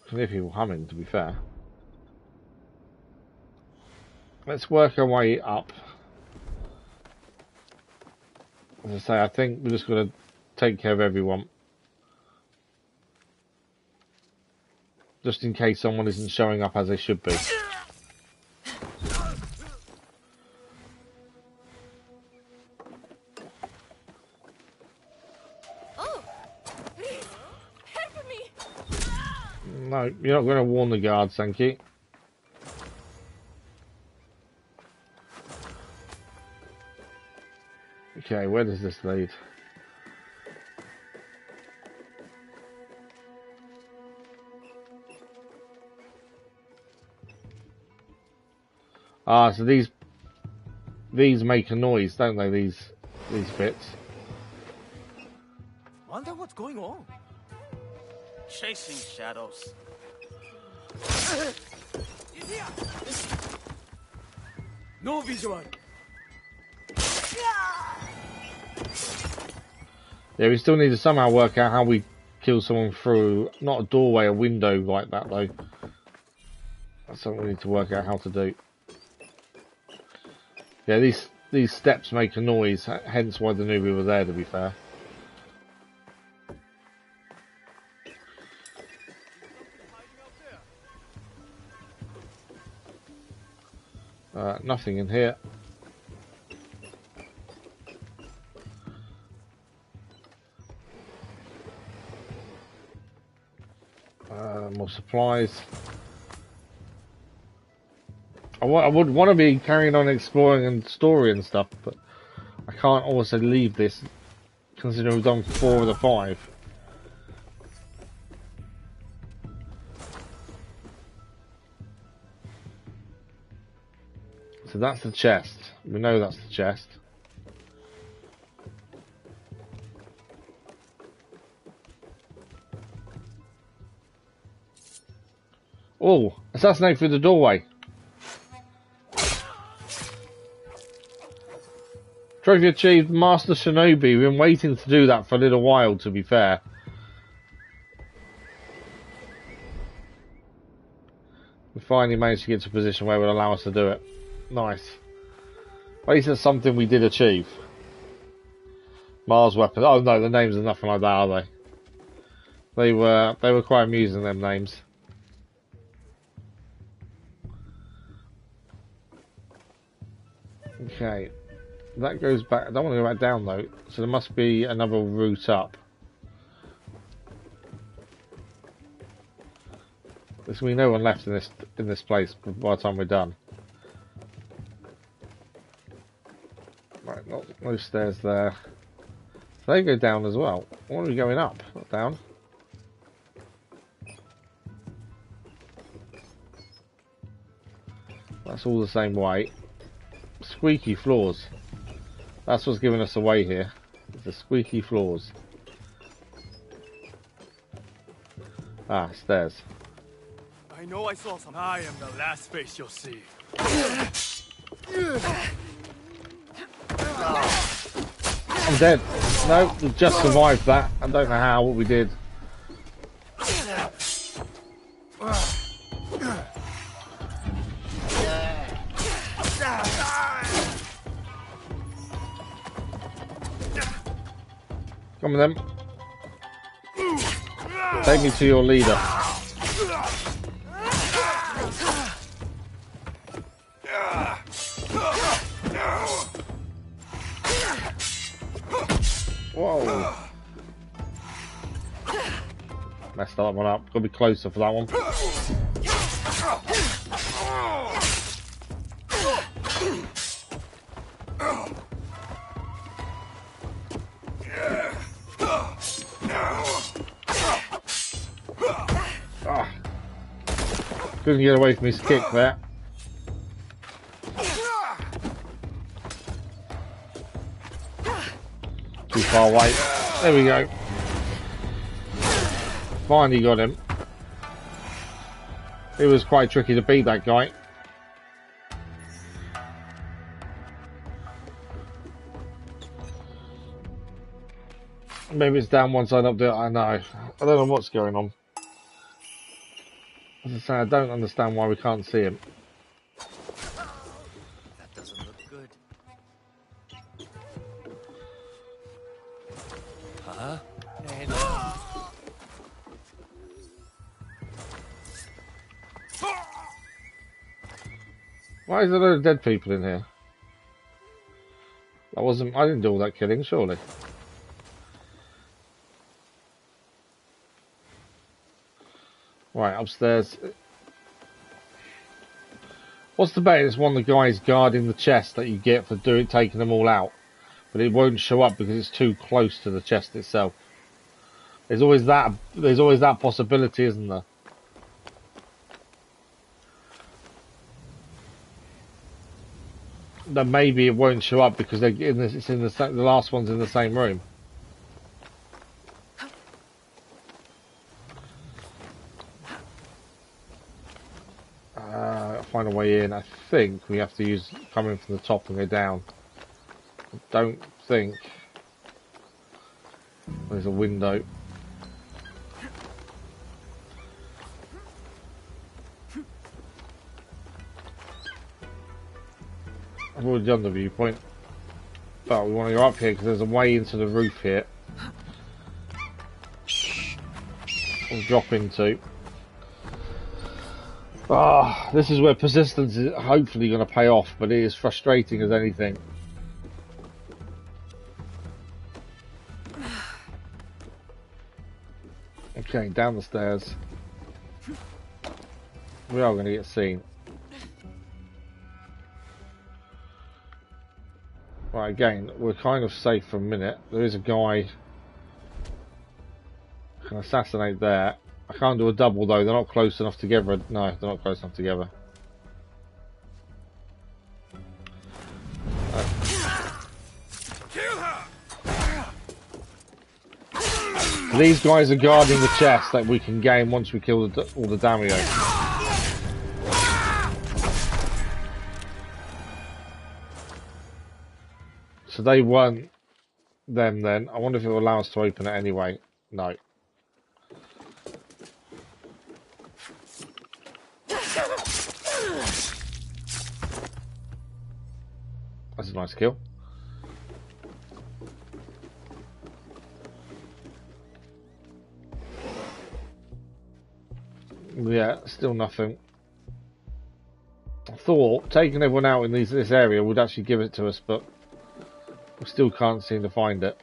I can hear people humming, to be fair. Let's work our way up. As I say, I think we're just going to take care of everyone. Just in case someone isn't showing up as they should be. Oh, please, help me. No, you're not going to warn the guards, thank you. Okay, where does this lead? Ah, so these make a noise, don't they? These bits. Wonder what's going on. Chasing shadows. No visual. Yeah, we still need to somehow work out how we kill someone through, not a doorway, a window like that though. That's something we need to work out how to do. Yeah, these steps make a noise, hence why the newbie were there, to be fair. Nothing in here. More supplies. I would want to be carrying on exploring and story and stuff, but I can't also leave this, considering we've done 4 of the 5. So that's the chest. We know that's the chest. Oh, assassinate through the doorway. Trophy achieved, Master Shinobi. We've been waiting to do that for a little while, to be fair. We finally managed to get to a position where it would allow us to do it. Nice. At least it's something we did achieve. Mars weapon. Oh no, the names are nothing like that, are they? They were quite amusing, them names. Okay. That goes back. I don't want to go back down though, so there must be another route up. There's going to be no one left in this place by the time we're done. Right, no stairs there. So they go down as well. Why are we going up, not down? That's all the same way. Squeaky floors. That's what's giving us away here. The squeaky floors. Ah, stairs. I know I saw some. I am the last face you'll see. I'm dead. No, we just survived that. I don't know how, what we did. Come on then. Take me to your leader. Whoa. Messed that one up. Gotta be closer for that one. Couldn't get away from his kick there. Too far away. There we go. Finally got him. It was quite tricky to beat that guy. Maybe it's down one side, up the other. I know. I don't know what's going on. As I say, I don't understand why we can't see him. That doesn't look good. Huh? Why is there a load of dead people in here? I didn't do all that killing, surely. Right, upstairs. What's the bet? It's one of the guys guarding the chest that you get for taking them all out. But it won't show up because it's too close to the chest itself. There's always that possibility, isn't there? That maybe it won't show up because the last one's in the same room. Find a way in. I think we have to use coming from the top and go down. I don't think there's a window. I've already done the viewpoint, but we want to go up here because there's a way into the roof here. We'll drop into. This is where persistence is hopefully going to pay off, but it is frustrating as anything. Okay, down the stairs. We are going to get seen. Right, again, we're kind of safe for a minute. There is a guy. Can assassinate there. I can't do a double though, they're not close enough together. No, they're not close enough together. These guys are guarding the chest that we can gain once we kill all the daimyo. So they weren't them then. I wonder if it will allow us to open it anyway. No. That's a nice kill. Yeah, still nothing. I thought taking everyone out in this area would actually give it to us, but we still can't seem to find it.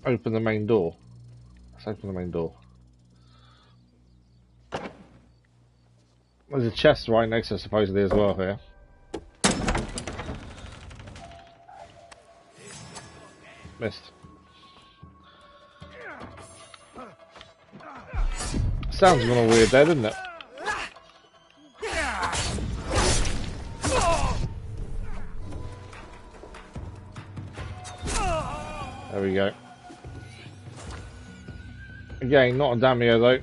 Open the main door. Let's open the main door. There's a chest right next to us supposedly as well here. Missed. Sounds kind of weird there, doesn't it? There we go. Again, not a daimyo though.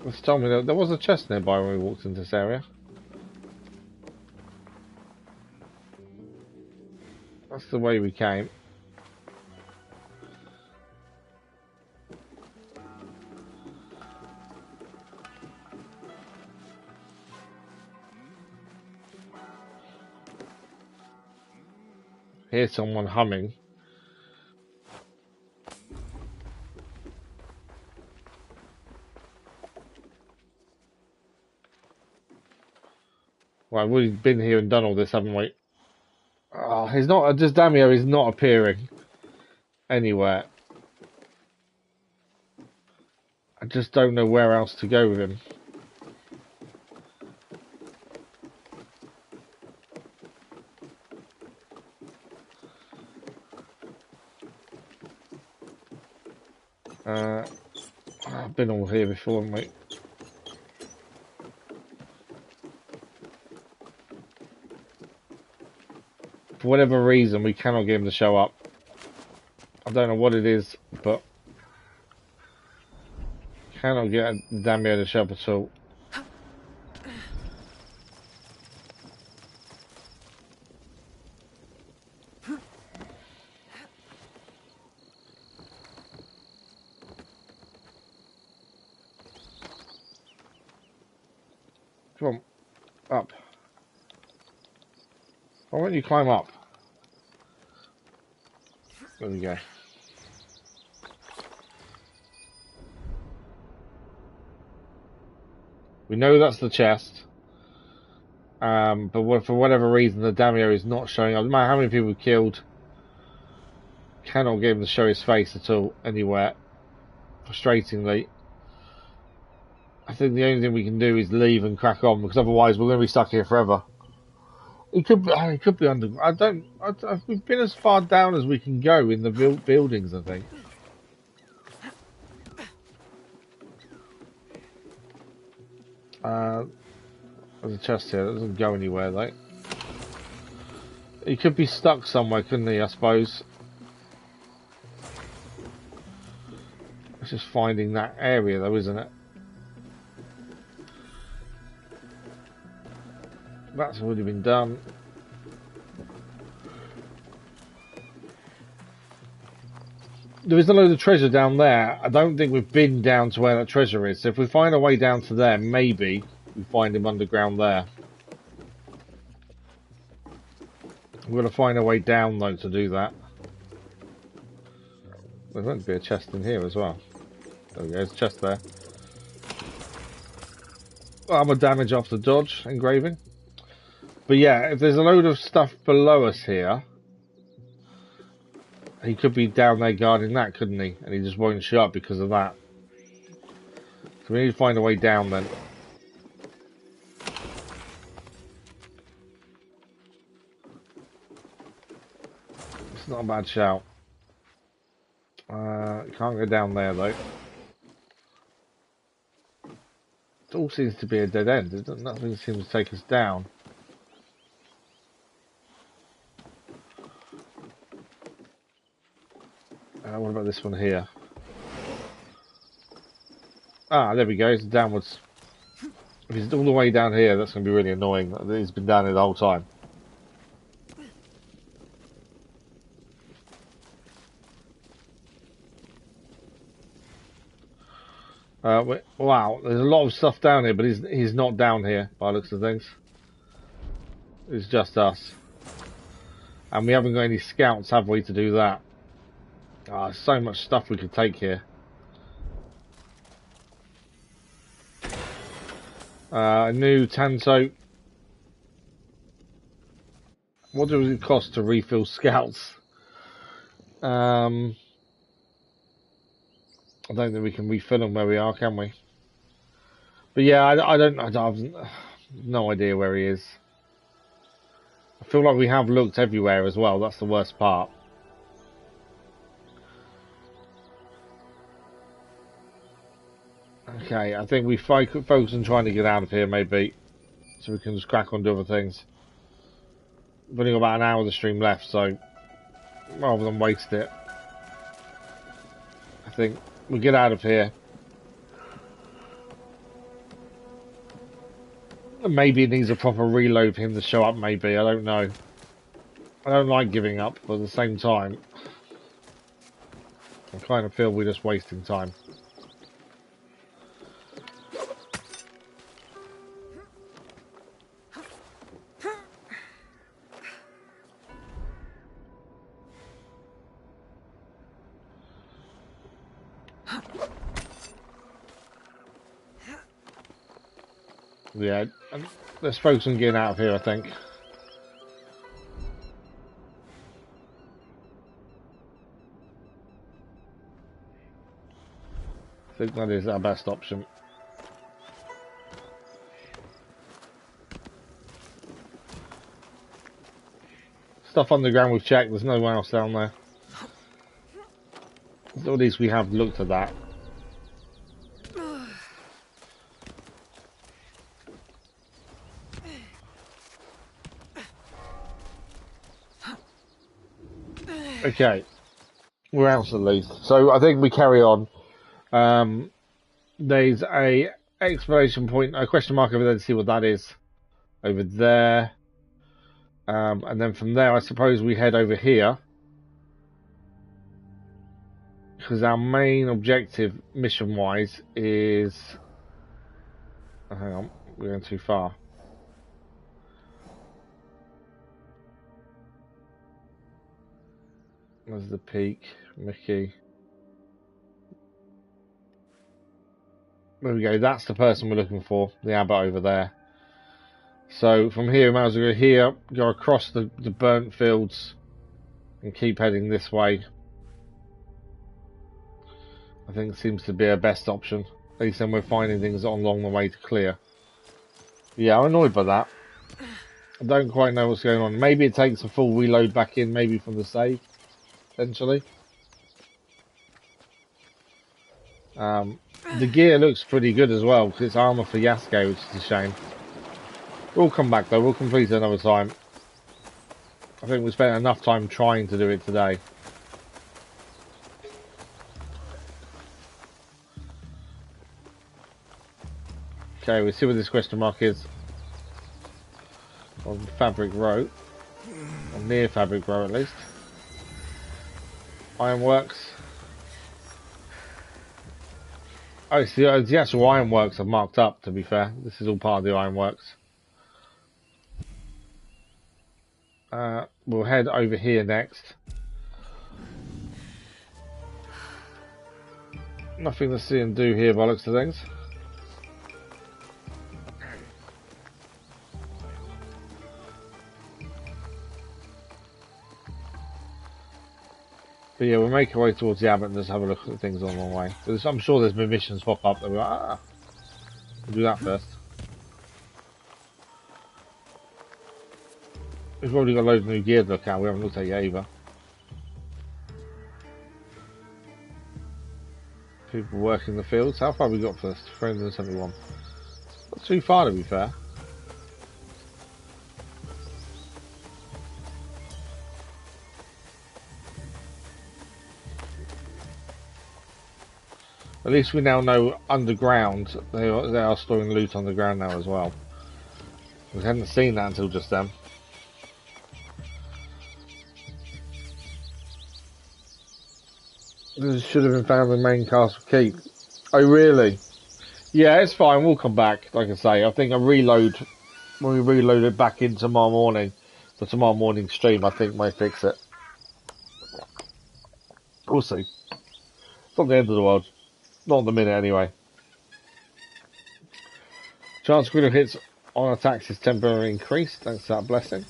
Let's tell me that there was a chest nearby when we walked into this area. That's the way we came. Hear someone humming. Well, we've been here and done all this, haven't we? Oh, he's not. Just Damio is not appearing anywhere. I just don't know where else to go with him. I've been all here before, haven't we? For whatever reason, we cannot get him to show up. I don't know what it is, but cannot get Damio to show up at all. Come on, up. Why won't you climb up? There we go. We know that's the chest. But for whatever reason, the Damio is not showing up. No matter how many people we killed, cannot get him to show his face at all, anywhere. Frustratingly. I think the only thing we can do is leave and crack on, because otherwise we're going to be stuck here forever. It could be under. We've been as far down as we can go in the buildings, I think. There's a chest here. That doesn't go anywhere, though. He could be stuck somewhere, couldn't he, I suppose? It's just finding that area, though, isn't it? That's already been done. There is a load of treasure down there. I don't think we've been down to where that treasure is. So if we find a way down to there, maybe we find him underground there. We're going to find a way down, though, to do that. There's meant to be a chest in here as well. There we go, there's a chest there. Armor damage after dodge, engraving. But yeah, if there's a load of stuff below us here, he could be down there guarding that, couldn't he? And he just won't show up because of that. So we need to find a way down then. It's not a bad shout. Can't go down there though. It all seems to be a dead end. Nothing seems to take us down. What about this one here? Ah, there we go. It's downwards. If he's all the way down here, that's going to be really annoying. He's been down here the whole time. Wow, there's a lot of stuff down here, but he's not down here by the looks of things. It's just us. And we haven't got any scouts, have we, to do that? Ah, so much stuff we could take here. A new Tanto. What does it cost to refill scouts? I don't think we can refill them where we are, can we? But yeah, I have no idea where he is. I feel like we have looked everywhere as well. That's the worst part. Okay, I think we focus on trying to get out of here, maybe, so we can just crack on to other things. We've only got about an hour of the stream left, so rather than waste it, I think we get out of here. Maybe it needs a proper reload for him to show up, maybe, I don't know. I don't like giving up, but at the same time, I kind of feel we're just wasting time. Yeah, let's focus on getting out of here, I think. I think that is our best option. Stuff underground we've checked, there's no one else down there. So at least we have looked at that. Okay, we're out at least. So I think we carry on. There's a exclamation point, a question mark over there to see what that is. Over there. And then from there, I suppose we head over here. Because our main objective, mission-wise, is... Oh, hang on, we're going too far. There's the peak, Mickey. There we go, that's the person we're looking for, the abbot over there. So from here, we might as well go here, go across the burnt fields, and keep heading this way. I think seems to be our best option. At least then we're finding things along the way to clear. Yeah, I'm annoyed by that. I don't quite know what's going on. Maybe it takes a full reload back in, maybe from the save, potentially. The gear looks pretty good as well, because it's armour for Yasuke, which is a shame. We'll come back though, we'll complete it another time. I think we spent enough time trying to do it today. Okay, we'll see what this question mark is. On Fabric Row. Or near Fabric Row at least. Ironworks. Oh, it's the actual ironworks I've marked up, to be fair. This is all part of the ironworks. We'll head over here next. Nothing to see and do here by looks of things. But yeah, we'll make our way towards the abbot and just have a look at things on the long way. I'm sure there's been missions pop up that we're like, we'll do that first. We've already got a load of new gear to look at, we haven't looked at it yet either. People working the fields. How far have we got first? 371. Not too far, to be fair. At least we now know underground they are storing loot on the ground now as well. We hadn't seen that until just then. This should have been found in the main castle keep. Oh really? Yeah, it's fine, we'll come back. Like I say, I think when we reload it back in tomorrow morning, the tomorrow morning stream, I think may fix it. We'll see. It's not the end of the world. Not in the minute anyway. Chance critical hits on attacks is temporarily increased, thanks to that blessing.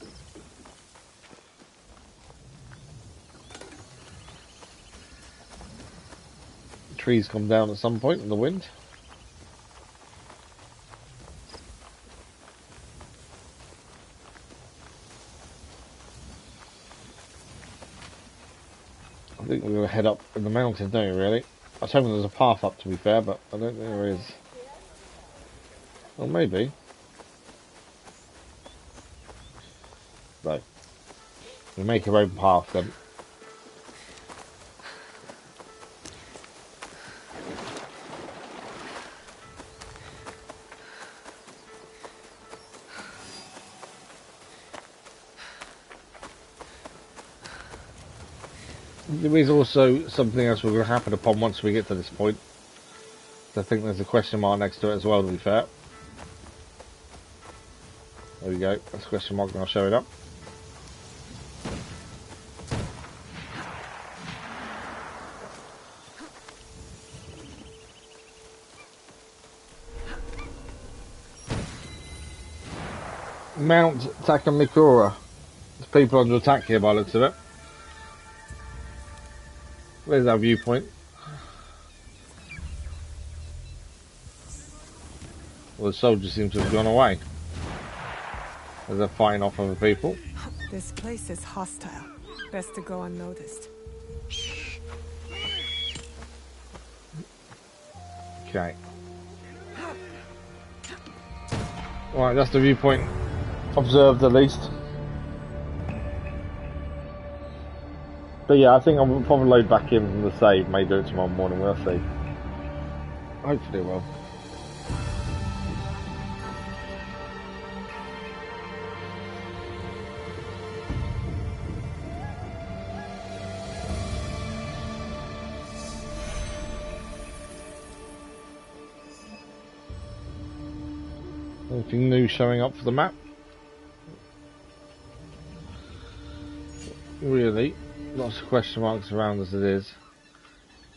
Trees come down at some point in the wind. I think we're going to head up in the mountain, don't we, really? I was hoping there was a path up, to be fair, but I don't think there is. Well, maybe. No. We make our own path then. There is also something else we're going to happen upon once we get to this point. I think there's a question mark next to it as well, to be fair. There we go, that's a question mark, and I'll show it up. Mount Takamikura. There's people under attack here by the looks of it. Where's our viewpoint? Well, the soldiers seem to have gone away. As they're fighting off other people. This place is hostile. Best to go unnoticed. Okay. Right, that's the viewpoint observed at least. But yeah, I think I'll probably load back in from the save. May do it tomorrow morning, we'll see. Hopefully it will. Anything new showing up for the map? Really? Lots of question marks around as it is.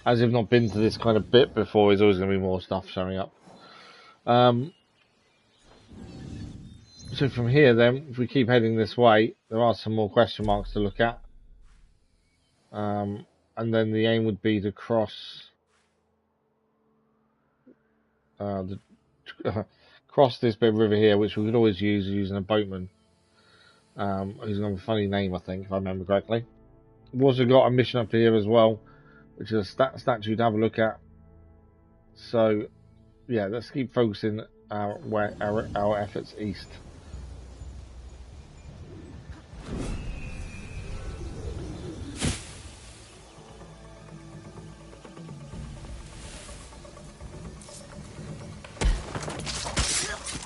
As you've not been to this kind of bit before, there's always going to be more stuff showing up. So from here then, if we keep heading this way, there are some more question marks to look at. And then the aim would be to cross cross this bit of river here, which we could always use using a boatman. Who's got a funny name, I think, if I remember correctly. We've also got a mission up here as well, which is a statue to have a look at. So, yeah, let's keep focusing our efforts east.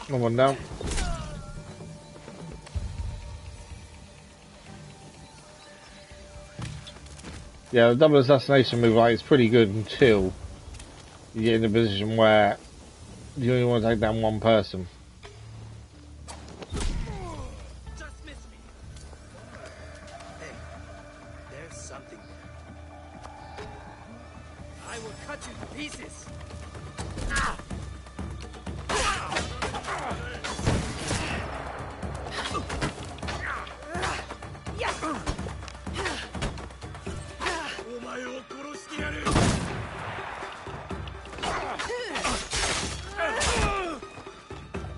One down. Yeah, the double assassination move is pretty good until you get in a position where you only want to take down one person. Just miss me. Hey, there's something there. I will cut you to pieces. Ah!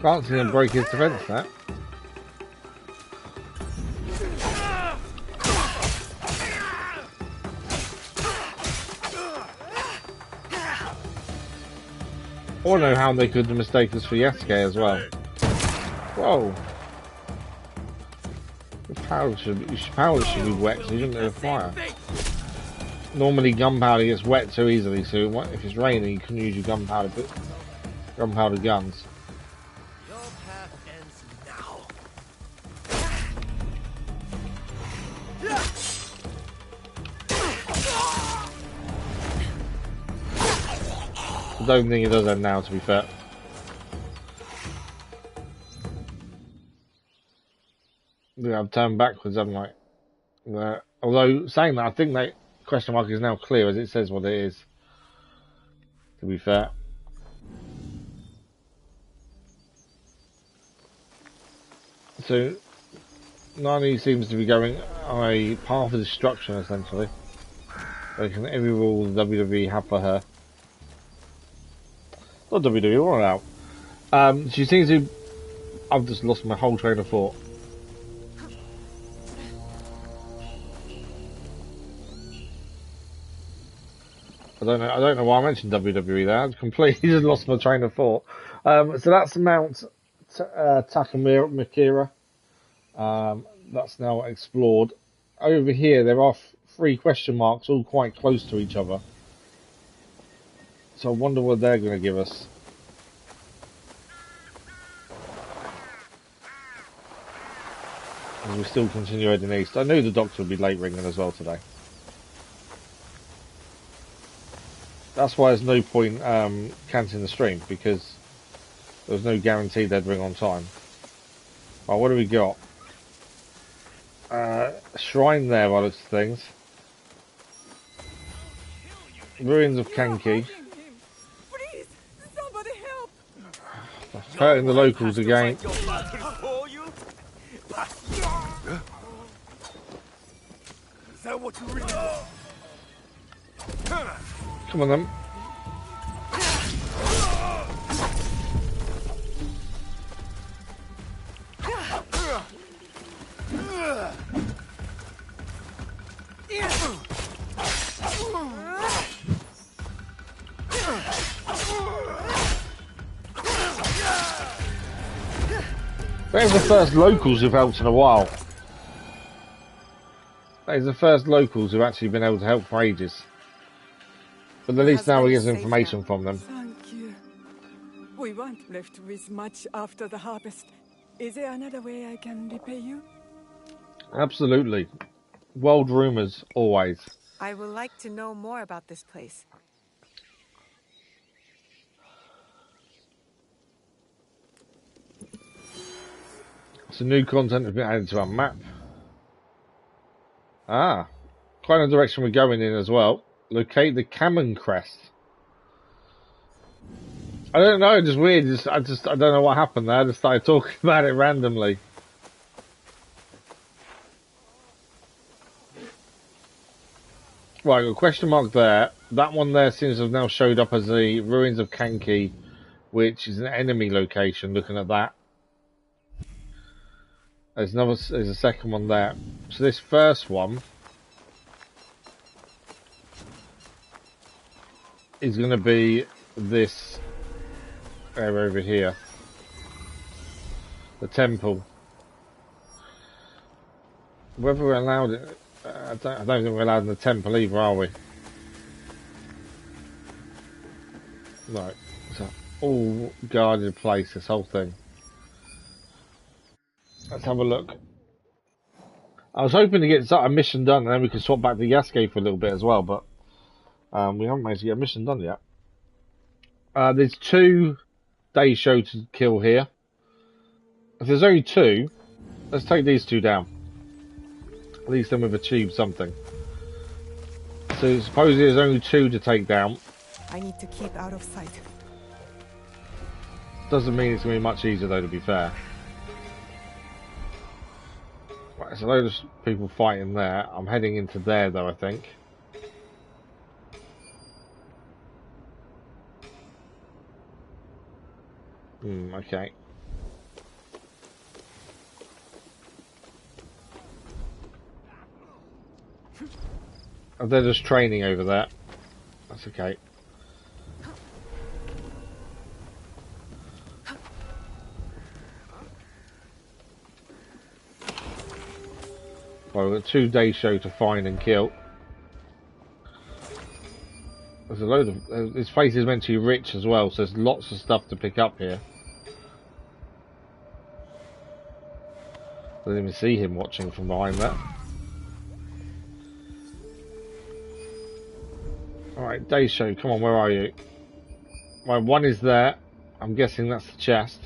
Can't see him break his defense, that. I want to know how they could mistake us for Yasuke as well. Whoa. Your powder should be wet, so you shouldn't have fire. Normally gunpowder gets wet too easily, so if it's raining you can use your gunpowder guns. Your path ends now. I don't think it does that now, to be fair. Yeah, I've turned backwards, haven't I? Although, saying that, I think that question mark is now clear as it says what it is, to be fair. So, Nani seems to be going on a path of destruction, essentially. Making every rule the WWE have for her. Not WWE, all out. She seems to... I've just lost my whole train of thought. I don't know why I mentioned WWE there. I completely just lost my train of thought. So that's Mount Takamikura. That's now explored. Over here, there are 3 question marks, all quite close to each other. So I wonder what they're going to give us. As we still continue heading east. I knew the doctor would be late ringing as well today. That's why there's no point cancelling the stream, because there's no guarantee they'd ring on time. Right, what do we got? Shrine there by looks of things. Ruins of Kanki. Please, somebody help! Hurting the locals again. Is that what you really want? Come on then. That is the first locals who've helped in a while. That is the first locals who've actually been able to help for ages. But at least now we get some information from them. Thank you. We weren't left with much after the harvest. Is there another way I can repay you? Absolutely. World rumours, always. I would like to know more about this place. Some new content has been added to our map. Ah, quite a direction we're going in as well. Locate the Kamen Crest. I don't know, just weird. I don't know what happened there. I just started talking about it randomly. Right, got a question mark there. That one there seems to have now showed up as the ruins of Kanki, which is an enemy location. Looking at that, there's a second one there. So this first one is going to be this area over here, the temple. Whether we're allowed it, I don't think we're allowed in the temple either, are we? No, it's an all guarded place, this whole thing. Let's have a look. I was hoping to get a mission done and then we could swap back to Yasuke for a little bit as well, but we haven't managed to get a mission done yet. There's 2 Daisho to kill here. If there's only 2, let's take these 2 down. At least then we've achieved something. So suppose there's only 2 to take down. I need to keep out of sight. Doesn't mean it's going to be much easier though, to be fair. Right, there's a load of people fighting there. I'm heading into there though, I think. Okay. Oh, they're just training over there. That's okay. Well, we've got 2 Daisho to find and kill. There's a load of... this place is meant to be rich as well, so there's lots of stuff to pick up here. I didn't even see him watching from behind that. Alright, Daisho, come on, where are you? Right, one is there. I'm guessing that's the chest.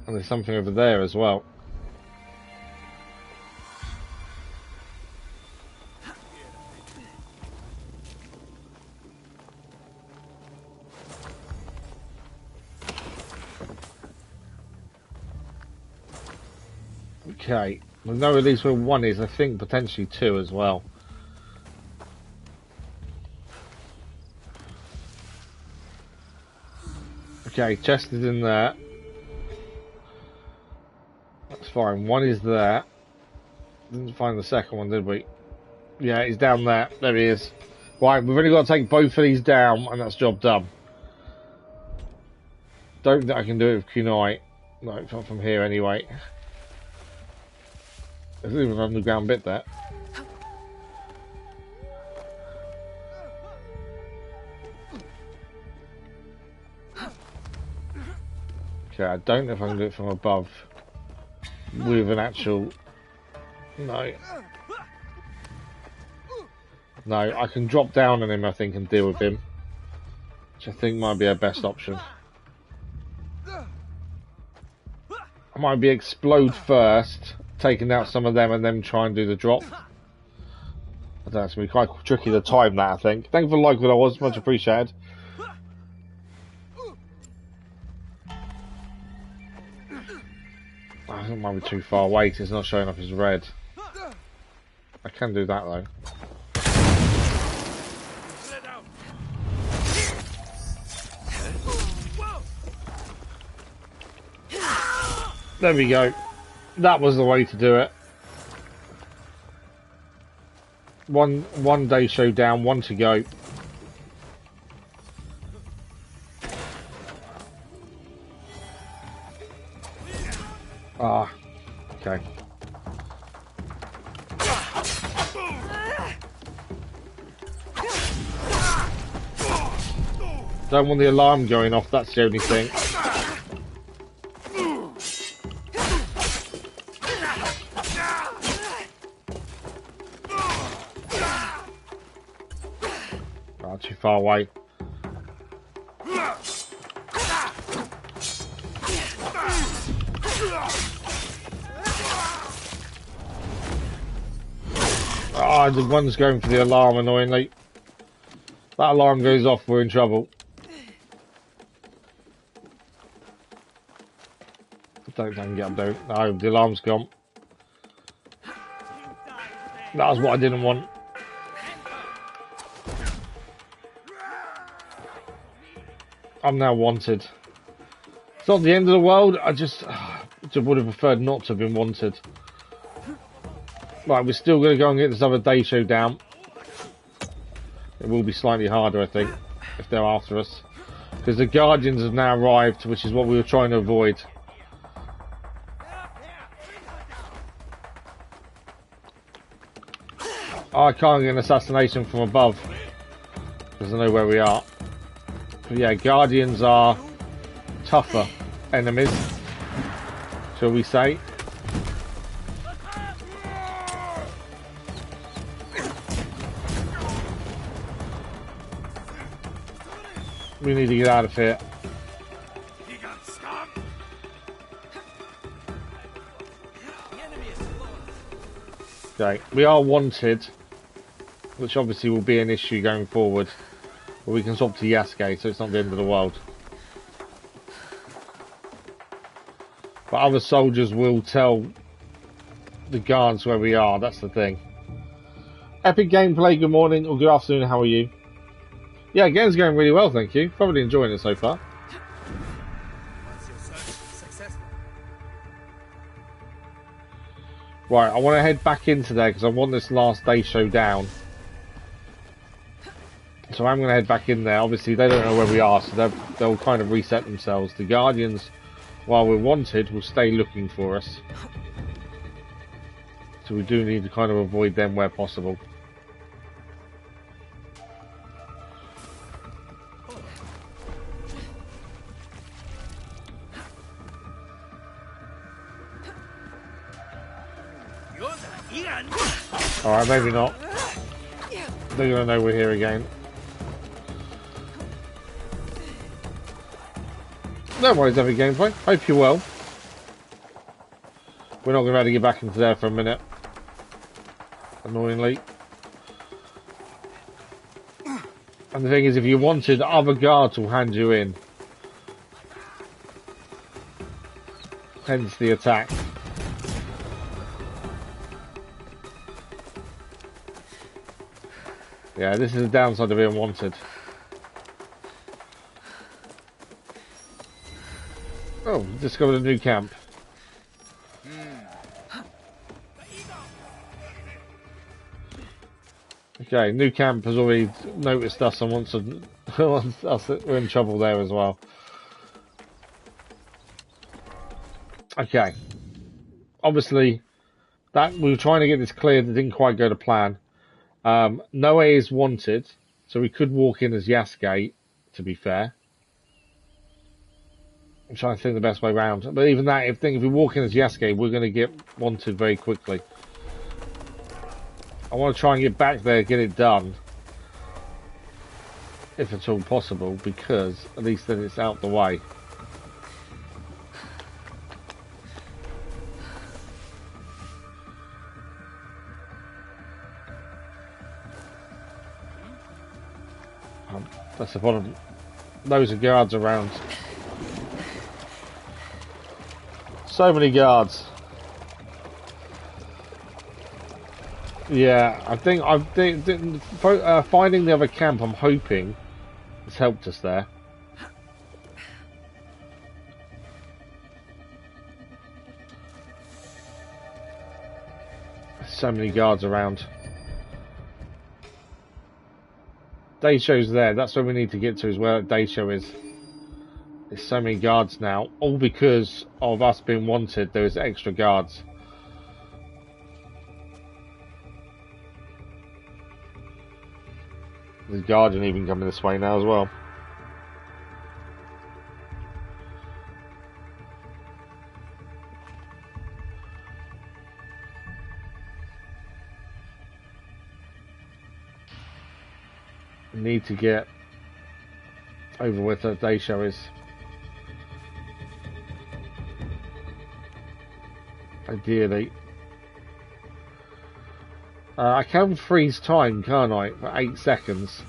And there's something over there as well. Okay, we know at least where one is. I think potentially 2 as well. Okay, chest is in there. That's fine. One is there. Didn't find the second one, did we? Yeah, he's down there. There he is. Right, we've only got to take both of these down, and that's job done. Don't think I can do it with kunai. No, it's not from here anyway. There's even an underground bit there. Okay, I don't know if I can do it from above with an actual... No. No, I can drop down on him, I think, and deal with him. Which I think might be our best option. I might be explode first, taking out some of them, and then try and do the drop. I don't know, it's going to be quite tricky to time that, I think. Thank you for liking what I was, much appreciated. I think it might be too far away because it's not showing up as red. I can do that though. There we go. That was the way to do it. One day show down, one to go. Ah, okay. Don't want the alarm going off, that's the only thing. Oh, too far away. Ah, the one's going for the alarm, annoyingly. That alarm goes off, we're in trouble. Don't get up there. No, the alarm's gone. That was what I didn't want. I'm now wanted. It's not the end of the world, I just would have preferred not to have been wanted. Right, we're still going to go and get this other day show down. It will be slightly harder, I think, if they're after us. Because the Guardians have now arrived, which is what we were trying to avoid. I can't get an assassination from above. Because I know where we are. But yeah, Guardians are tougher enemies, shall we say. We need to get out of here. Okay, we are wanted, which obviously will be an issue going forward. But we can swap to Yasuke, so it's not the end of the world. But other soldiers will tell the guards where we are, that's the thing. Epic Gameplay, good morning, or good afternoon, how are you? Yeah, game's going really well, thank you. Probably enjoying it so far. Right, I want to head back in today because I want this last day show down. So I'm going to head back in there. Obviously, they don't know where we are, so they'll kind of reset themselves. The Guardians, while we're wanted, will stay looking for us. So we do need to kind of avoid them where possible. Alright, maybe not. They're going to know we're here again. No worries, Epic Gameplay. Hope you're well. We're not going to be able to get back into there for a minute. Annoyingly. And the thing is, if you wanted, other guards will hand you in. Hence the attack. Yeah, this is the downside of being wanted. Oh, discovered a new camp. Okay, new camp has already noticed us and wants us. We're in trouble there as well. Okay. Obviously, that we were trying to get this cleared. It didn't quite go to plan. Noe is wanted, so we could walk in as Yasuke, to be fair. I'm trying to think the best way around. But even that, if we walk in as Yasuke, we're going to get wanted very quickly. I want to try and get back there, get it done. If at all possible, because at least then it's out the way. That's the problem. Loads of guards around. So many guards. Yeah, I think finding the other camp, I'm hoping, has helped us there. So many guards around. Daisho's there. That's where we need to get to, is where Daisho is. There's so many guards now, all because of us being wanted. There's extra guards. There's a guardian even coming this way now as well. Need to get over with the Daisho is. Ideally. I can freeze time, can't I? For 8 seconds.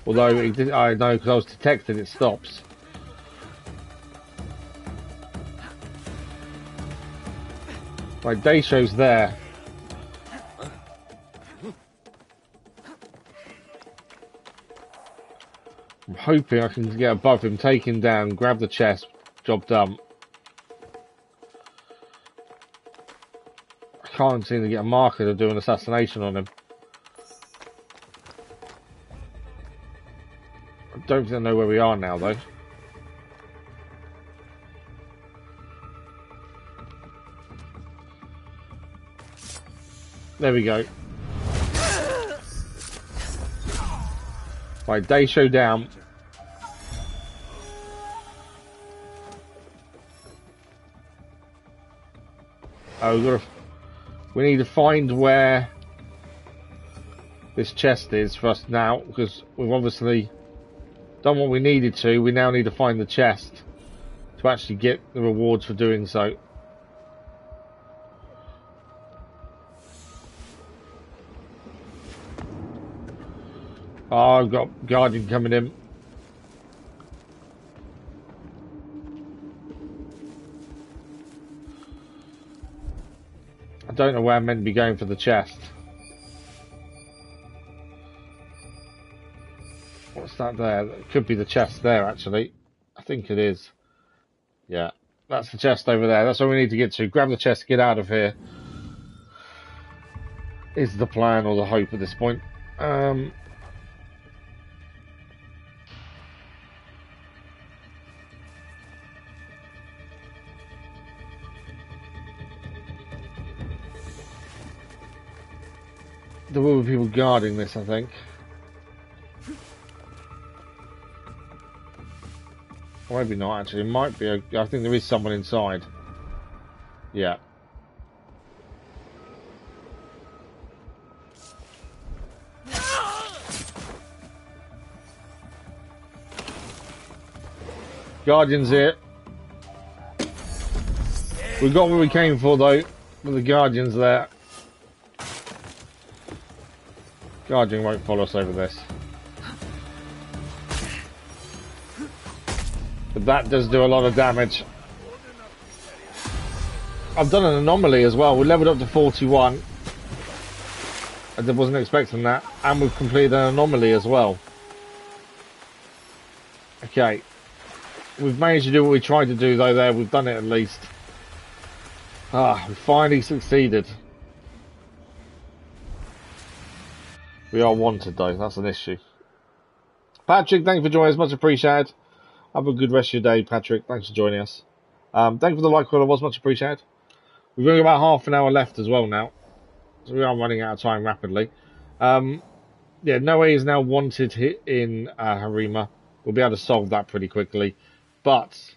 Although it did, I know because I was detected, it stops. Right, Daisho's there. I'm hoping I can get above him, take him down, grab the chest, job done. I can't seem to get a marker to do an assassination on him. I don't think I know where we are now though. There we go. Right, Daisho down. Oh, we need to find where this chest is for us now, because we've obviously done what we needed to. We now need to find the chest to actually get the rewards for doing so. Oh, I've got Guardian coming in. I don't know where I'm meant to be going for the chest. What's that there? It could be the chest there, actually. I think it is. Yeah, that's the chest over there. That's what we need to get to. Grab the chest, get out of here. Is the plan or the hope at this point. There will be people guarding this, I think. Or maybe not, actually. It might be. I think there is someone inside. Yeah. Guardians here. We got what we came for, though. With the Guardians there. Guardian won't follow us over this. But that does do a lot of damage. I've done an anomaly as well. We leveled up to 41. I wasn't expecting that. And we've completed an anomaly as well. Okay. We've managed to do what we tried to do though there. We've done it at least. Ah, we finally succeeded. We are wanted though, that's an issue. Patrick, thank you for joining us, much appreciated. Have a good rest of your day, Patrick. Thanks for joining us. Thank you for the like, it was much appreciated. We've only got about half an hour left as well now. So we are running out of time rapidly. Yeah, Noe is now wanted in Harima. We'll be able to solve that pretty quickly. But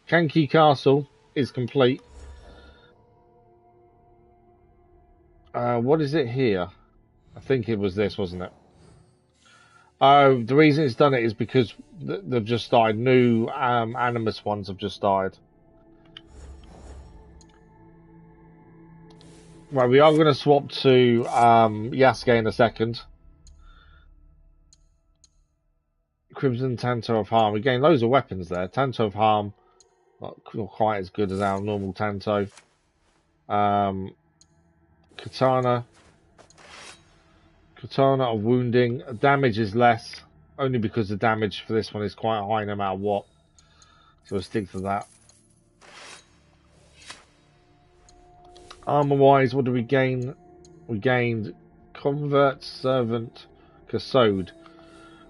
Kanki Castle is complete. What is it here? I think it was this, wasn't it? Oh, the reason it's done it is because they've just died. New Animus ones have just died. Right, we are going to swap to Yasuke in a second. Crimson Tanto of Harm. We gain loads of weapons there. Tanto of Harm, not quite as good as our normal Tanto. Katana of wounding. Damage is less, only because the damage for this one is quite high no matter what. So we'll stick to that. Armor wise, what do we gain? We gained Convert Servant Kasode,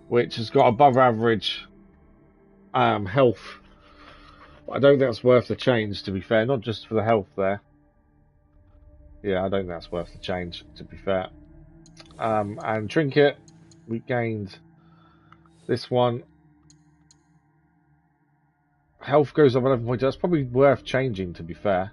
which has got above average health. I don't think that's worth the change, to be fair, not just for the health there. Yeah, I don't think that's worth the change, to be fair. And Trinket, we gained this one. Health goes up 11 points. That's probably worth changing, to be fair.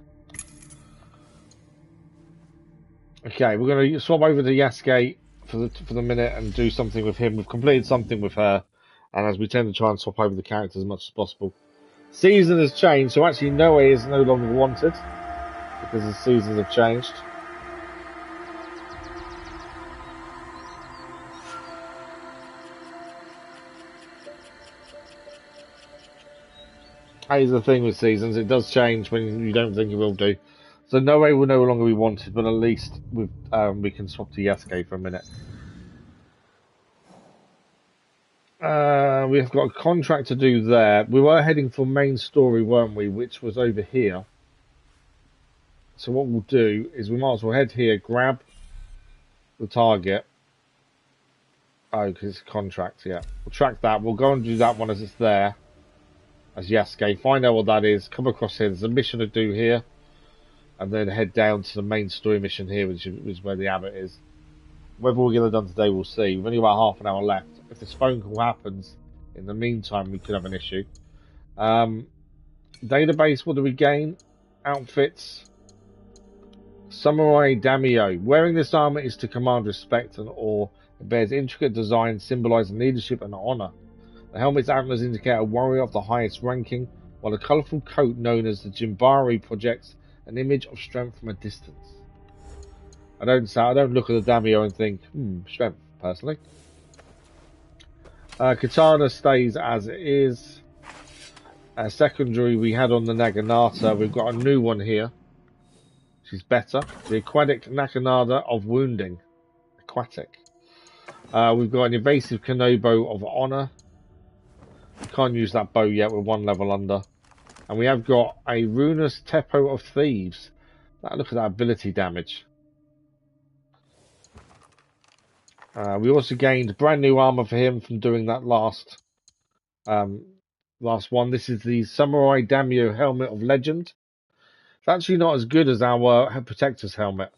Okay, we're going to swap over to Yasuke for the minute and do something with him. We've completed something with her, and as we tend to try and swap over the characters as much as possible. Season has changed, so actually Noe is no longer wanted because the seasons have changed. That is the thing with seasons, it does change when you don't think it will do. So Noe will no longer be wanted, but at least we can swap to Yasuke for a minute. We've got a contract to do there. We were heading for main story, weren't we? Which was over here. So what we'll do is we might as well head here, grab the target. Oh, because it's a contract, yeah. We'll track that. We'll go and do that one as it's there. As Yasuke. Find out what that is. Come across here. There's a mission to do here. And then head down to the main story mission here, which is where the abbot is. Whether we'll get it done today, we'll see. We've only got half an hour left. If this phone call happens, in the meantime, we could have an issue. Database, what do we gain? Outfits. Samurai Daimyo. Wearing this armor is to command respect and awe. It bears intricate design symbolizing leadership and honor. The helmet's antlers indicate a warrior of the highest ranking, while the colorful coat known as the Jimbari projects an image of strength from a distance. I don't look at the Daimyo and think, strength, personally. Katana stays as it is. Secondary we had on the Naginata. We've got a new one here. She's better. The Aquatic Naginata of Wounding. Aquatic. We've got an Evasive Kanobo of Honor. Can't use that bow yet, we're one level under. And we have got a Runus Teppo of Thieves. Look at that ability damage. We also gained brand new armor for him from doing that last one. This is the Samurai Daimyo Helmet of Legend. It's actually not as good as our Protector's Helmet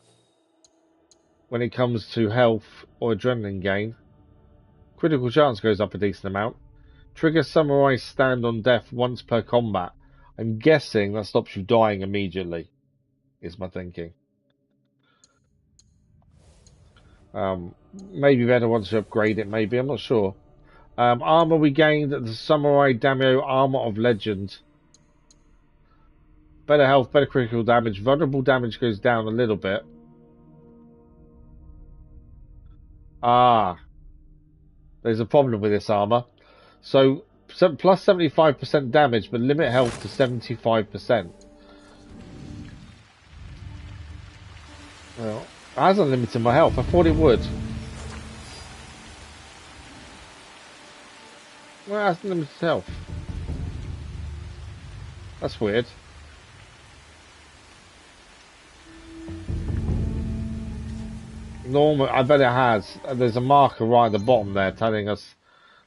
when it comes to health or adrenaline gain. Critical chance goes up a decent amount. Trigger Samurai Stand on Death once per combat. I'm guessing that stops you dying immediately, is my thinking. Maybe better once you upgrade it, maybe, I'm not sure. Armor we gained, the Samurai Daimyo Armor of Legend. Better health, better critical damage. Vulnerable damage goes down a little bit. There's a problem with this armor. So, plus 75% damage, but limit health to 75%. Well, it hasn't limited my health. I thought it would. Well, it hasn't limited health. That's weird. Normal, I bet it has. There's a marker right at the bottom there telling us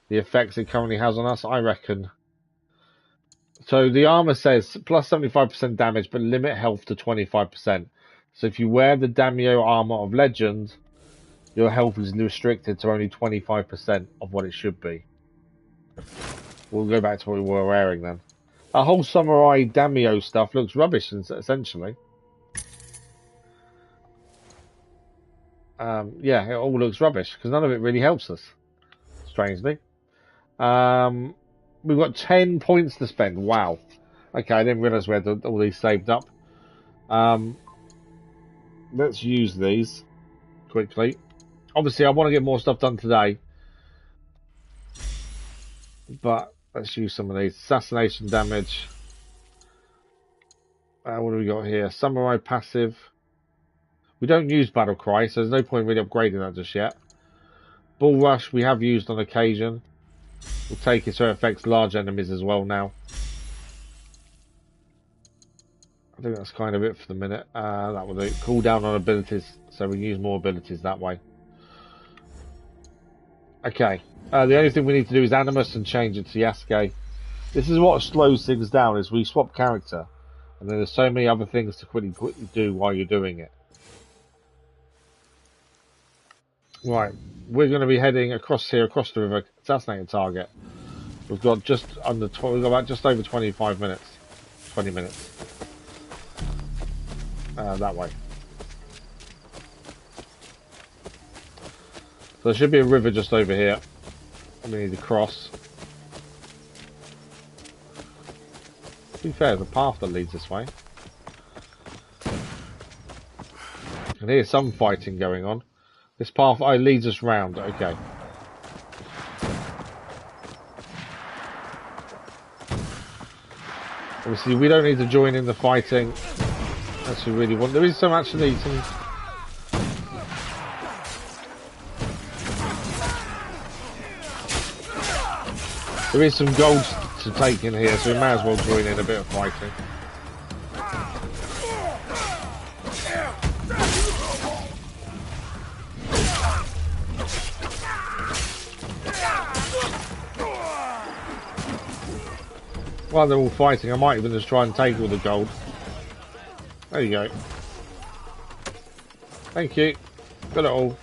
the effects it currently has on us, I reckon. So the armor says plus 75% damage, but limit health to 25%. So if you wear the Daimyo Armor of Legend, your health is restricted to only 25% of what it should be. We'll go back to what we were wearing then. Our whole Samurai Daimyo stuff looks rubbish, essentially. Yeah, it all looks rubbish, because none of it really helps us, strangely. We've got 10 points to spend. Wow. Okay, I didn't realise we had all these saved up. Let's use these quickly. Obviously, I want to get more stuff done today. But let's use some of these. Assassination damage. What do we got here? Samurai passive. We don't use Battle Cry, so there's no point really upgrading that just yet. Bull Rush we have used on occasion. We'll take it so it affects large enemies as well now. I think that's kind of it for the minute. That will do. Cool down on abilities, so we can use more abilities that way. Okay. The only thing we need to do is Animus and change it to Yasuke. This is what slows things down, is we swap character. And then there's so many other things to quickly do while you're doing it. Right. We're going to be heading across here, across the river, assassinating target. We've got just under we've got about just over 25 minutes. 20 minutes. That way. So there should be a river just over here. We need to cross. To be fair, there's a path that leads this way. And here's some fighting going on. This path leads us round. Okay. Obviously, we don't need to join in the fighting. Unless we really want. There is some actually some. There is some gold to take in here, so we may as well join in a bit of fighting. While they're all fighting, I might even just try and take all the gold. There you go. Thank you. Got it all.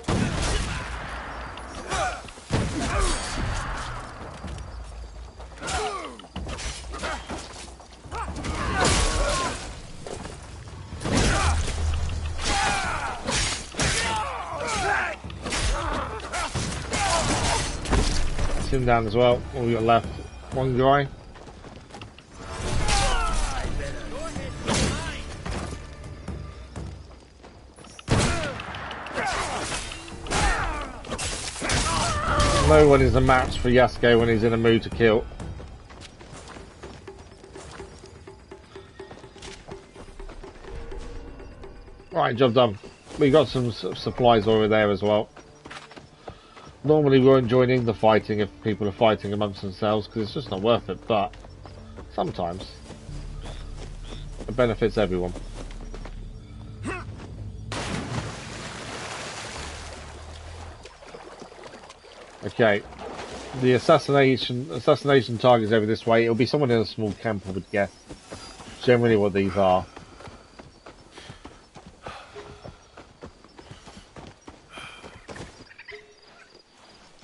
It's him down as well. All we got left. One guy. No one is a match for Yasuke when he's in a mood to kill. Right, job done. We got some supplies over there as well. Normally we won't join in the fighting if people are fighting amongst themselves because it's just not worth it, but sometimes it benefits everyone. Okay, the assassination target's over this way. It'll be someone in a small camp, I would guess. Generally what these are.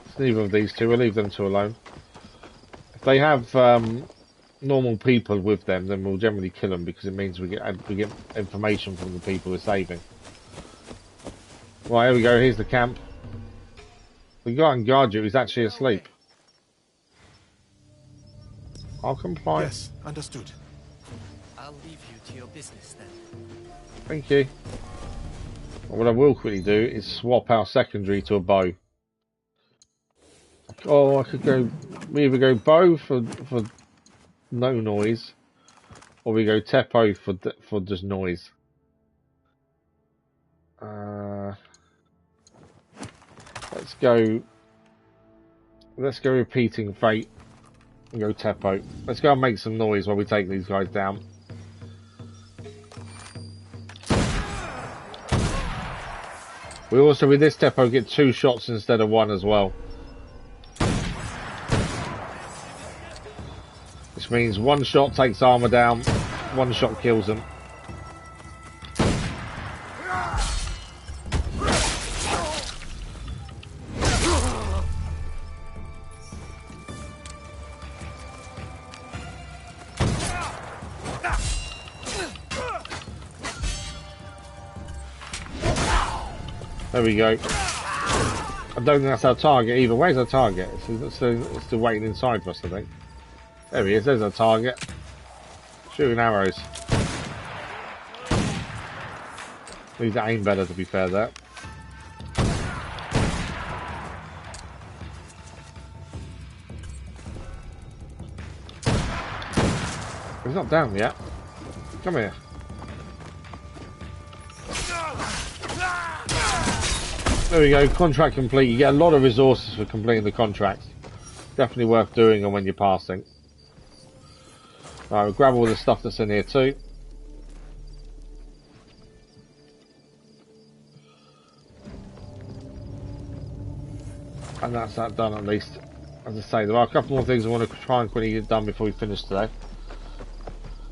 It's neither of these two. We'll leave them two alone. If they have normal people with them, then we'll generally kill them because it means we get information from the people we're saving. Right, here we go. Here's the camp. The guy on guard duty is actually asleep. I'll comply. Yes, understood. I'll leave you to your business then. Thank you. What I will quickly do is swap our secondary to a bow. Oh, I could go. We either go bow for no noise, or we go teppo for just noise. Let's go repeating fate and go teppo. Let's go and make some noise while we take these guys down. We also, with this teppo, get 2 shots instead of 1 as well. Which means 1 shot takes armor down, 1 shot kills them. There we go. I don't think that's our target either. Where's our target? It's still waiting inside for us, I think. There he is. There's our target. Shooting arrows. Need to aim better, to be fair, there. He's not down yet. Come here. There we go, contract complete. You get a lot of resources for completing the contracts. Definitely worth doing them when you're passing. Alright, we'll grab all the stuff that's in here too. And that's that done at least. As I say, there are a couple more things I want to try and quickly get done before we finish today.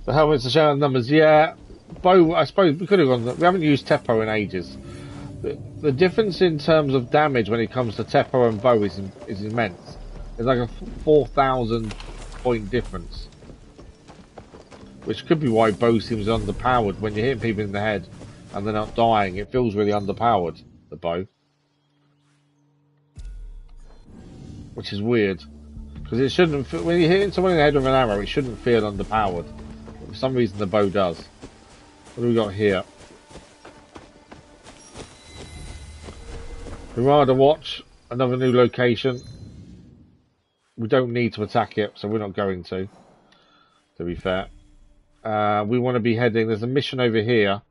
The helmets, the shadow numbers, yeah. Bow, I suppose we could have gone. We haven't used Teppo in ages. The difference in terms of damage when it comes to Teppo and bow is immense. It's like a 4,000 point difference. Which could be why bow seems underpowered. When you're hitting people in the head and they're not dying, it feels really underpowered, the bow. Which is weird. Because it shouldn't, when you're hitting someone in the head with an arrow, it shouldn't feel underpowered. But for some reason the bow does. What do we got here? Harada Watch, another new location. We don't need to attack it, so we're not going to be fair. We want to be heading, there's a mission over here.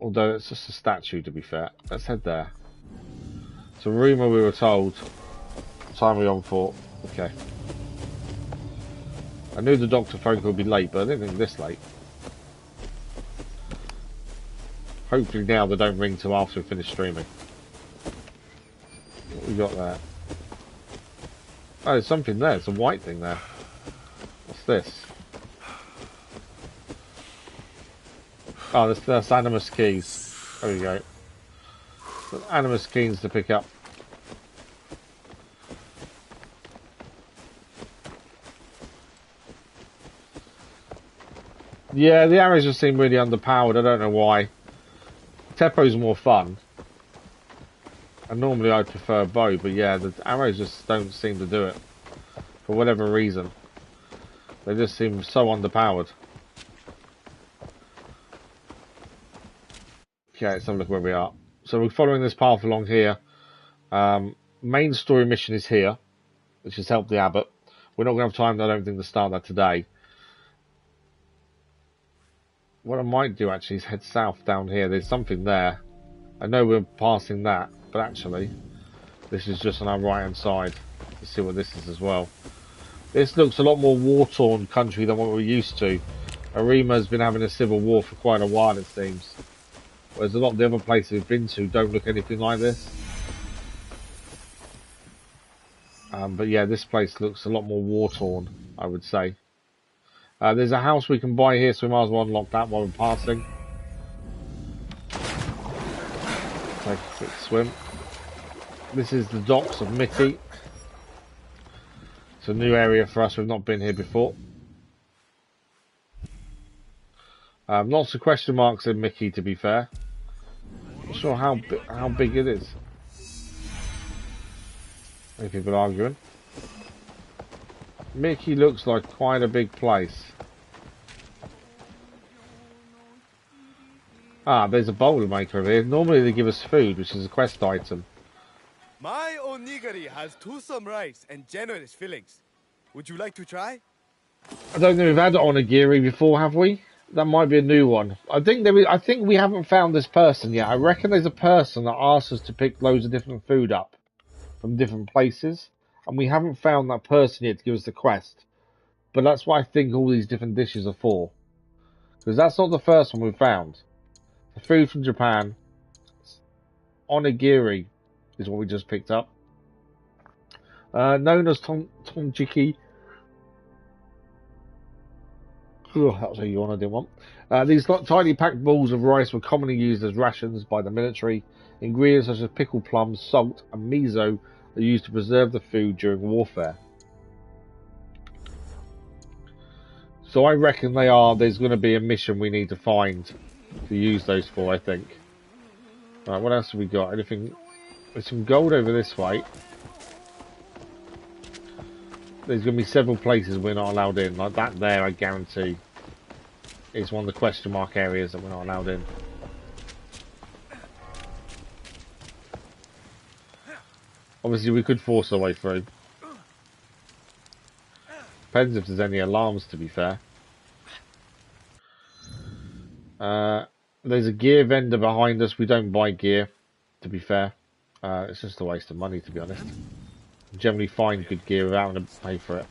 Although it's just a statue, to be fair. Let's head there. So rumor we were told. What time are we on for? Okay. I knew the doctor phone call would be late, but I didn't think this late. Hopefully now they don't ring till after we finish streaming. What we got there? Oh, there's something there. It's a white thing there. What's this? Oh, that's Animus keys. There we go. So Animus keys to pick up. Yeah, the arrows just seem really underpowered. I don't know why. Teppo's more fun. And normally I'd prefer bow, but yeah, the arrows just don't seem to do it. For whatever reason. They just seem so underpowered. Okay, let's have a look where we are. So we're following this path along here. Main story mission is here, which is help the abbot. We're not going to have time, I don't think, to start that today. What I might do actually is head south down here. There's something there. I know we're passing that, but actually, this is just on our right hand side. Let's see what this is as well. This looks a lot more war-torn country than what we're used to. Arima's been having a civil war for quite a while, it seems. Whereas a lot of the other places we've been to don't look anything like this. But yeah, this place looks a lot more war-torn, I would say. There's a house we can buy here, so we might as well unlock that while we're passing. Take a quick swim. This is the docks of Mickey. It's a new area for us, we've not been here before. Lots of question marks in Mickey, to be fair. Not sure how big it is. Many people arguing. Mickey looks like quite a big place. Ah, there's a bowl maker over here. Normally they give us food, which is a quest item. My onigiri has toothsome rice and generous fillings. Would you like to try? I don't know if we've had onigiri before, have we? That might be a new one. I think we haven't found this person yet. I reckon there's a person that asks us to pick loads of different food up from different places, and we haven't found that person yet to give us the quest. But that's what I think all these different dishes are for. Because that's not the first one we've found. The food from Japan. Onigiri is what we just picked up. Known as tonjiki. Oh, that was a yawn I didn't want. These tiny packed balls of rice were commonly used as rations by the military. Ingredients such as pickled plums, salt, and miso are used to preserve the food during warfare. So I reckon there's going to be a mission we need to find to use those for, I think. Right, what else have we got? Anything? There's some gold over this way. There's going to be several places we're not allowed in. Like that there, I guarantee, is one of the question mark areas that we're not allowed in. Obviously, we could force our way through. Depends if there's any alarms, to be fair. The There's a gear vendor behind us. We don't buy gear, to be fair. It's just a waste of money, to be honest. We generally find good gear without having to pay for it.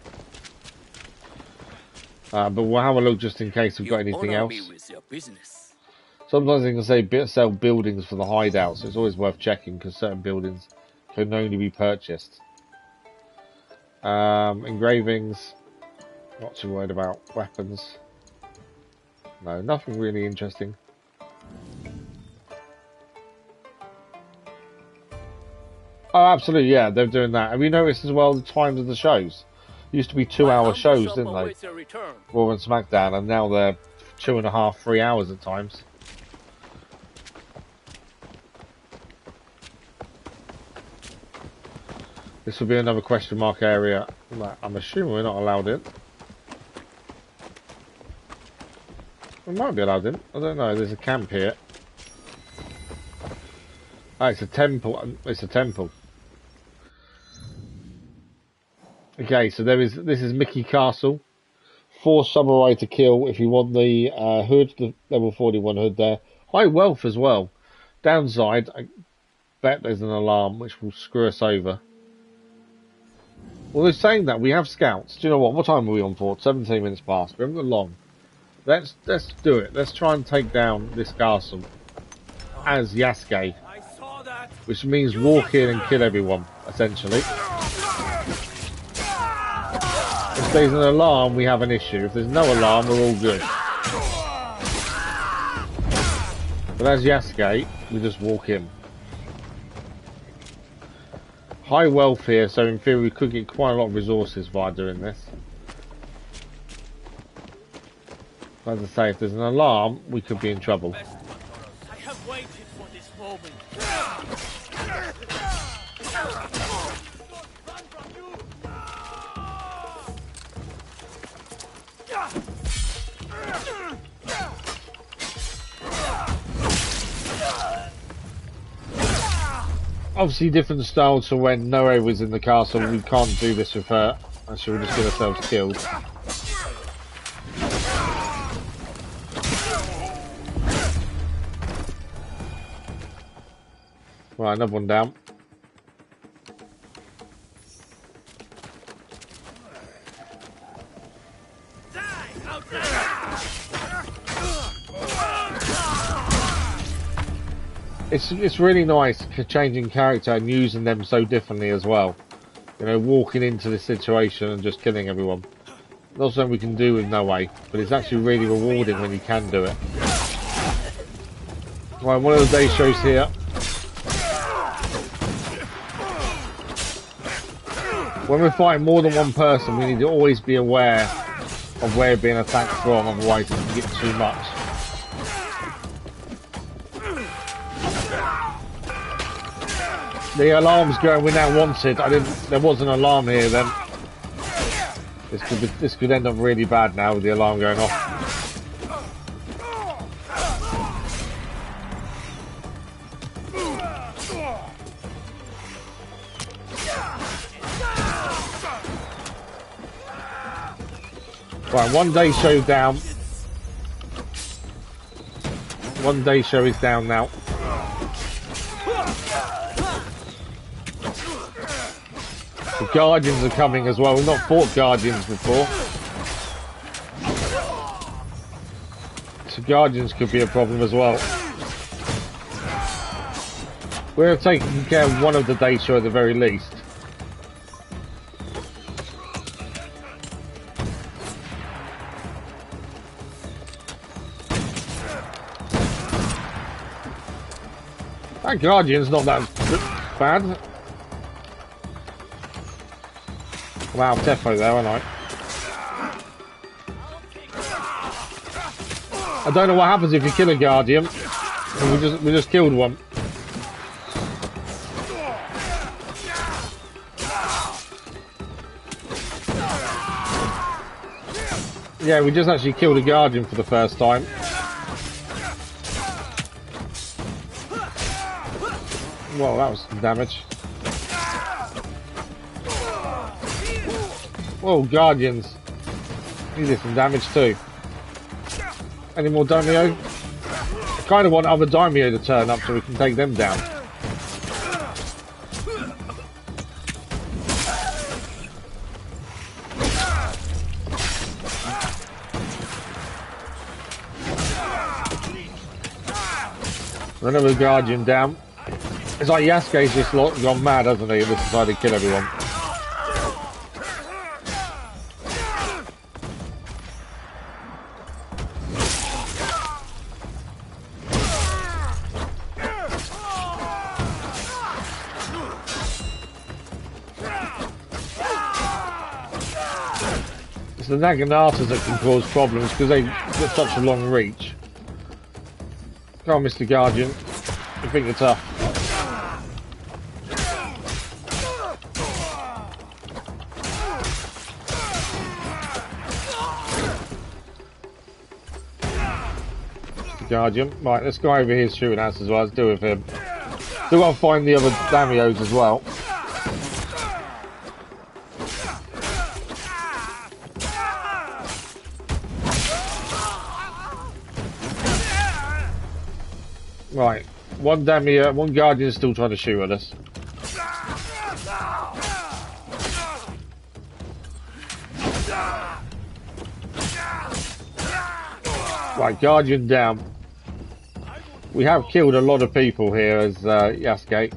But we'll have a look just in case we've got anything else. Sometimes they can say sell buildings for the hideout, so it's always worth checking because certain buildings can only be purchased. Engravings, not too worried about. Weapons, no, nothing really interesting. Oh, absolutely, yeah, they're doing that. Have you noticed as well the times of the shows? Used to be 2-hour shows, didn't they? Raw and SmackDown, and now they're 2.5, 3 hours at times. This will be another question mark area. I'm assuming we're not allowed in. We might be allowed in. I don't know. There's a camp here. Oh, it's a temple. It's a temple. Okay, so this is Mickey Castle. 4 samurai to kill if you want the hood, the level 41 hood there. High wealth as well. Downside, I bet there's an alarm which will screw us over. Well, they're saying that we have scouts. Do you know what? What time are we on for? 17 minutes past. We haven't got long. Let's do it. Let's try and take down this castle as Yasuke, which means walk in and kill everyone, essentially. If there's an alarm, we have an issue. If there's no alarm, we're all good. But as Yasuke, we just walk in. High wealth here, so in theory we could get quite a lot of resources by doing this. As I say, if there's an alarm, we could be in trouble. I have waited for this moment. Obviously different style to when Noe was in the castle. We can't do this with her, and she'll just get ourselves killed. Right, another one down. It's really nice changing character and using them so differently as well. You know, walking into this situation and just killing everyone. Not something we can do with No Way, but it's actually really rewarding when you can do it. Right, one of the day shows here. When we're fighting more than one person, we need to always be aware of where we're being attacked from, otherwise it can get too much. The alarm's going, we're now wanted. There was an alarm here then. This could end up really bad now with the alarm going off. Right, one day show down. One day show is down now. The Guardians are coming as well. We've not fought Guardians before. So Guardians could be a problem as well. We're taking care of one of the day show at the very least. That Guardian's not that bad. Wow, defo there, aren't I? I don't know what happens if you kill a Guardian. We just killed one. Yeah, we just actually killed a Guardian for the first time. Well, that was some damage. Whoa, Guardians. You did some damage too. Any more Domio? kind of want other daimyo to turn up so we can take them down. Another guardian down. It's like Yasuke's just gone mad, hasn't he? And just decided to kill everyone. It's the Naganatas that can cause problems because they've got such a long reach. Come on, Mr. Guardian. You think you're tough. Mr. Guardian. Right, this guy over here is shooting us as well. Let's deal with him. Still got to find the other daimyos as well. Right, one daimyo, one guardian is still trying to shoot at us. Right, guardian down. We have killed a lot of people here as Yasuke.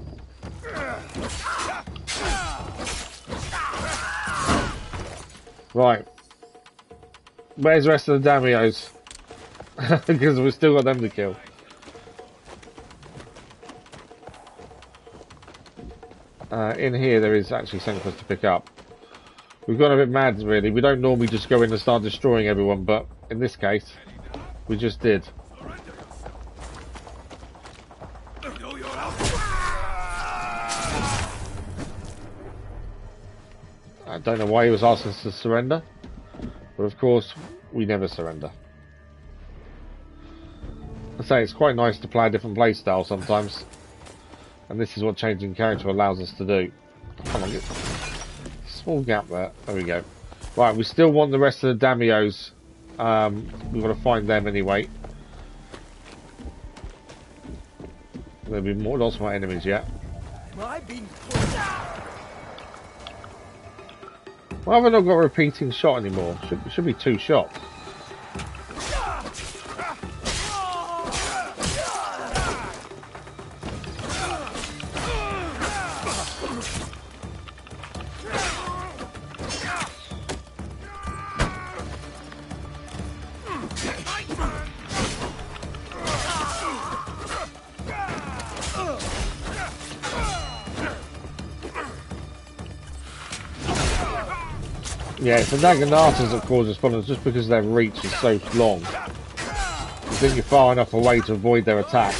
Right, where's the rest of the daimyos? Because we've still got them to kill. In here there is actually something for us to pick up. We've gone a bit mad really. We don't normally just go in and start destroying everyone, but in this case we just did. I don't know why he was asking us to surrender, but of course we never surrender. I say it's quite nice to play a different play style sometimes. And this is what changing character allows us to do. Come on, get small gap there. There we go. Right, we still want the rest of the daimyos. We've got to find them anyway. There'll be lots more enemies yet. Why have I not got a repeating shot anymore? Should be 2 shots. Yeah, it's the Naganatas that cause us problems just because their reach is so long. You think you're far enough away to avoid their attack.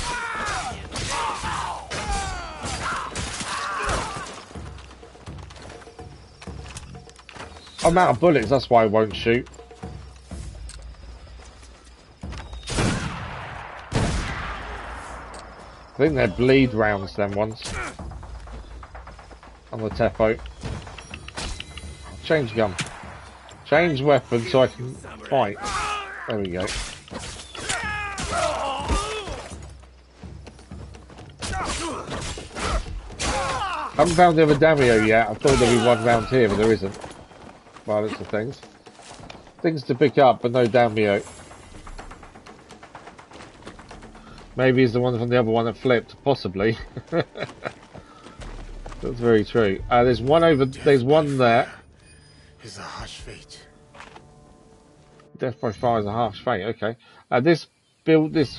I'm out of bullets, that's why I won't shoot. I think they're bleed rounds, them ones. On the Tefo. Change gun. Change weapon so I can fight. There we go. Haven't found the other daimyo yet. I thought there'd be one round here, but there isn't. Well, that's the things. Things to pick up, but no daimyo. Maybe it's the one from the other one that flipped, possibly. That's very true. There's one over. There's one there. Is a harsh fate. Death by fire is a harsh fate. Okay. This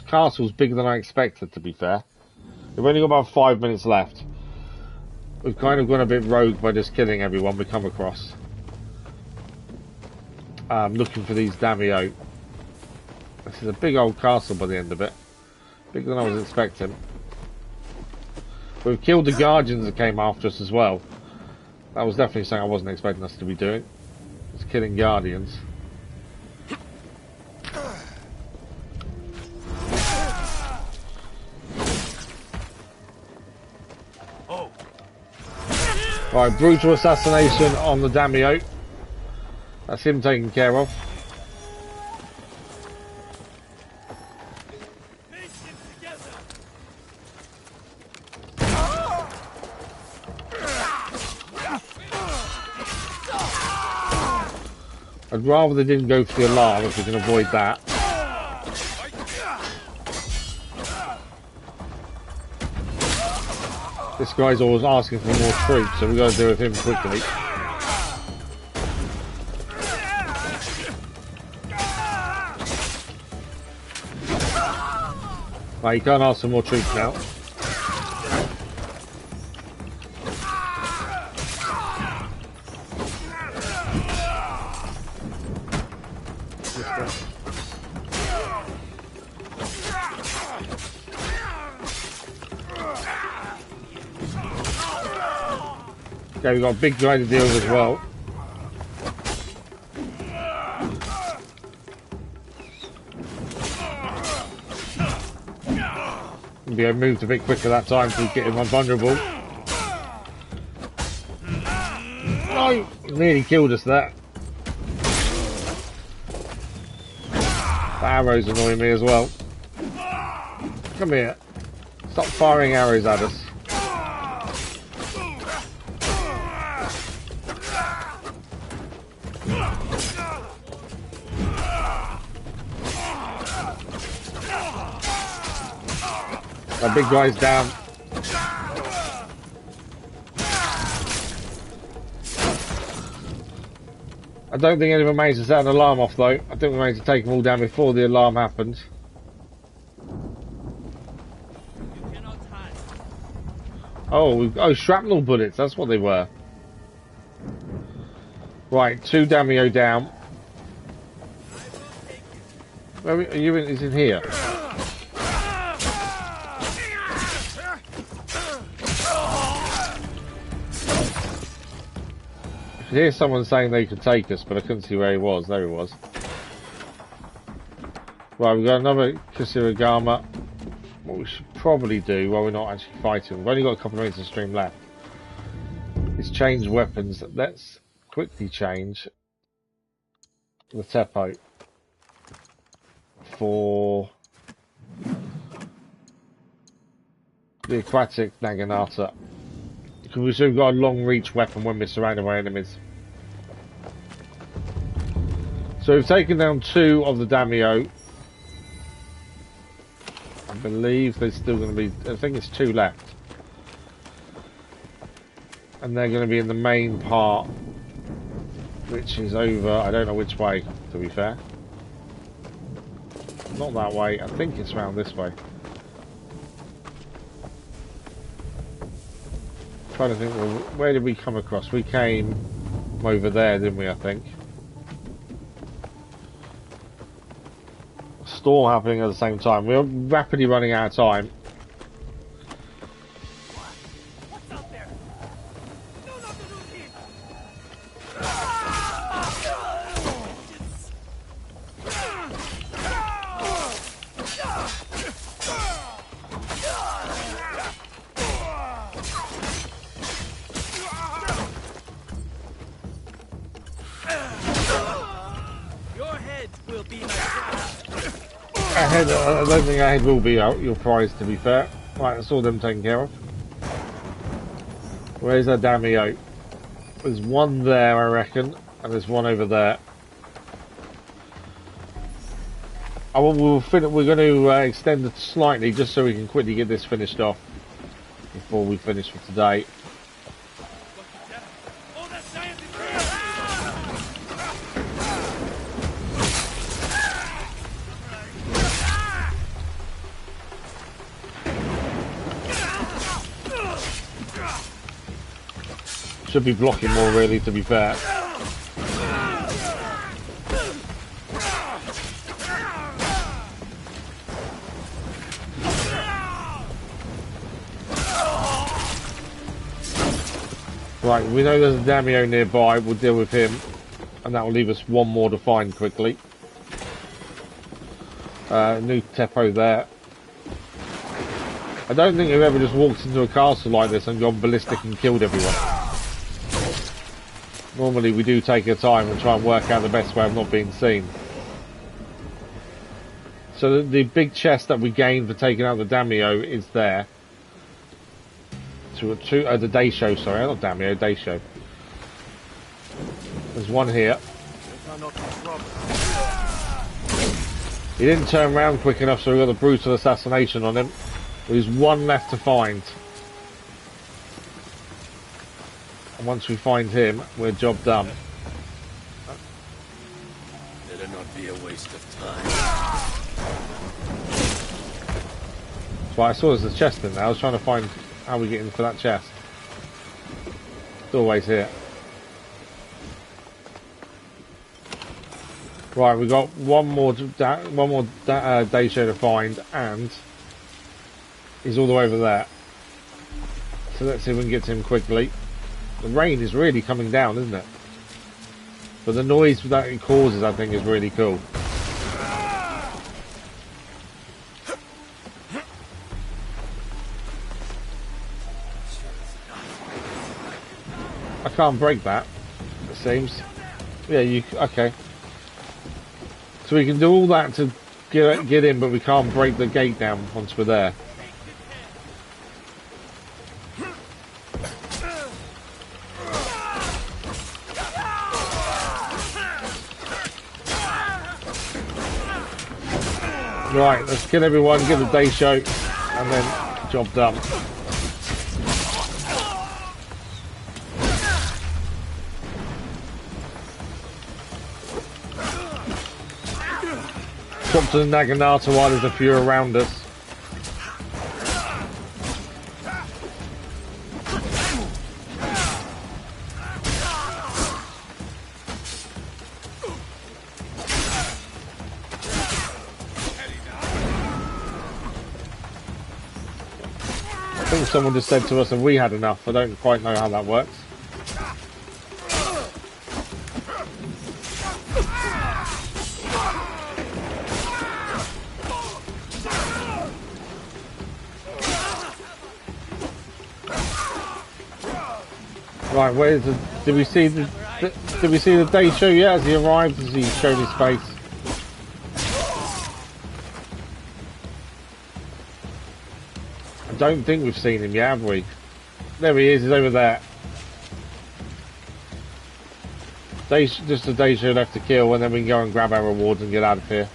castle's bigger than I expected. To be fair, we've only got about 5 minutes left. We've kind of gone a bit rogue by just killing everyone we come across. Looking for these daimyo. This is a big old castle by the end of it. Bigger than I was expecting. We've killed the guardians that came after us as well. That was definitely something I wasn't expecting us to be doing. Just killing guardians. Right, brutal assassination on the daimyo. That's him taken care of. I'd rather they didn't go for the alarm if we can avoid that. This guy's always asking for more troops, so we've got to deal with him quickly. Right, you can't ask for more troops now. Okay, we've got a big guy to deal with as well. Maybe I moved a bit quicker that time to get him vulnerable. No! Nearly killed us that. The arrows annoy me as well. Come here. Stop firing arrows at us. That big guy's down. I don't think anyone managed to set an alarm off though. I think we managed to take them all down before the alarm happened. Oh, shrapnel bullets, that's what they were. Right, 2 Daimyo down. Where are you in? Is in here? I could hear someone saying they could take us, but I couldn't see where he was. There he was. Right, we've got another Kusarigama. What we should probably do while we're not actually fighting, we've only got a couple of minutes of stream left, is change weapons. Let's quickly change the Teppo for the aquatic Naginata. Because we've got a long reach weapon when we're surrounded by enemies. So we've taken down 2 of the Daimyo. I believe there's still going to be, I think it's 2 left. And they're going to be in the main part, which is over, I don't know which way, to be fair. Not that way, I think it's around this way. Trying to think, well, where did we come across? We came over there, didn't we, I think? Storm happening at the same time. We're rapidly running out of time. What's out there? No, not the routine. Your head will be my prize. I don't think our head will be your prize, to be fair. Right, that's all them taken care of. Where's our Daimyo? There's one there, I reckon, and there's one over there. We're going to extend it slightly just so we can quickly get this finished off before we finish for today. Should be blocking more, really, to be fair. Right, we know there's a Daimyo nearby, we'll deal with him, and that will leave us one more to find quickly. New Teppo there. I don't think I've ever just walked into a castle like this and gone ballistic and killed everyone. Normally we do take our time and try and work out the best way of not being seen. So the big chest that we gained for taking out the Daimyo is there. The Daisho, sorry, not Daimyo, Daisho. There's one here. not in trouble. He didn't turn around quick enough, so we got the brutal assassination on him. There's one left to find. And once we find him, we're job done. Let it not be a waste of time. Well, I saw there's a chest in there. I was trying to find how we get in for that chest. It's always here. Right, we got one more day show to find, and he's all the way over there. So let's see if we can get to him quickly. The rain is really coming down, isn't it? But the noise that it causes, I think, is really cool. I can't break that, it seems. Yeah, you... okay. So we can do all that to get in, but we can't break the gate down once we're there. Right, let's kill everyone, get the day show, and then job done. Drop to the Naginata while there's a few around us. I think someone just said to us that we had enough. I don't quite know how that works. Right, where is the? Did we see the day show yet? Has he arrived? Has he shown his face? I don't think we've seen him yet, have we? There he is. He's over there. Just a day show left to kill, and then we can go and grab our rewards and get out of here.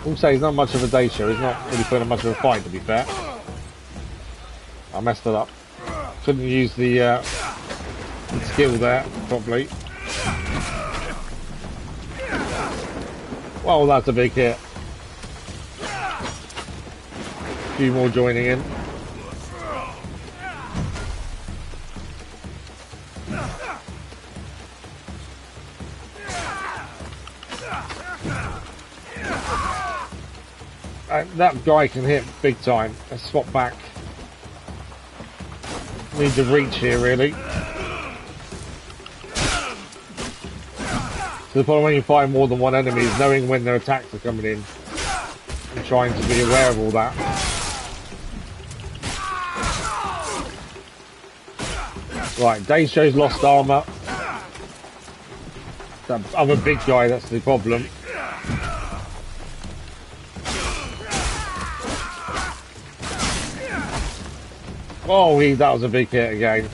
Also, he's not much of a day show. He's not really putting much of a fight, to be fair. I messed it up. Couldn't use the skill there properly. Well, that's a big hit. A few more joining in. That guy can hit big time. Let's swap back. Need the reach here, really. So the problem when you fight more than one enemy is knowing when their attacks are coming in and trying to be aware of all that. Right, Daisho's lost armor. That other big guy, that's the problem. Oh, that was a big hit again.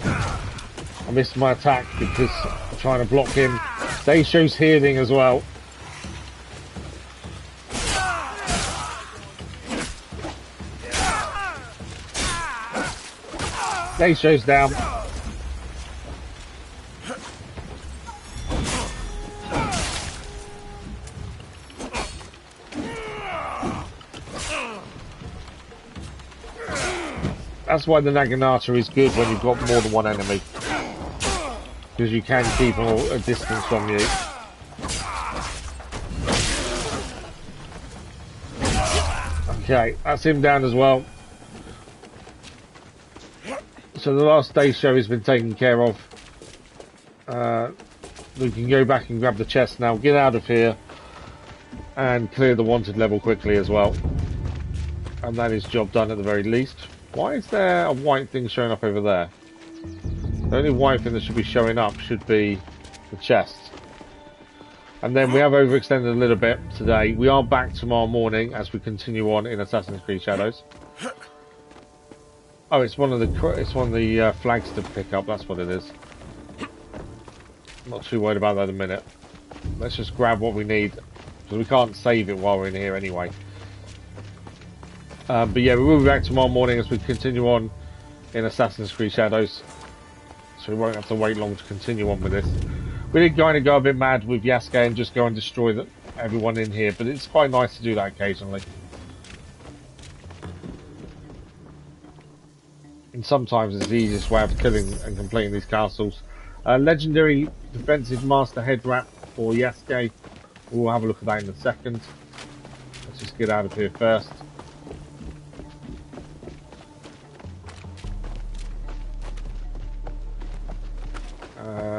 I missed my attack because I'm trying to block him. Daisho's healing as well. Daisho's down. That's why the Naginata is good when you've got more than one enemy. Because you can keep them a distance from you. Okay, that's him down as well. So the last day show has been taken care of. We can go back and grab the chest now, get out of here, and clear the wanted level quickly as well. And that is job done at the very least. Why is there a white thing showing up over there? The only white thing that should be showing up should be the chest. And then we have overextended a little bit today. We are back tomorrow morning as we continue on in Assassin's Creed Shadows. Oh, it's one of the flags to pick up. That's what it is. Not too worried about that in a minute. Let's just grab what we need because we can't save it while we're in here anyway. But yeah, we will be back tomorrow morning as we continue on in Assassin's Creed Shadows. So we won't have to wait long to continue on with this. We did kind of go a bit mad with Yasuke and just go and destroy everyone in here, but it's quite nice to do that occasionally. And sometimes it's the easiest way of killing and completing these castles. Legendary defensive master head wrap for Yasuke. We'll have a look at that in a second. Let's just get out of here first.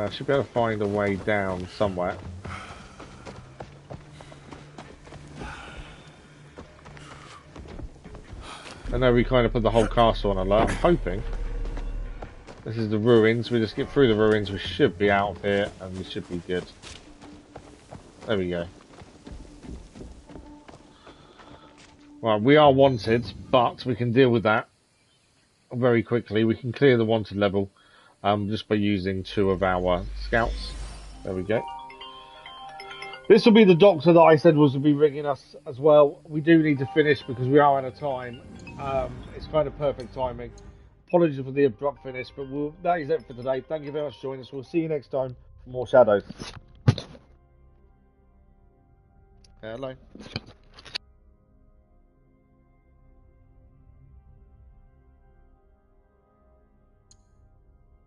Should be able to find a way down somewhere. I know we kind of put the whole castle on alert. I'm hoping. This is the ruins. We just get through the ruins. We should be out of here and we should be good. There we go. Right, we are wanted, but we can deal with that very quickly. We can clear the wanted level just by using 2 of our scouts. There we go. This will be the doctor that I said was to be ringing us as well. We do need to finish because we are out of time. It's kind of perfect timing. Apologies for the abrupt finish, but that is it for today. Thank you very much for joining us. We'll see you next time for more Shadows. Hello.